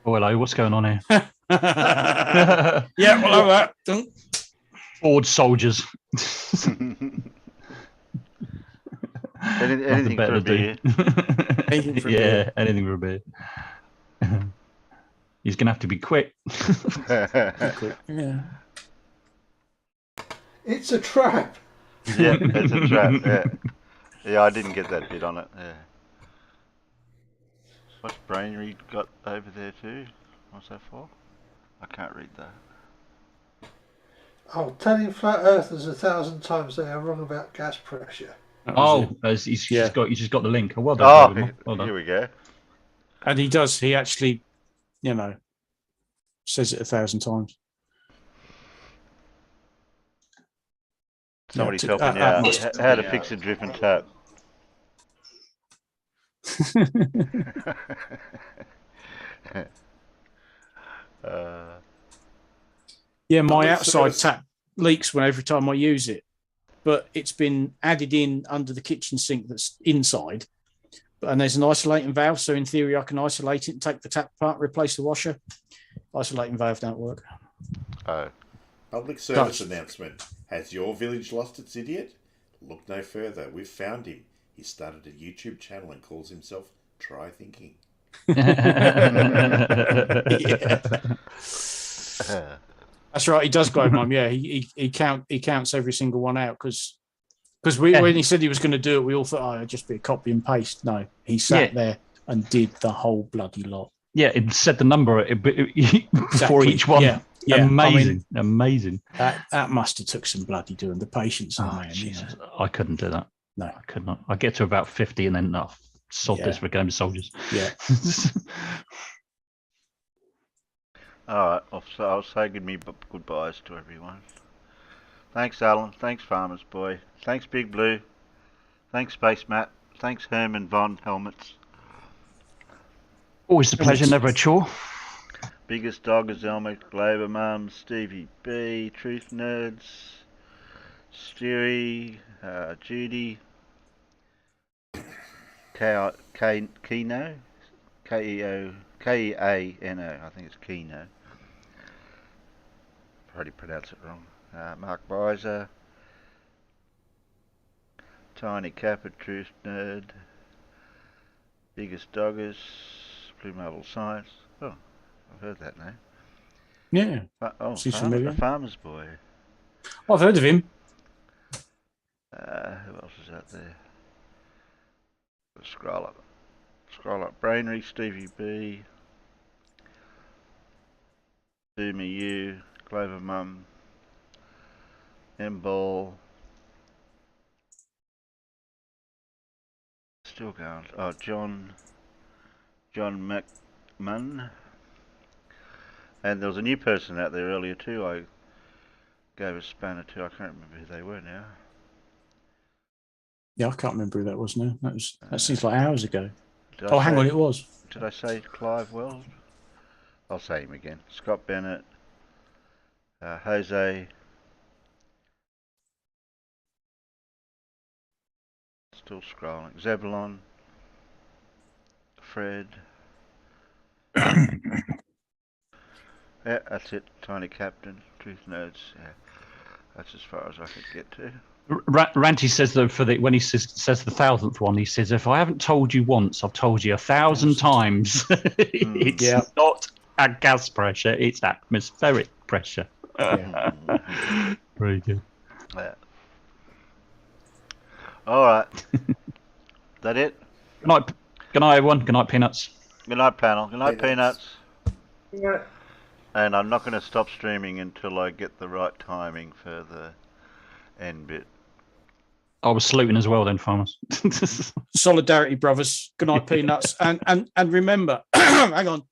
Oh, hello. What's going on here? Yeah, well, that. Bored soldiers. Anything for a beer. Anything for a yeah, beer. anything for a beer. He's going to have to be quick. Yeah. It's a trap. Yeah, it's a trap. Yeah, yeah. I didn't get that bit on it. Yeah. What's Brainery got over there too? What's that for? I can't read that. Oh, telling flat earthers 1,000 times they are wrong about gas pressure. He's just got the link. Oh, well Oh, done. Well done. here we go. And he does. He actually, says it 1,000 times. Somebody's helping you out. How to fix a dripping tap. Yeah, my outside tap leaks every time I use it, but it's been added in under the kitchen sink that's inside. And there's an isolating valve, so in theory I can isolate it and take the tap apart, replace the washer. Isolating valve don't work. Oh. Public service announcement. Has your village lost its idiot? Look no further. We've found him. He started a YouTube channel and calls himself Try Thinking. That's right. He does go Mum. Yeah, he counts every single one out because when he said he was going to do it, we all thought, it'd just be a copy and paste. No, he sat there and did the whole bloody lot. Yeah, it said the number before each one. Yeah. Amazing, amazing. That must have took some bloody doing. The patience. Jesus. I couldn't do that. No, I could not. I get to about 50 and then sod this for game of soldiers. Yeah. All right, I'll say goodbyes to everyone. Thanks, Alan. Thanks, Farmers Boy. Thanks, Big Blue. Thanks, Space Matt. Thanks, Herman Von Helmets. Always a pleasure, never a chore. Biggest Dog is Elmer, Glover Mum, Stevie B, Truth Nerds, Stewie, Judy, Keno, K-E-A-N-O, I think it's Keno. Probably pronounced it wrong. Mark Bizer, Tiny Kappa, Truth Nerd, Biggest Doggers, Blue Marble Science. Oh, I've heard that name. Yeah. Seems familiar. Farmer's Boy. I've heard of him. Who else is out there? Scroll up. Brainery, Stevie B, Doomy U, Clover Mum, M-Ball. Still going. Oh, John McMahon. And there was a new person out there earlier too. I gave a spanner to. I can't remember who they were now. Yeah, I can't remember who that was now. That seems like hours ago. Hang on, it was. Did I say Clive Weld? I'll say him again. Scott Bennett, Jose. Still scrolling. Zebulon, Fred. Yeah, that's it. Tiny Captain, Truth Nerds. Yeah, that's as far as I could get to. Ranty says that when he says the 1,000th one, he says, "If I haven't told you once, I've told you 1,000 times." It's not at gas pressure; it's atmospheric pressure. Very good. Yeah. All right. That it? Good night. Good night, everyone. Good night, Peanuts. Good night, panel. Good night, Peanuts. Yeah. And I'm not going to stop streaming until I get the right timing for the end bit. I was saluting as well then, Farmers. Solidarity, brothers. Good night, Peanuts. And remember, hang on.